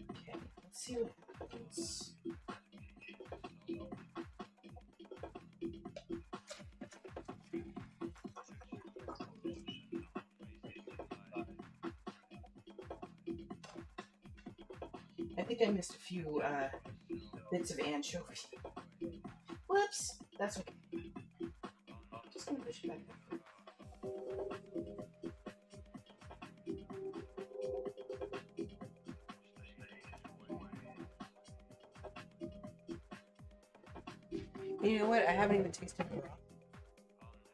Okay, let's see what happens. I think I missed a few bits of anchovy. Whoops! That's okay. Just gonna push it back up. You know what? I haven't even tasted the broth.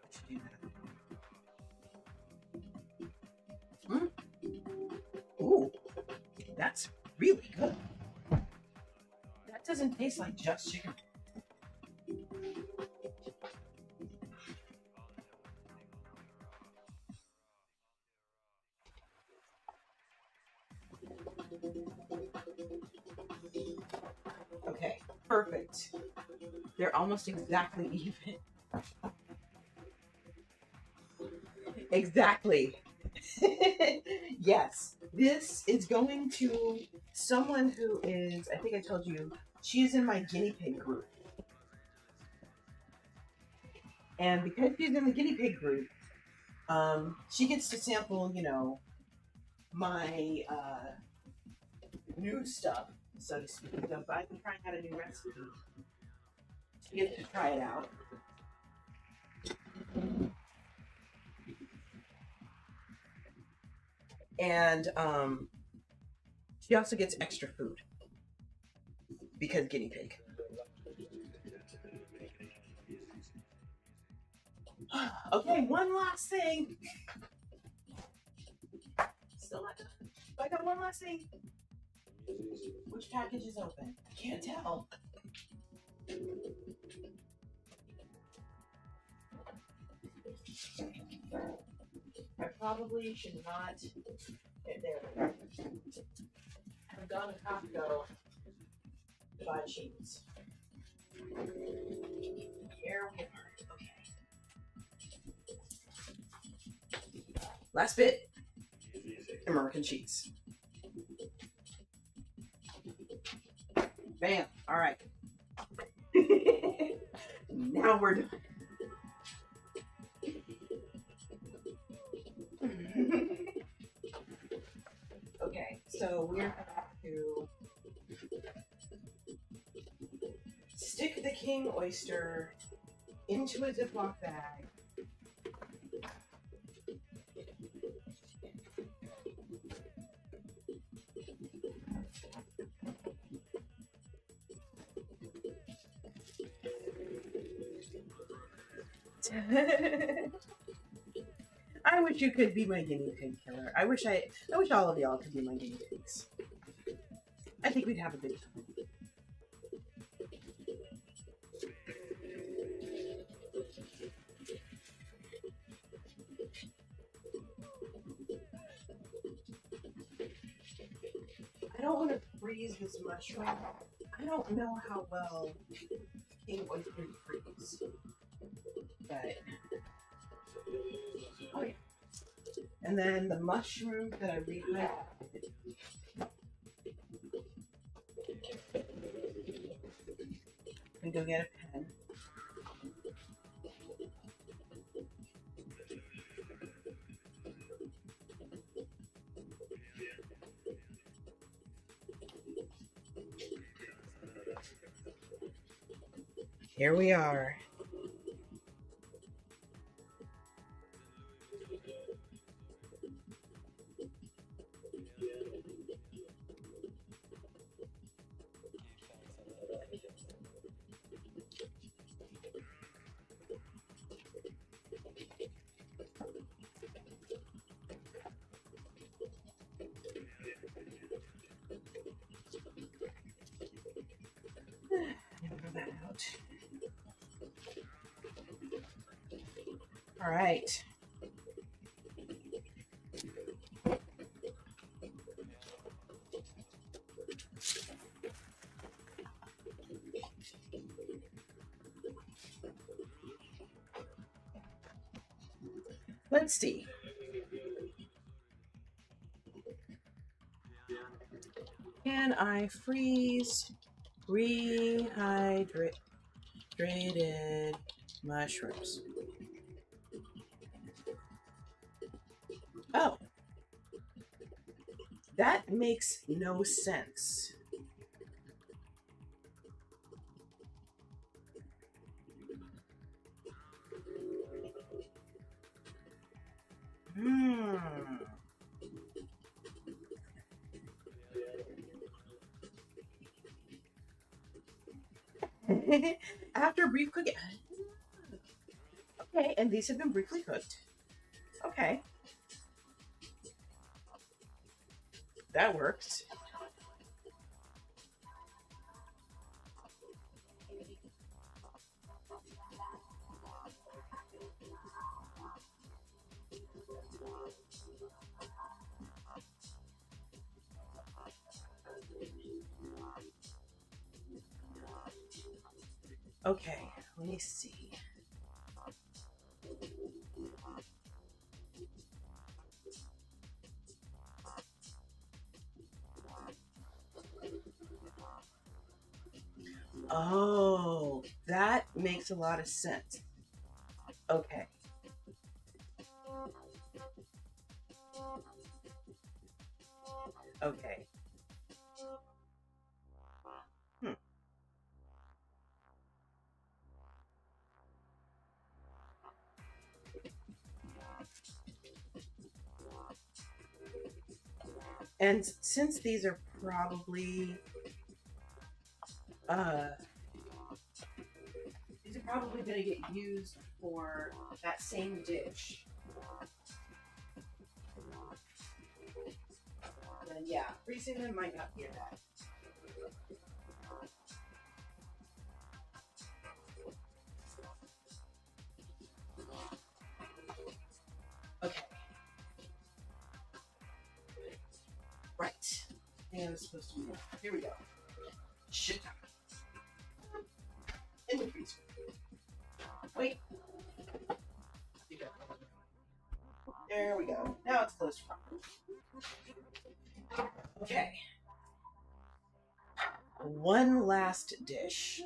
I should do that. That's really good. That doesn't taste like just chicken. Okay, perfect. They're almost exactly even. Exactly. Yes, this is going to someone who is, I think I told you, she's in my guinea pig group. And because she's in the guinea pig group, she gets to sample, you know, my new stuff, so to speak. So if I'm trying out a new recipe, she gets to try it out. And she also gets extra food because guinea pig. Okay, one last thing. Still not done. I got one last thing. Which package is open? I can't tell. I probably should not get there. I've gone to Costco to buy cheese. Here we are. Okay. Last bit. American cheese. Bam. All right. Now we're done. Okay, so we're going to stick the king oyster into a Ziploc bag. I wish you could be my guinea pig killer. I wish all of y'all could be my guinea pigs. I think we'd have a good time. I don't want to freeze this mushroom. I don't know how well king oysters freeze. But oh yeah. And then the mushrooms that I rehydrated. And go get a pen. Here we are. Throw that out. All right. Let's see. Can I freeze rehydrated mushrooms? Oh, that makes no sense. After brief cooking. Okay, and these have been briefly cooked. Okay. That works. Okay, let me see. Oh, that makes a lot of sense. Okay. Okay. Hmm. And since these are probably uh these are probably going to get used for that same dish, then yeah, freezing them might not be bad. Okay. Right. Yeah, I was supposed to be. Here we go. Shit. In the freezer. Wait. There we go. Now it's closed properly. Okay. One last dish.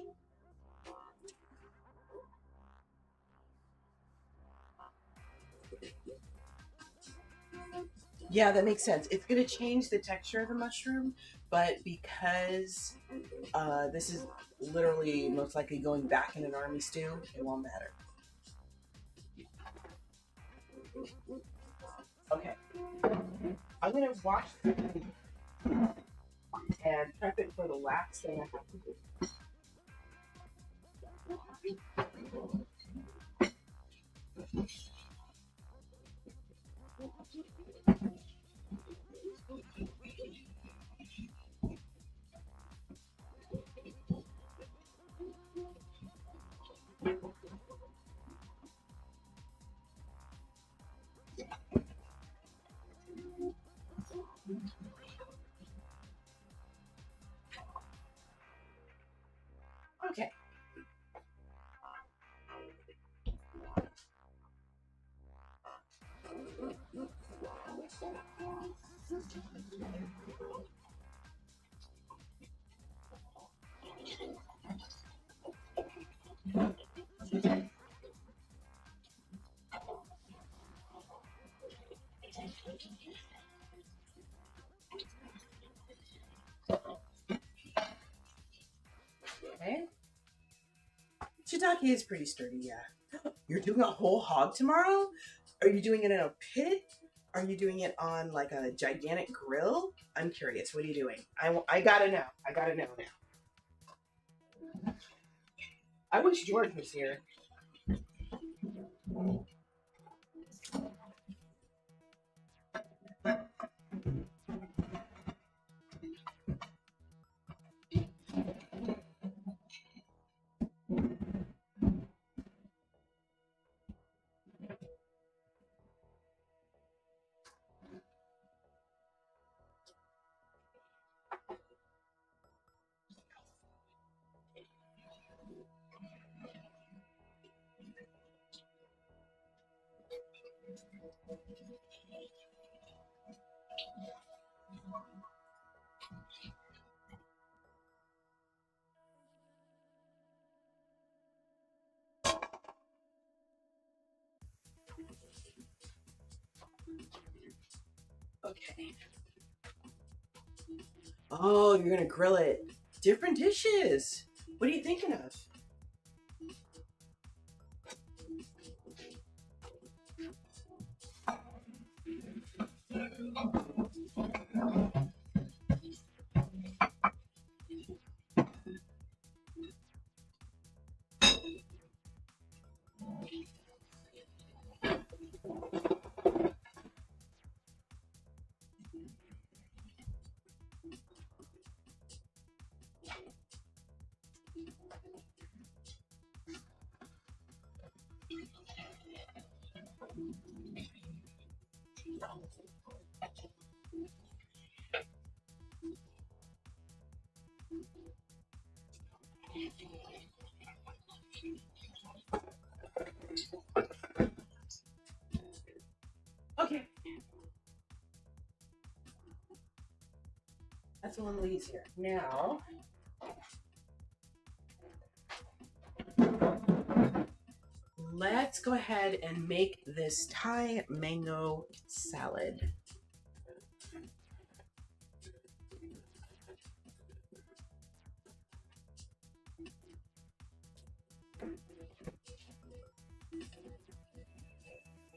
Yeah, that makes sense. It's going to change the texture of the mushroom, but because this is literally most likely going back in an army stew, it won't matter. Okay. I'm going to wash and prep it for the last thing I have to do. Okay. Okay. Shiitake is pretty sturdy, yeah. You're doing a whole hog tomorrow? Are you doing it in a pit? Are you doing it on like a gigantic grill? I'm curious. What are you doing? I gotta know. I gotta know now. I wish George was here. Okay. Oh, you're gonna grill it. Different dishes. What are you thinking of? Okay. That's a little easier. Now, let's go ahead and make this Thai mango salad.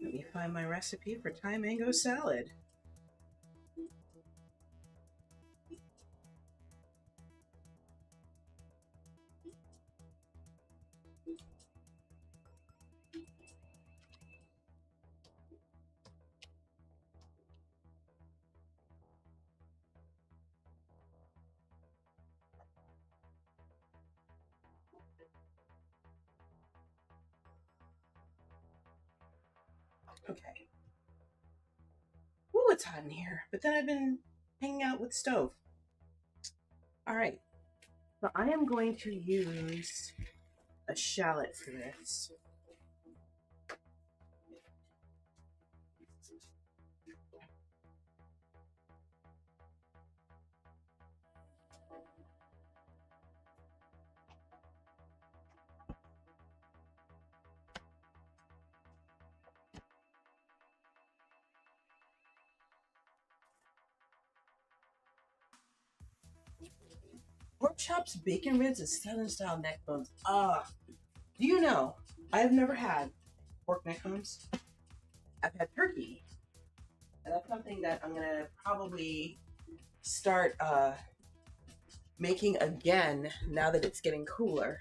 Let me find my recipe for Thai mango salad. Okay. Ooh, it's hot in here. But then I've been hanging out with the stove. All right. So I am going to use a shallot for this. Pork chops, bacon ribs, and southern style neck bones. Do you know? I've never had pork neck bones. I've had turkey. And that's something that I'm gonna probably start making again now that it's getting cooler.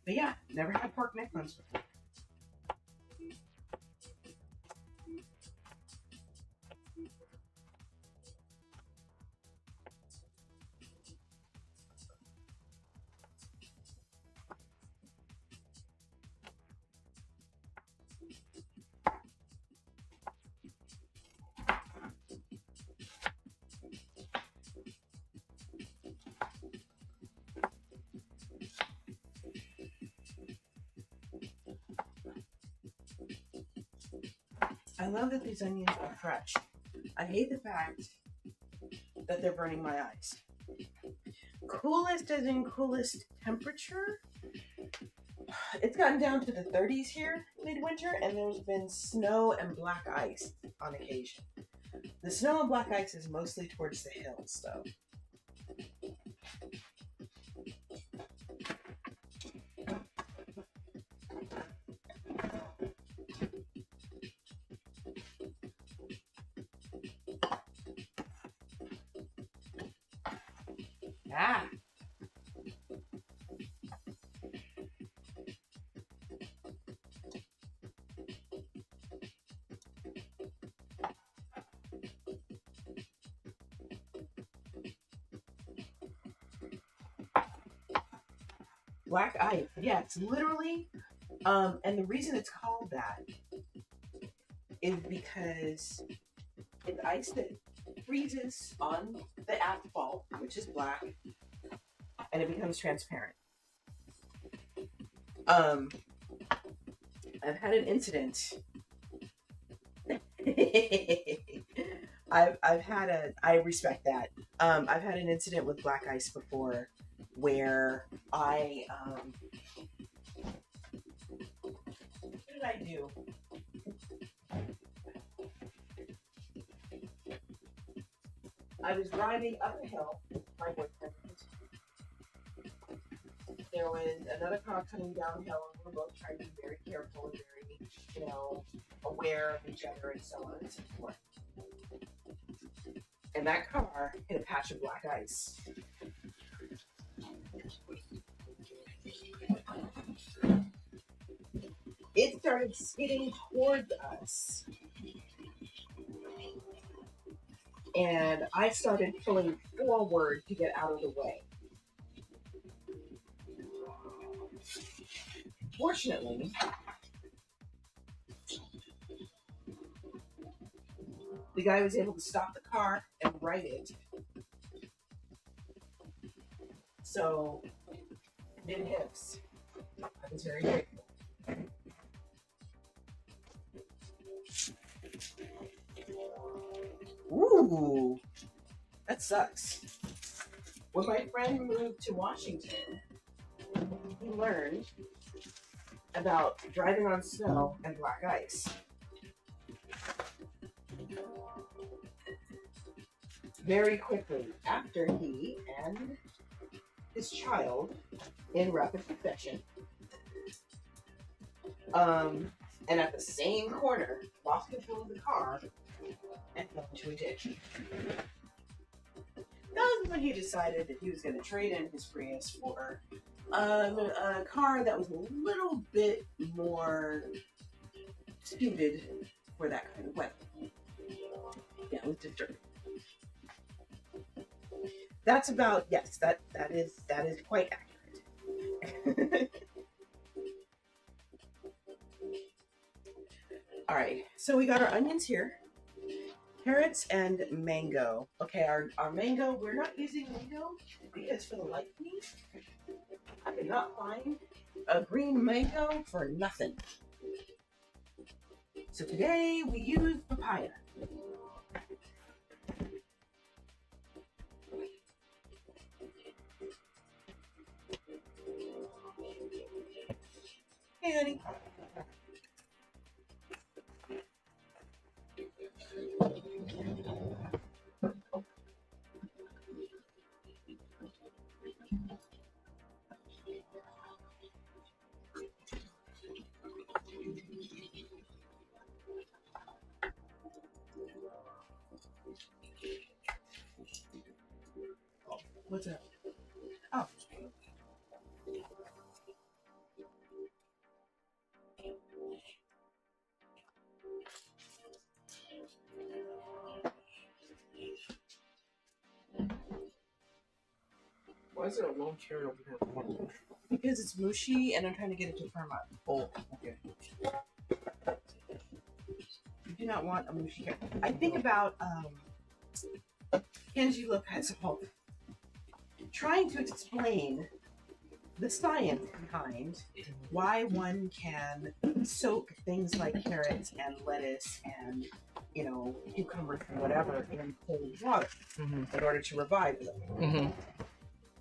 But yeah, never had pork neck bones before. I love that these onions are fresh. I hate the fact that they're burning my eyes. Coolest as in coolest temperature. It's gotten down to the 30s here midwinter, and there's been snow and black ice on occasion. The snow and black ice is mostly towards the hills, though. Ah. Black ice. Yeah, it's literally, and the reason it's called that is because it's ice that freezes on the asphalt, which is black, and it becomes transparent. I've had an incident. I respect that. I've had an incident with black ice before where what did I do? I was driving up a hill with my boyfriend. There was another car coming downhill, and we were both trying to be very careful and very, aware of each other and so on and so forth. And that car hit a patch of black ice. It started skidding towards us. And I started pulling forward to get out of the way. Fortunately, the guy was able to stop the car and right it So, did hips. I was very grateful. Ooh, that sucks. When my friend moved to Washington, he learned about driving on snow and black ice. Very quickly after he and his child, in rapid succession, and at the same corner, lost control of the car and fell into a ditch. That was when he decided that he was going to trade in his Prius for a car that was a little bit more suited for that kind of weather. Yeah, it was disturbing. That's about, yes, that is quite accurate. All right, so we got our onions here, carrots and mango. Okay, our mango, we're not using mango because for the life of me, I could not find a green mango for nothing. So today we use papaya. Hey, honey. What's up? Oh. Why is there a long chair over here? Because it's mushy and I'm trying to get it to firm up. Oh, okay. You do not want a mushy carrot. I think about Kenji Lopez trying to explain the science behind why one can soak things like carrots and lettuce and, you know, cucumbers and whatever in cold water in order to revive them.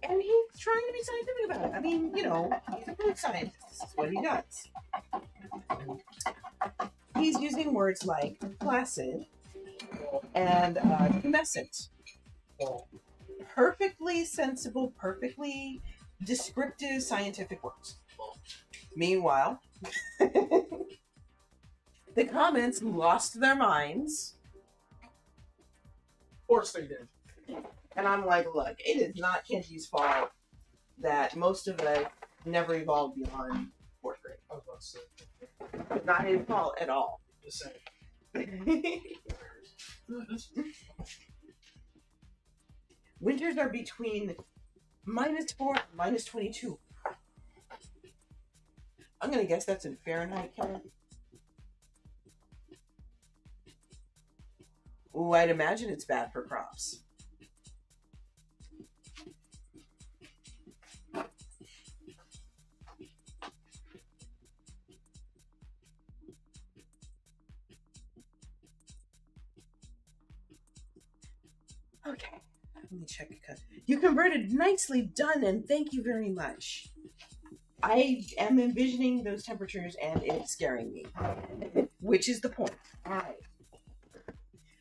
And he's trying to be scientific about it. I mean, you know, he's a food scientist. This is what he does. He's using words like placid and tumescent. Perfectly sensible, perfectly descriptive scientific words. Meanwhile, the comments lost their minds. Of course they did. And I'm like, look, it is not Kenji's fault that most of us never evolved beyond 4th grade. I was about to say. It's not his fault at all. Just saying. Winters are between -4 and -22. I'm gonna guess that's in Fahrenheit, Kevin. Ooh, I'd imagine it's bad for crops. Okay, let me check. You converted. Nicely done, and thank you very much. I am envisioning those temperatures, and it's scaring me, which is the point. All right.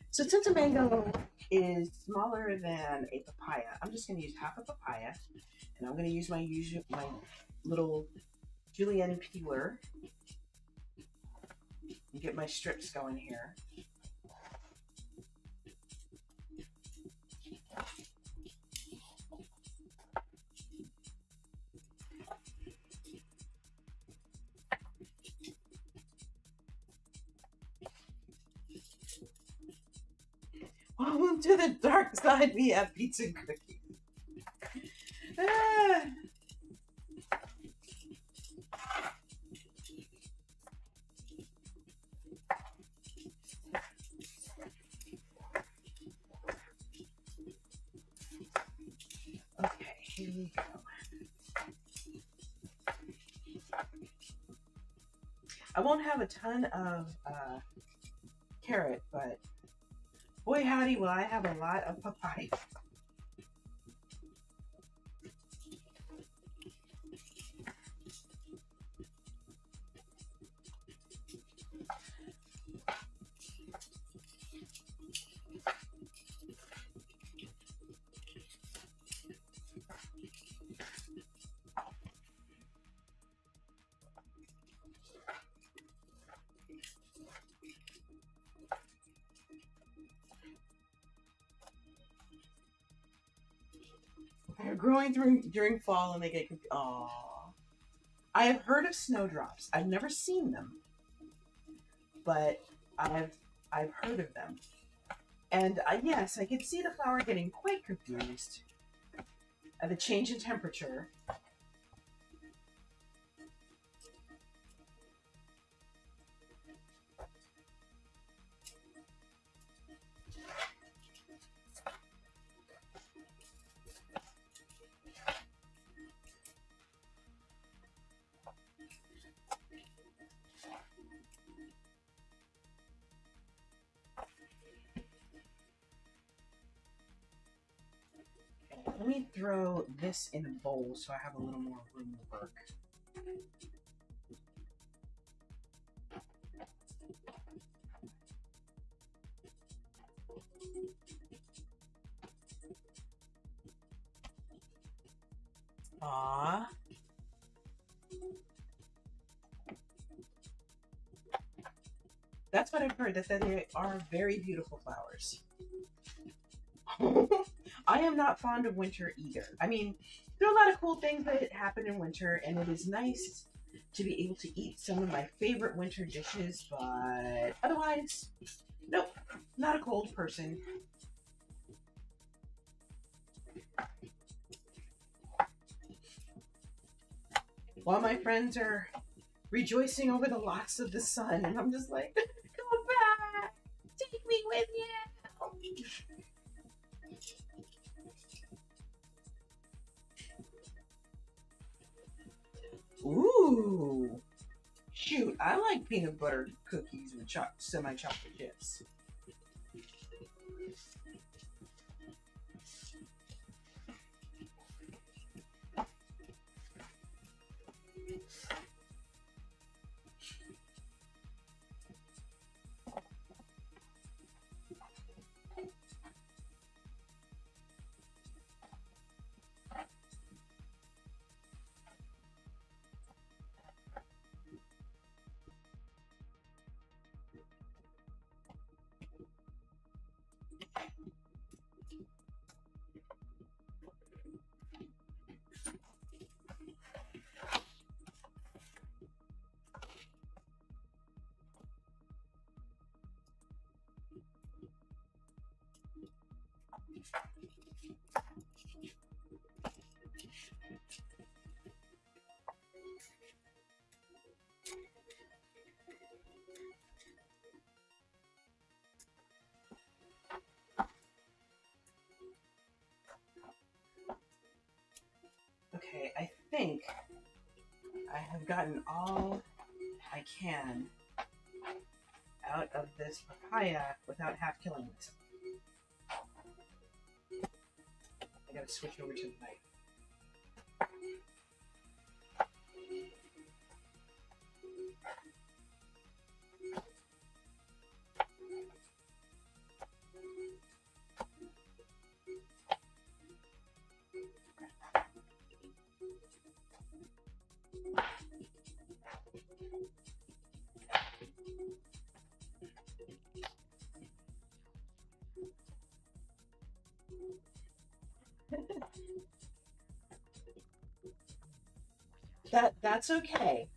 So since a mango is smaller than a papaya, I'm just going to use half a papaya, and I'm going to use my little julienne peeler and get my strips going here. Welcome to the dark side. We have pizza and cookies. Ah. Okay, here we go. I won't have a ton of carrot, but boy howdy will I have a lot of papaya. They're growing during fall and they get confused. Aww. I have heard of snowdrops. I've never seen them, but I've heard of them. And yes, I could see the flower getting quite confused at the change in temperature. Let me throw this in a bowl so I have a little more room to work. Aww. That's what I've heard, that they are very beautiful flowers. I am not fond of winter either. I mean, there are a lot of cool things that happen in winter, and it is nice to be able to eat some of my favorite winter dishes, but otherwise, nope, not a cold person. While my friends are rejoicing over the loss of the sun, and I'm just like, come back, take me with you. Ooh, shoot, I like peanut butter cookies with semi-chocolate chips. Okay, I think I have gotten all I can out of this papaya without half killing myself. I gotta switch over to the knife. That's okay.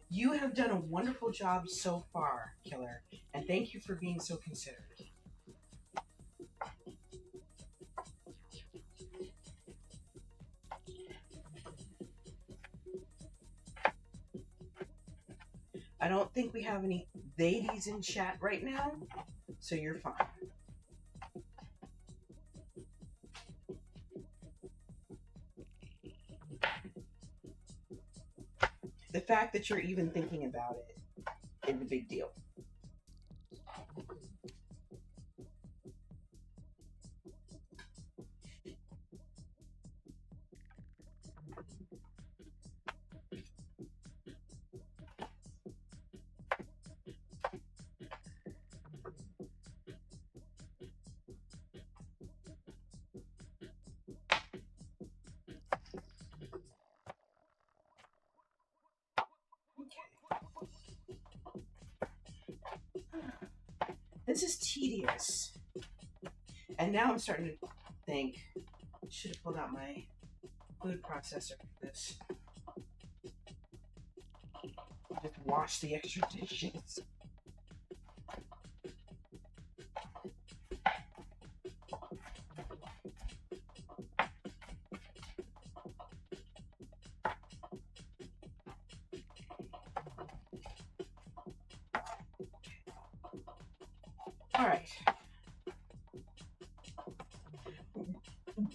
You have done a wonderful job so far, Killer, and thank you for being so considerate. I don't think we have any ladies in chat right now, so you're fine. The fact that you're even thinking about it is a big deal. This is tedious. And now I'm starting to think, I should have pulled out my food processor for this. Just wash the extra dishes. All right.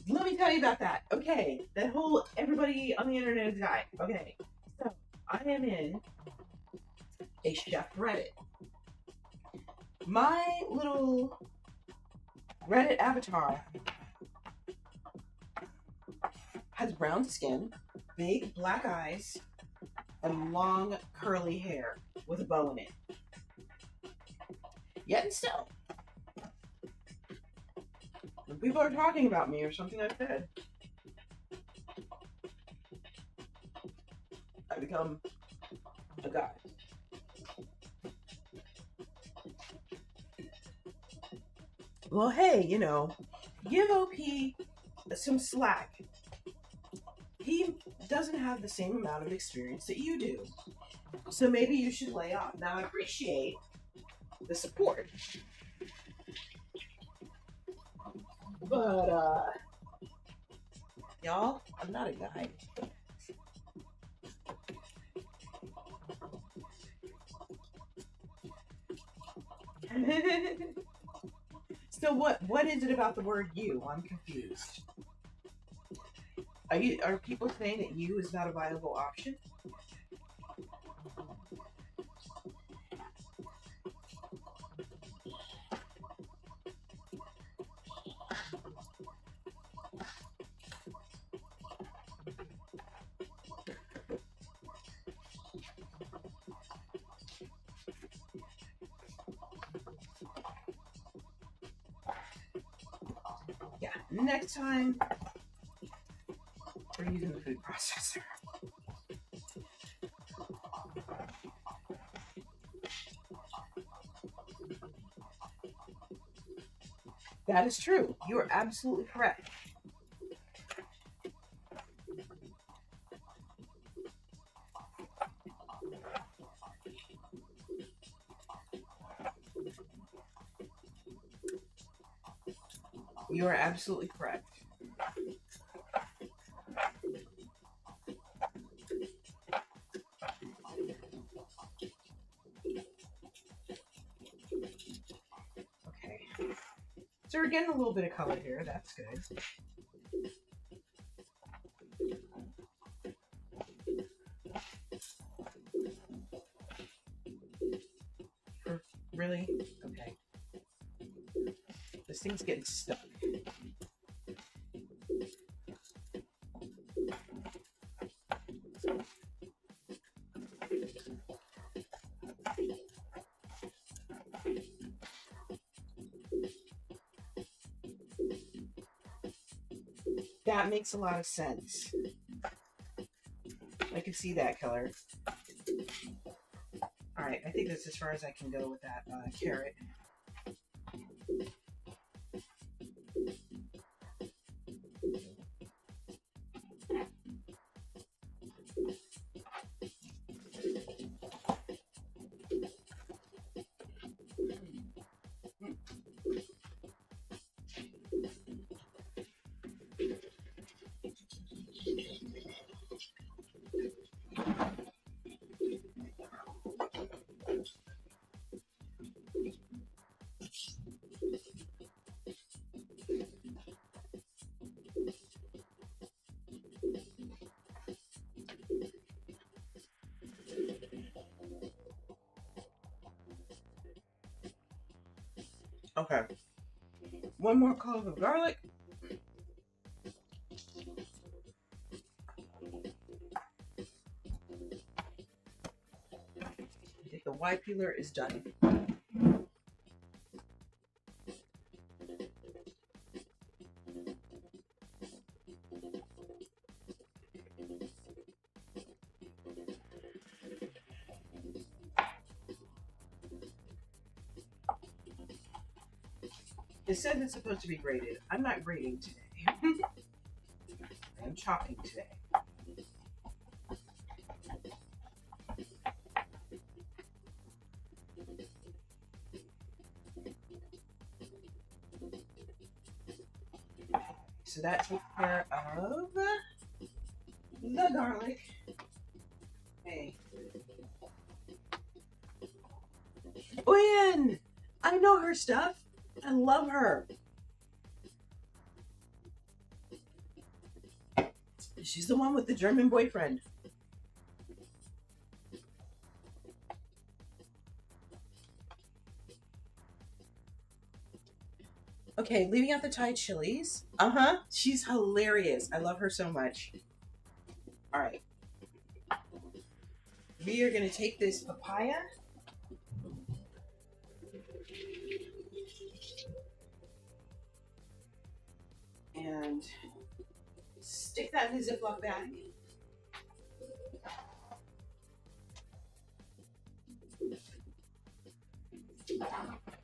Let me tell you about that. Okay, that whole everybody on the internet is guy. Okay, so I am in a chef Reddit. My little Reddit avatar has brown skin, big black eyes, and long curly hair with a bow in it. Yet and still, when people are talking about me or something I've said, I become a guy. Well, hey, you know, give OP some slack. He doesn't have the same amount of experience that you do. So maybe you should lay off. Now, I appreciate the support. But, y'all, I'm not a guy. So what is it about the word you? I'm confused. Are people saying that you is not a viable option? Yeah, next time we're using the food processor. That is true. You are absolutely correct. You are absolutely correct. Okay. So we're getting a little bit of color here. That's good. Really? Okay. This thing's getting stuck. That makes a lot of sense. I can see that color. Alright, I think that's as far as I can go with that carrot. Okay. One more clove of garlic. I think the Y peeler is done. It says it's supposed to be grated. I'm not grating today. I'm chopping today. So that takes care of the garlic. Okay. Oyen! I know her stuff. I love her. She's the one with the German boyfriend. Okay, leaving out the Thai chilies. She's hilarious. I love her so much. All right. We are going to take this papaya. And stick that in a Ziploc bag.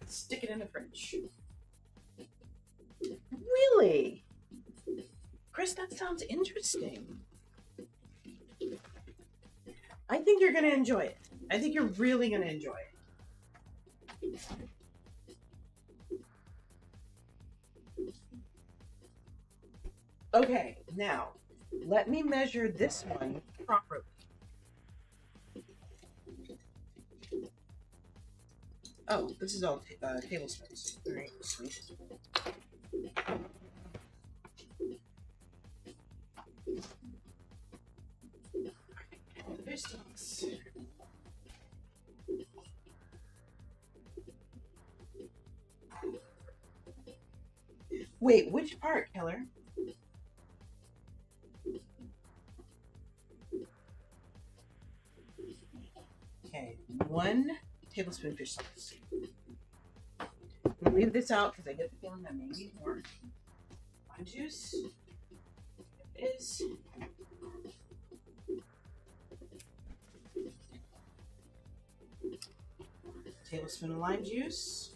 Stick it in the fridge. Really? Chris, that sounds interesting. I think you're going to enjoy it. I think you're really going to enjoy it. Okay, now let me measure this one properly. Oh, this is all tablespoons. All right, sweet. Vegetables. Wait, which part, Keller? Okay, 1 tablespoon fish sauce. I'm gonna leave this out because I get the feeling that may need more. Lime juice. It is. Tablespoon of lime juice.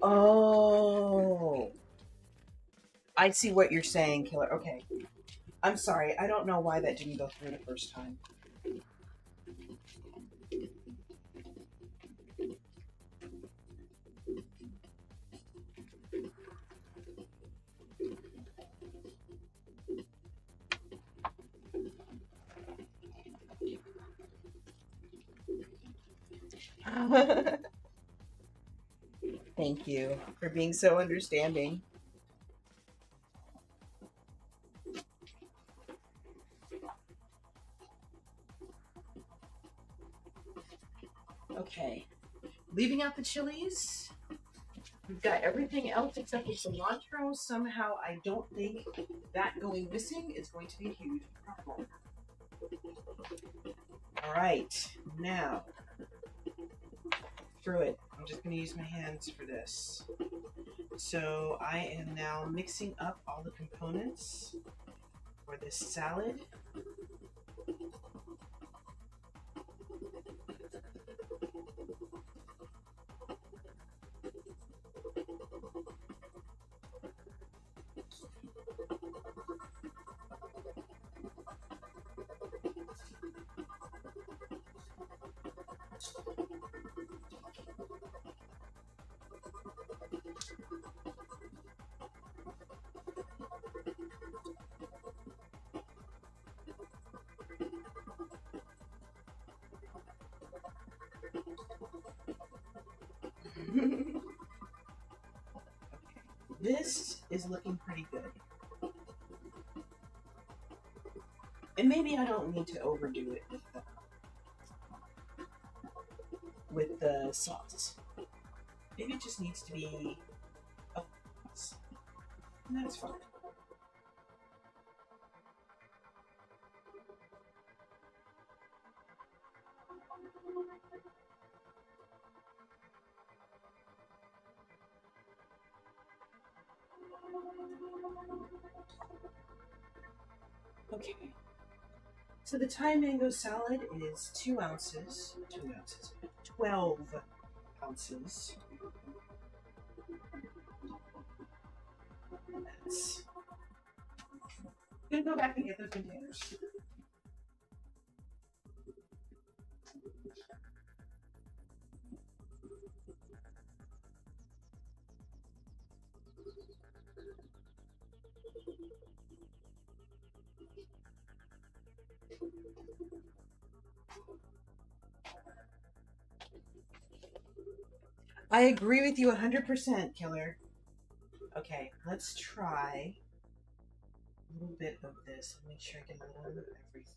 Oh, I see what you're saying, Killer. Okay. I'm sorry. I don't know why that didn't go through the first time. Thank you for being so understanding. Okay, leaving out the chilies. We've got everything else except for cilantro. Somehow I don't think that going missing is going to be a huge problem. All right, now through it. I'm just going to use my hands for this. So I am now mixing up all the components for this salad. Okay. This is looking pretty good. And maybe I don't need to overdo it with the sauce. Maybe it just needs to be a sauce. And that's fine. Okay. So the Thai mango salad is 2 ounces, 12 ounces. That's... I'm gonna go back and get those containers. I agree with you 100%, Killer. Okay, let's try a little bit of this. Make sure I get a little bit of everything.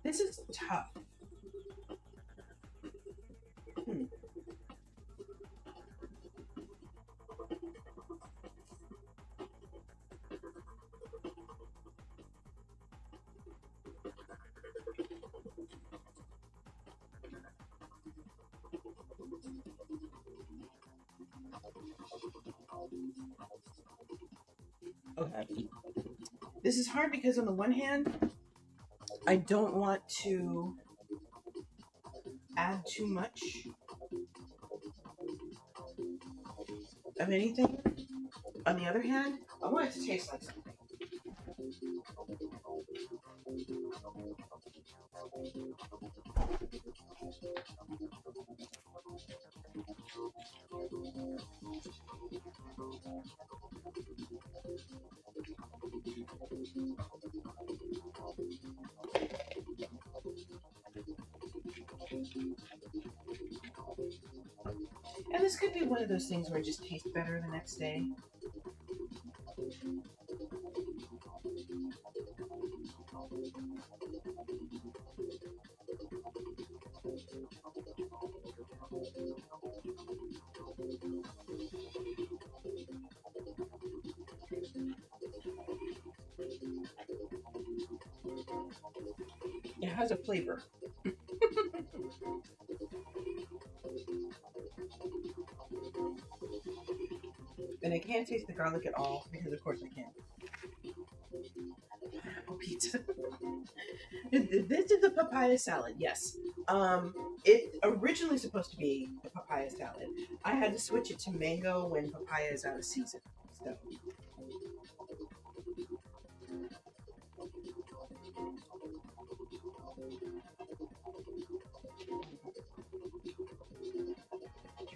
This is tough. Okay. This is hard because on the one hand, I don't want to add too much of anything. On the other hand, I want it to taste like something. And this could be one of those things where it just tastes better the next day. It has a flavor. And I can't taste the garlic at all because of course I can't. Oh, pizza. This is a papaya salad, yes. It originally supposed to be a papaya salad. I had to switch it to mango when papaya is out of season. So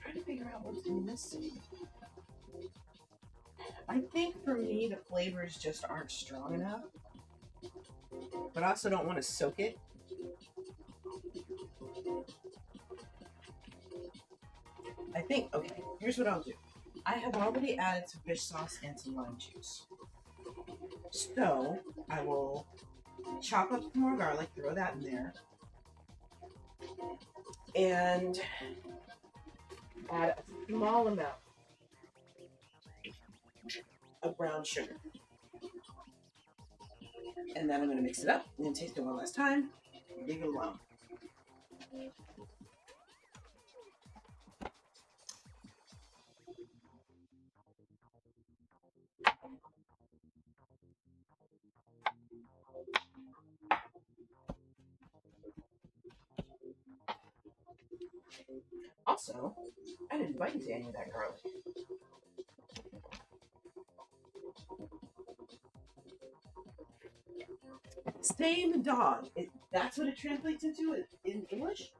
trying to figure out what's missing. I think for me the flavors just aren't strong enough. But I also don't want to soak it. I think, okay, here's what I'll do. I have already added some fish sauce and some lime juice. So I will chop up some more garlic, throw that in there, and add a small amount of brown sugar. And then I'm going to mix it up and then taste it one last time. Leave it alone. Also, I didn't bite into any of that garlic. Same dog. That's what it translates into in English?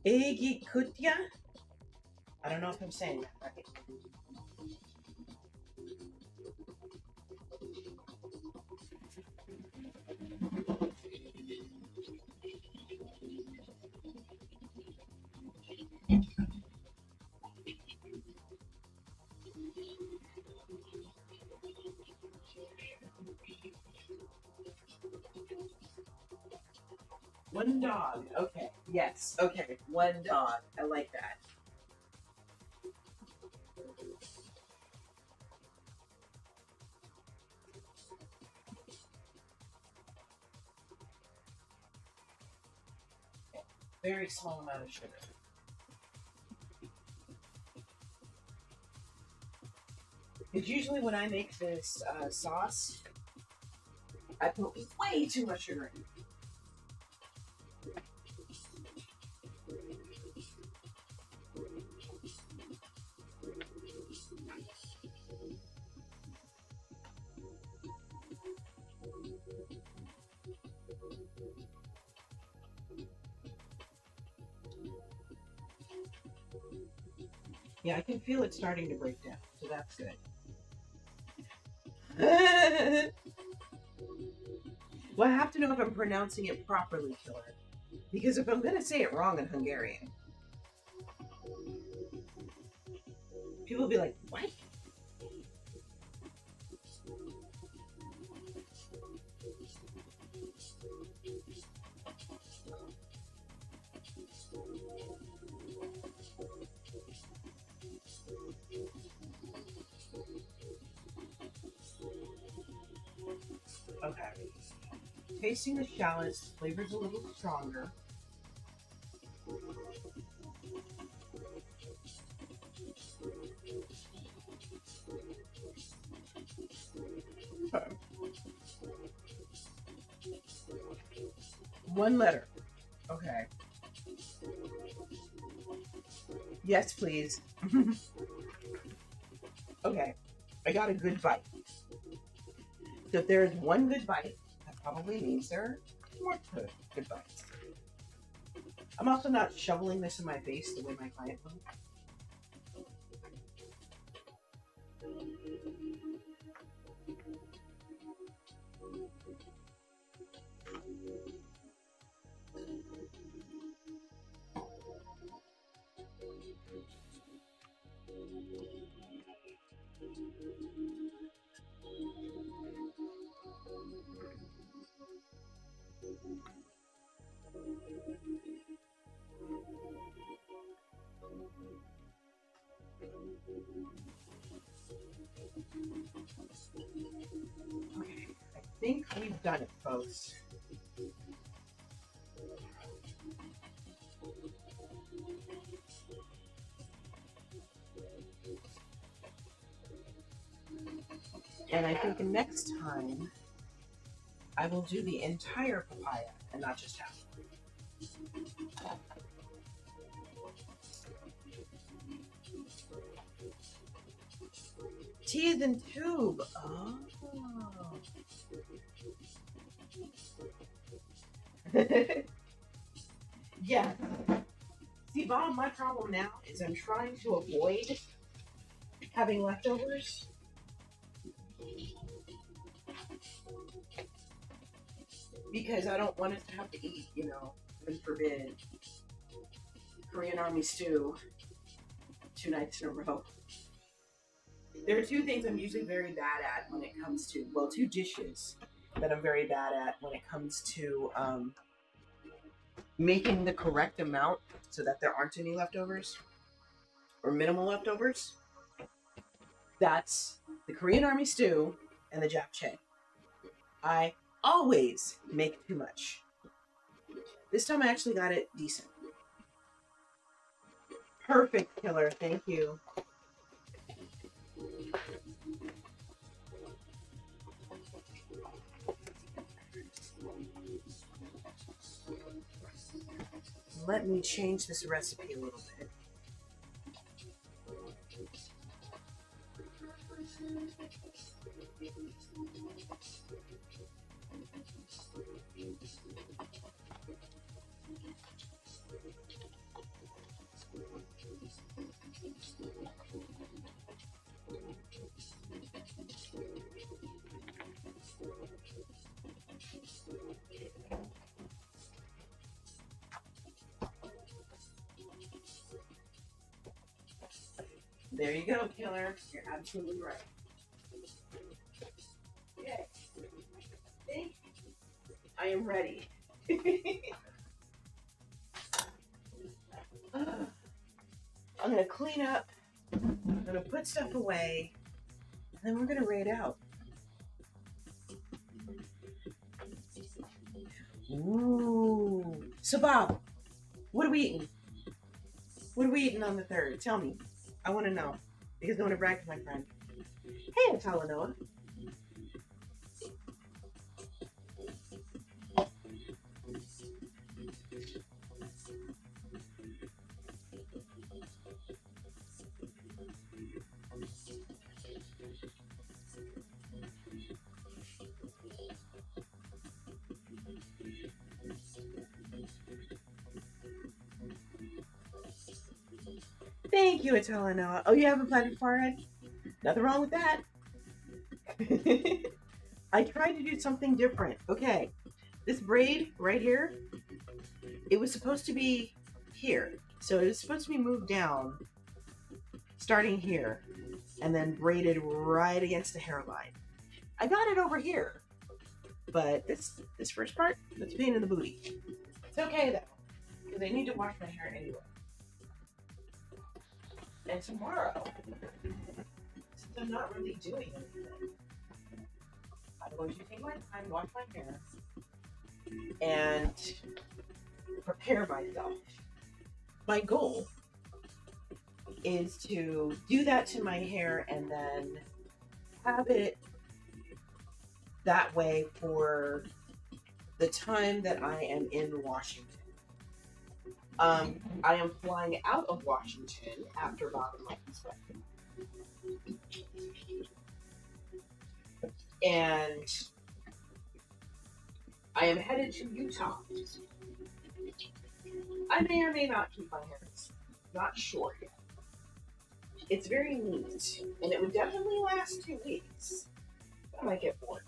Egikutia? I don't know if I'm saying that right. One dog. Okay. Yes. Okay. One dog. I like that. Very small amount of sugar. Because usually when I make this sauce, I put way too much sugar in. Yeah, I can feel it starting to break down, so that's good. Well, I have to know if I'm pronouncing it properly, Killer. Because if I'm going to say it wrong in Hungarian, people will be like, what? Okay. Tasting the shallots, the flavor's a little stronger. Okay. One letter. Okay. Yes, please. Okay. I got a good bite. So if there is one good bite, that probably means there are more good bites. I'm also not shoveling this in my face the way my client would. Okay, I think we've done it, folks. And I think next time I will do the entire papaya and not just half. Teeth and tube. Oh. Yeah. See, Bob, my problem now is I'm trying to avoid having leftovers. Because I don't want us to have to eat, you know, heaven forbid, Korean Army stew 2 nights in a row. There are 2 things I'm usually very bad at when it comes to, well, 2 dishes that I'm very bad at when it comes to making the correct amount so that there aren't any leftovers or minimal leftovers. That's the Korean Army stew and the japchae. I always make too much. This time I actually got it decent. Perfect, Killer. Thank you. Let me change this recipe a little bit. There you go, Killer. You're absolutely right. Okay. I think I am ready. I'm gonna clean up. I'm gonna put stuff away, and then we're gonna raid out. Ooh. So Bob, what are we eating? What are we eating on the 3rd? Tell me. I want to know because I want to brag to my friend. Hey, Talanoa. Thank you, Talanoa. Oh, you have a planted forehead? Nothing wrong with that. I tried to do something different. Okay, this braid right here, it was supposed to be here. So it was supposed to be moved down, starting here, and then braided right against the hairline. I got it over here, but this first part, that's pain in the booty. It's okay though, because I need to wash my hair anyway. And tomorrow, since I'm not really doing anything, I'm going to take my time, wash my hair, and prepare myself. My goal is to do that to my hair and then have it that way for the time that I am in Washington. I am flying out of Washington after Bob and Mikey's wedding. And I am headed to Utah. I may or may not keep my hair. Not sure yet. It's very neat, and it would definitely last 2 weeks. I might get bored.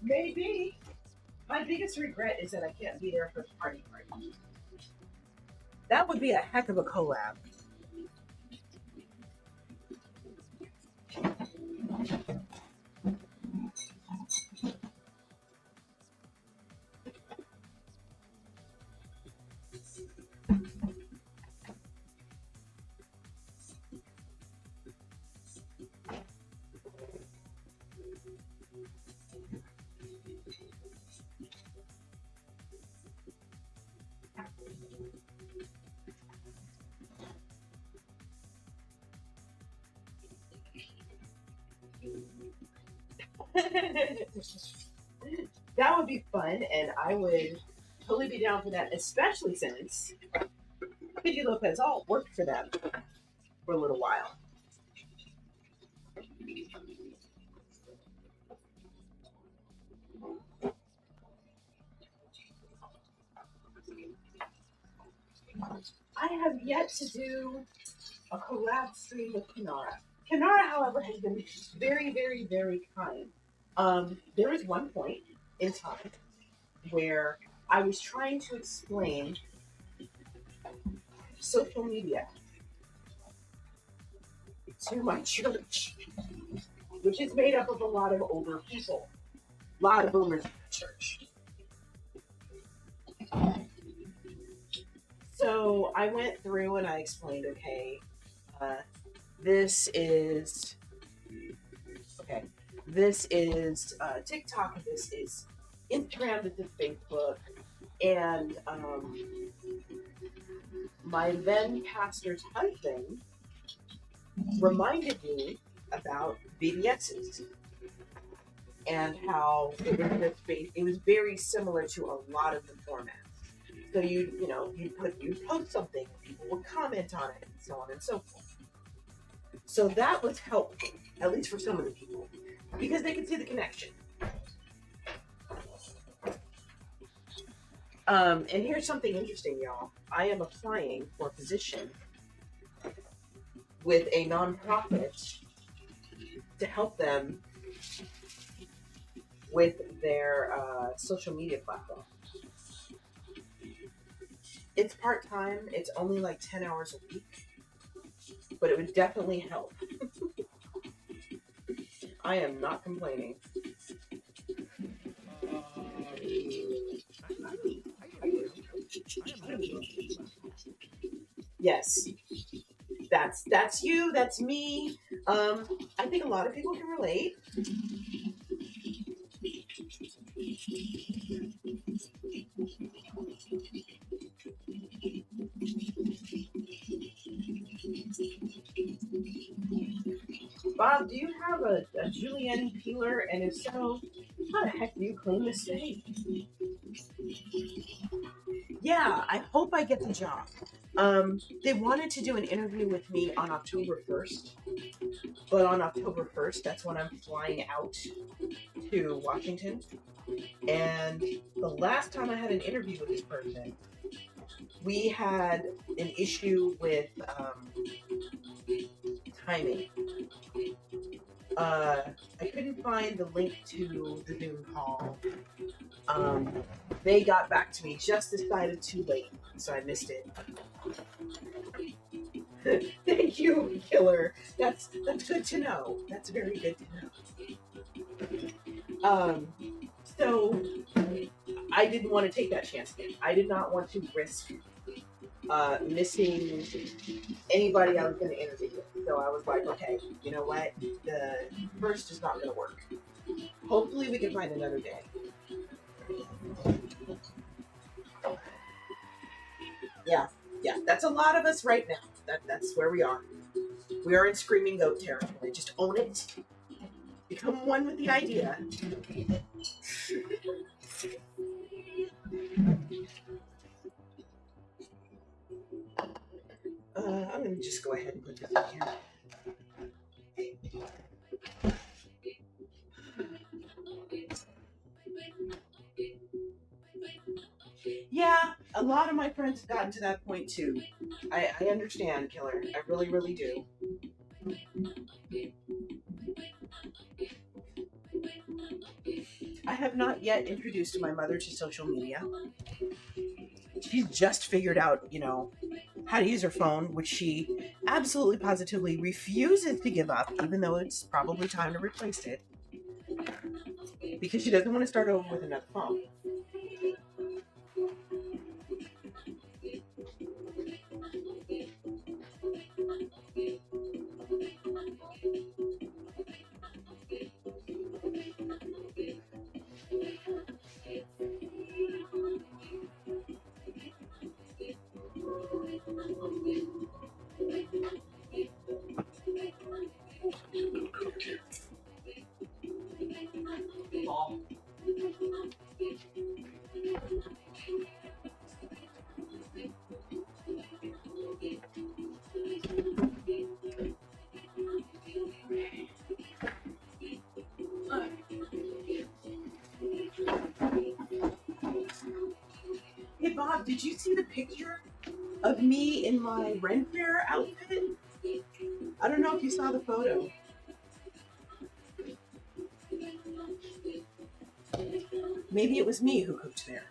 Maybe. My biggest regret is that I can't be there for the party. That would be a heck of a collab. That would be fun, and I would totally be down for that, especially since Pidgey Lopez all worked for them for a little while. I have yet to do a collab stream with Kinara. Kinara, however, has been very, very, very kind. There was one point in time where I was trying to explain social media to my church, which is made up of a lot of older people, a lot of boomers in the church. So I went through and I explained, okay, this is TikTok, this is Instagram, this is Facebook, and my then pastor's husband reminded me about BBSs. and how it was just it was very similar to a lot of the formats. So you post something, people would comment on it, and so on and so forth. So that was helpful, at least for some of the people, because they could see the connection. And here's something interesting, y'all. I am applying for a position with a nonprofit to help them with their social media platform. It's part-time. It's only like 10 hours a week, but it would definitely help. I am not complaining. Yes, that's you. That's me. I think a lot of people can relate. Bob, do you have a Julienne peeler? And if so, how the heck do you clean this thing? Yeah, I hope I get the job. They wanted to do an interview with me on October 1st. But on October 1st, that's when I'm flying out to Washington. And the last time I had an interview with this person, we had an issue with timing. I couldn't find the link to the Zoom call. They got back to me, just decided too late, so I missed it. Thank you, Killer. That's good to know. That's very good to know. So I didn't want to take that chance. I did not want to risk missing anybody I was going to interview with. So I was like, okay, you know what? The first is not going to work. Hopefully we can find another day. Yeah, that's a lot of us right now. That's where we are. We are in screaming goat territory. Just own it. Become one with the idea. I'm going to just go ahead and put this in here. Yeah, a lot of my friends have gotten to that point too. I understand, Killer. I really, really do. I have not yet introduced my mother to social media. She's just figured out, how to use her phone, which she absolutely positively refuses to give up, even though it's probably time to replace it. Because she doesn't want to start over with another phone. Hey Bob, did you see the picture of me in my Ren Fair outfit? I don't know if you saw the photo. Maybe it was me who cooked there.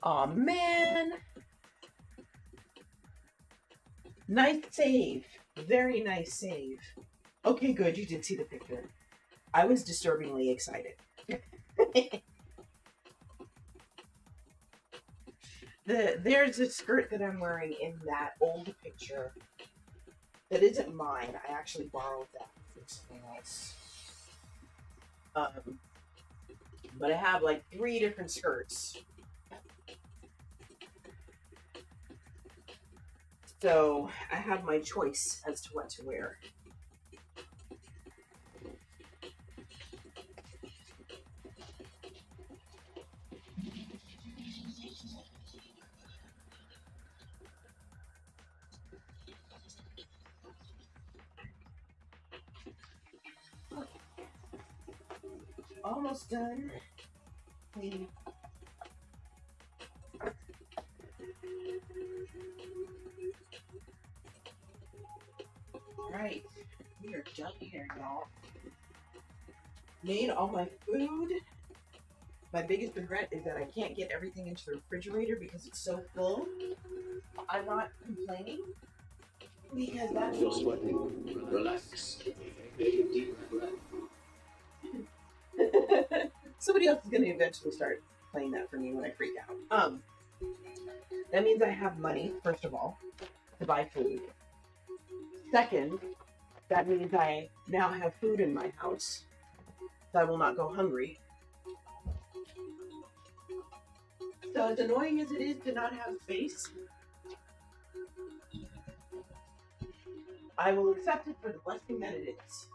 Aw, man. Nice save. Very nice save. Okay, good. You did see the picture. I was disturbingly excited. There's a skirt that I'm wearing in that old picture that isn't mine. I actually borrowed that from someone else. But I have like 3 different skirts. So I have my choice as to what to wear. Almost done. Alright, we are done here, y'all. Made all my food. My biggest regret is that I can't get everything into the refrigerator because it's so full. I'm not complaining because that's You're sweating. Relax. Take a deep breath. somebody else is going to eventually start playing that for me when I freak out. That means I have money, first of all, to buy food. Second, that means I now have food in my house, so I will not go hungry. So as annoying as it is to not have space, I will accept it for the blessing that it is.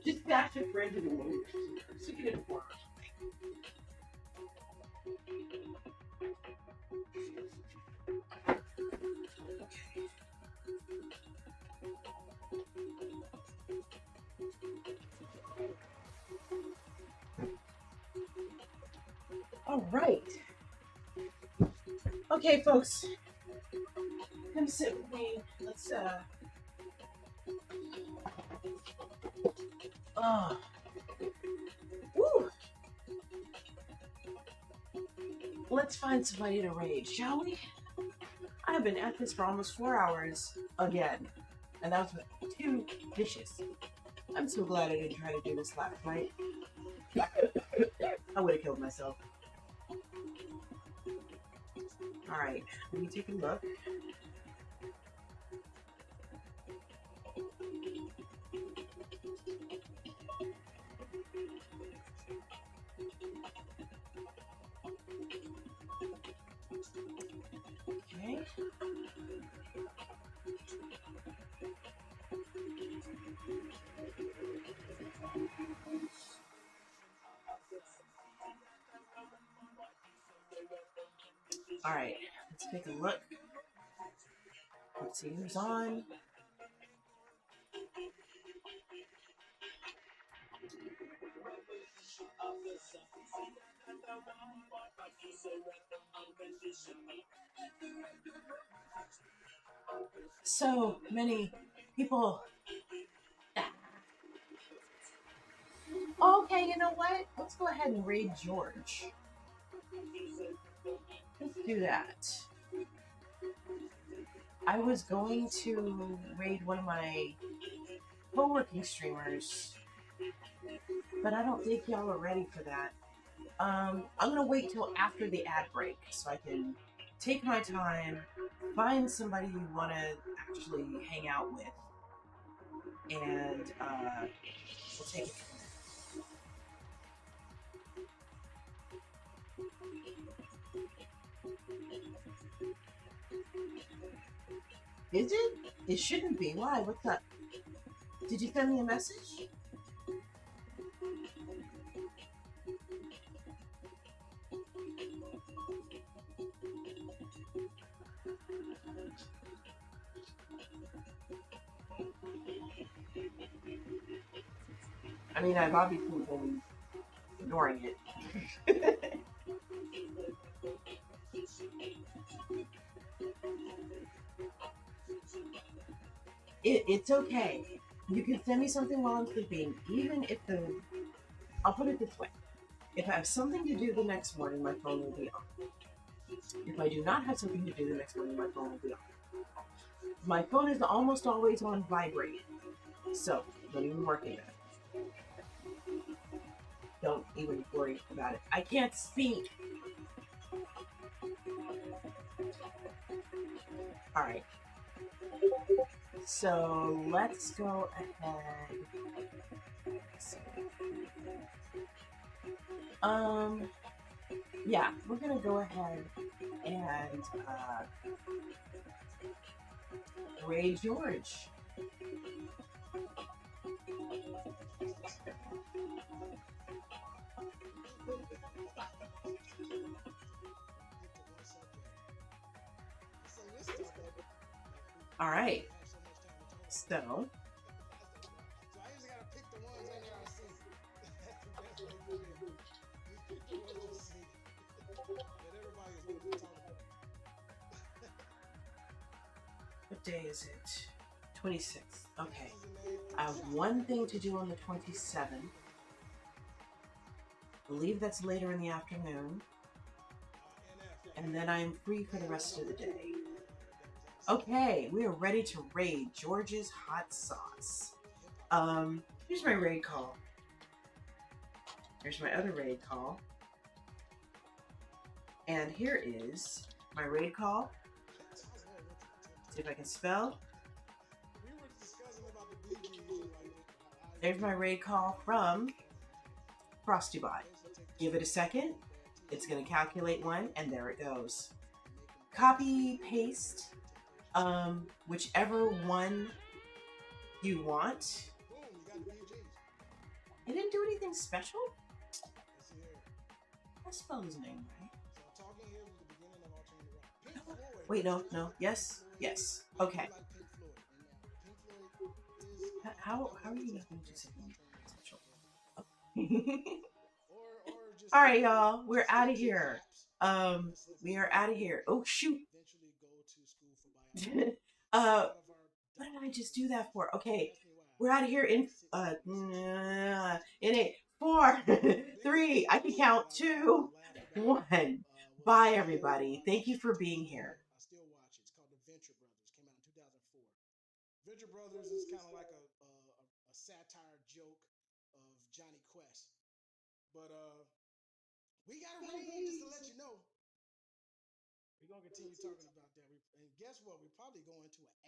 Just dash it for into the window so you get it for All right. Okay, folks. Come sit with me. Let's Woo. Let's find somebody to raid, shall we? I've been at this for almost 4 hours again. And that was with 2 dishes. I'm so glad I didn't try to do this last night. I would have killed myself. Alright, let me take a look. Okay. All right, let's take a look. Let's see who's on. So many people. Okay, you know what? Let's go ahead and raid George. Let's do that. I was going to raid one of my co-working streamers, but I don't think y'all are ready for that. I'm gonna wait till after the ad break so I can take my time, find somebody you want to actually hang out with, and we'll take it from there. Is it? It shouldn't be. Why? What's up? Did you send me a message? I mean, I've obviously been ignoring it. It's okay. You can send me something while I'm sleeping, even if I'll put it this way. If I have something to do the next morning, my phone will be on. If I do not have something to do the next morning, my phone will be on. My phone is almost always on vibrate, so don't even worry about it. Don't even worry about it. I can't speak. All right. So let's go ahead. Yeah, we're gonna go ahead and raid George. All right. So. What day is it? 26th. Okay. I have one thing to do on the 27th. I believe that's later in the afternoon. And then I am free for the rest of the day. Okay, we are ready to raid George's Hot Sauce. Here's my raid call. Here's my other raid call. And here is my raid call. See if I can spell. There's my raid call from FrostyBot. Give it a second. It's going to calculate one, and there it goes. Copy, paste, whichever one you want. It didn't do anything special? I spelled his name right. Wait, no. Yes. Okay. How are you not going to do something special? All right, y'all. We're out of here. We are out of here. Oh, shoot. What did I just do that for? Okay. We're out of here in 8, 4, 3. I can count 2, 1. Bye, everybody. Thank you for being here. I still watch it. It's called The Venture Brothers. Came out in 2004. Venture Brothers is kind of like a satire joke of Johnny Quest. But we got a raid, just to let you know. We're gonna continue talking about that. And guess what? We're probably going to an ad.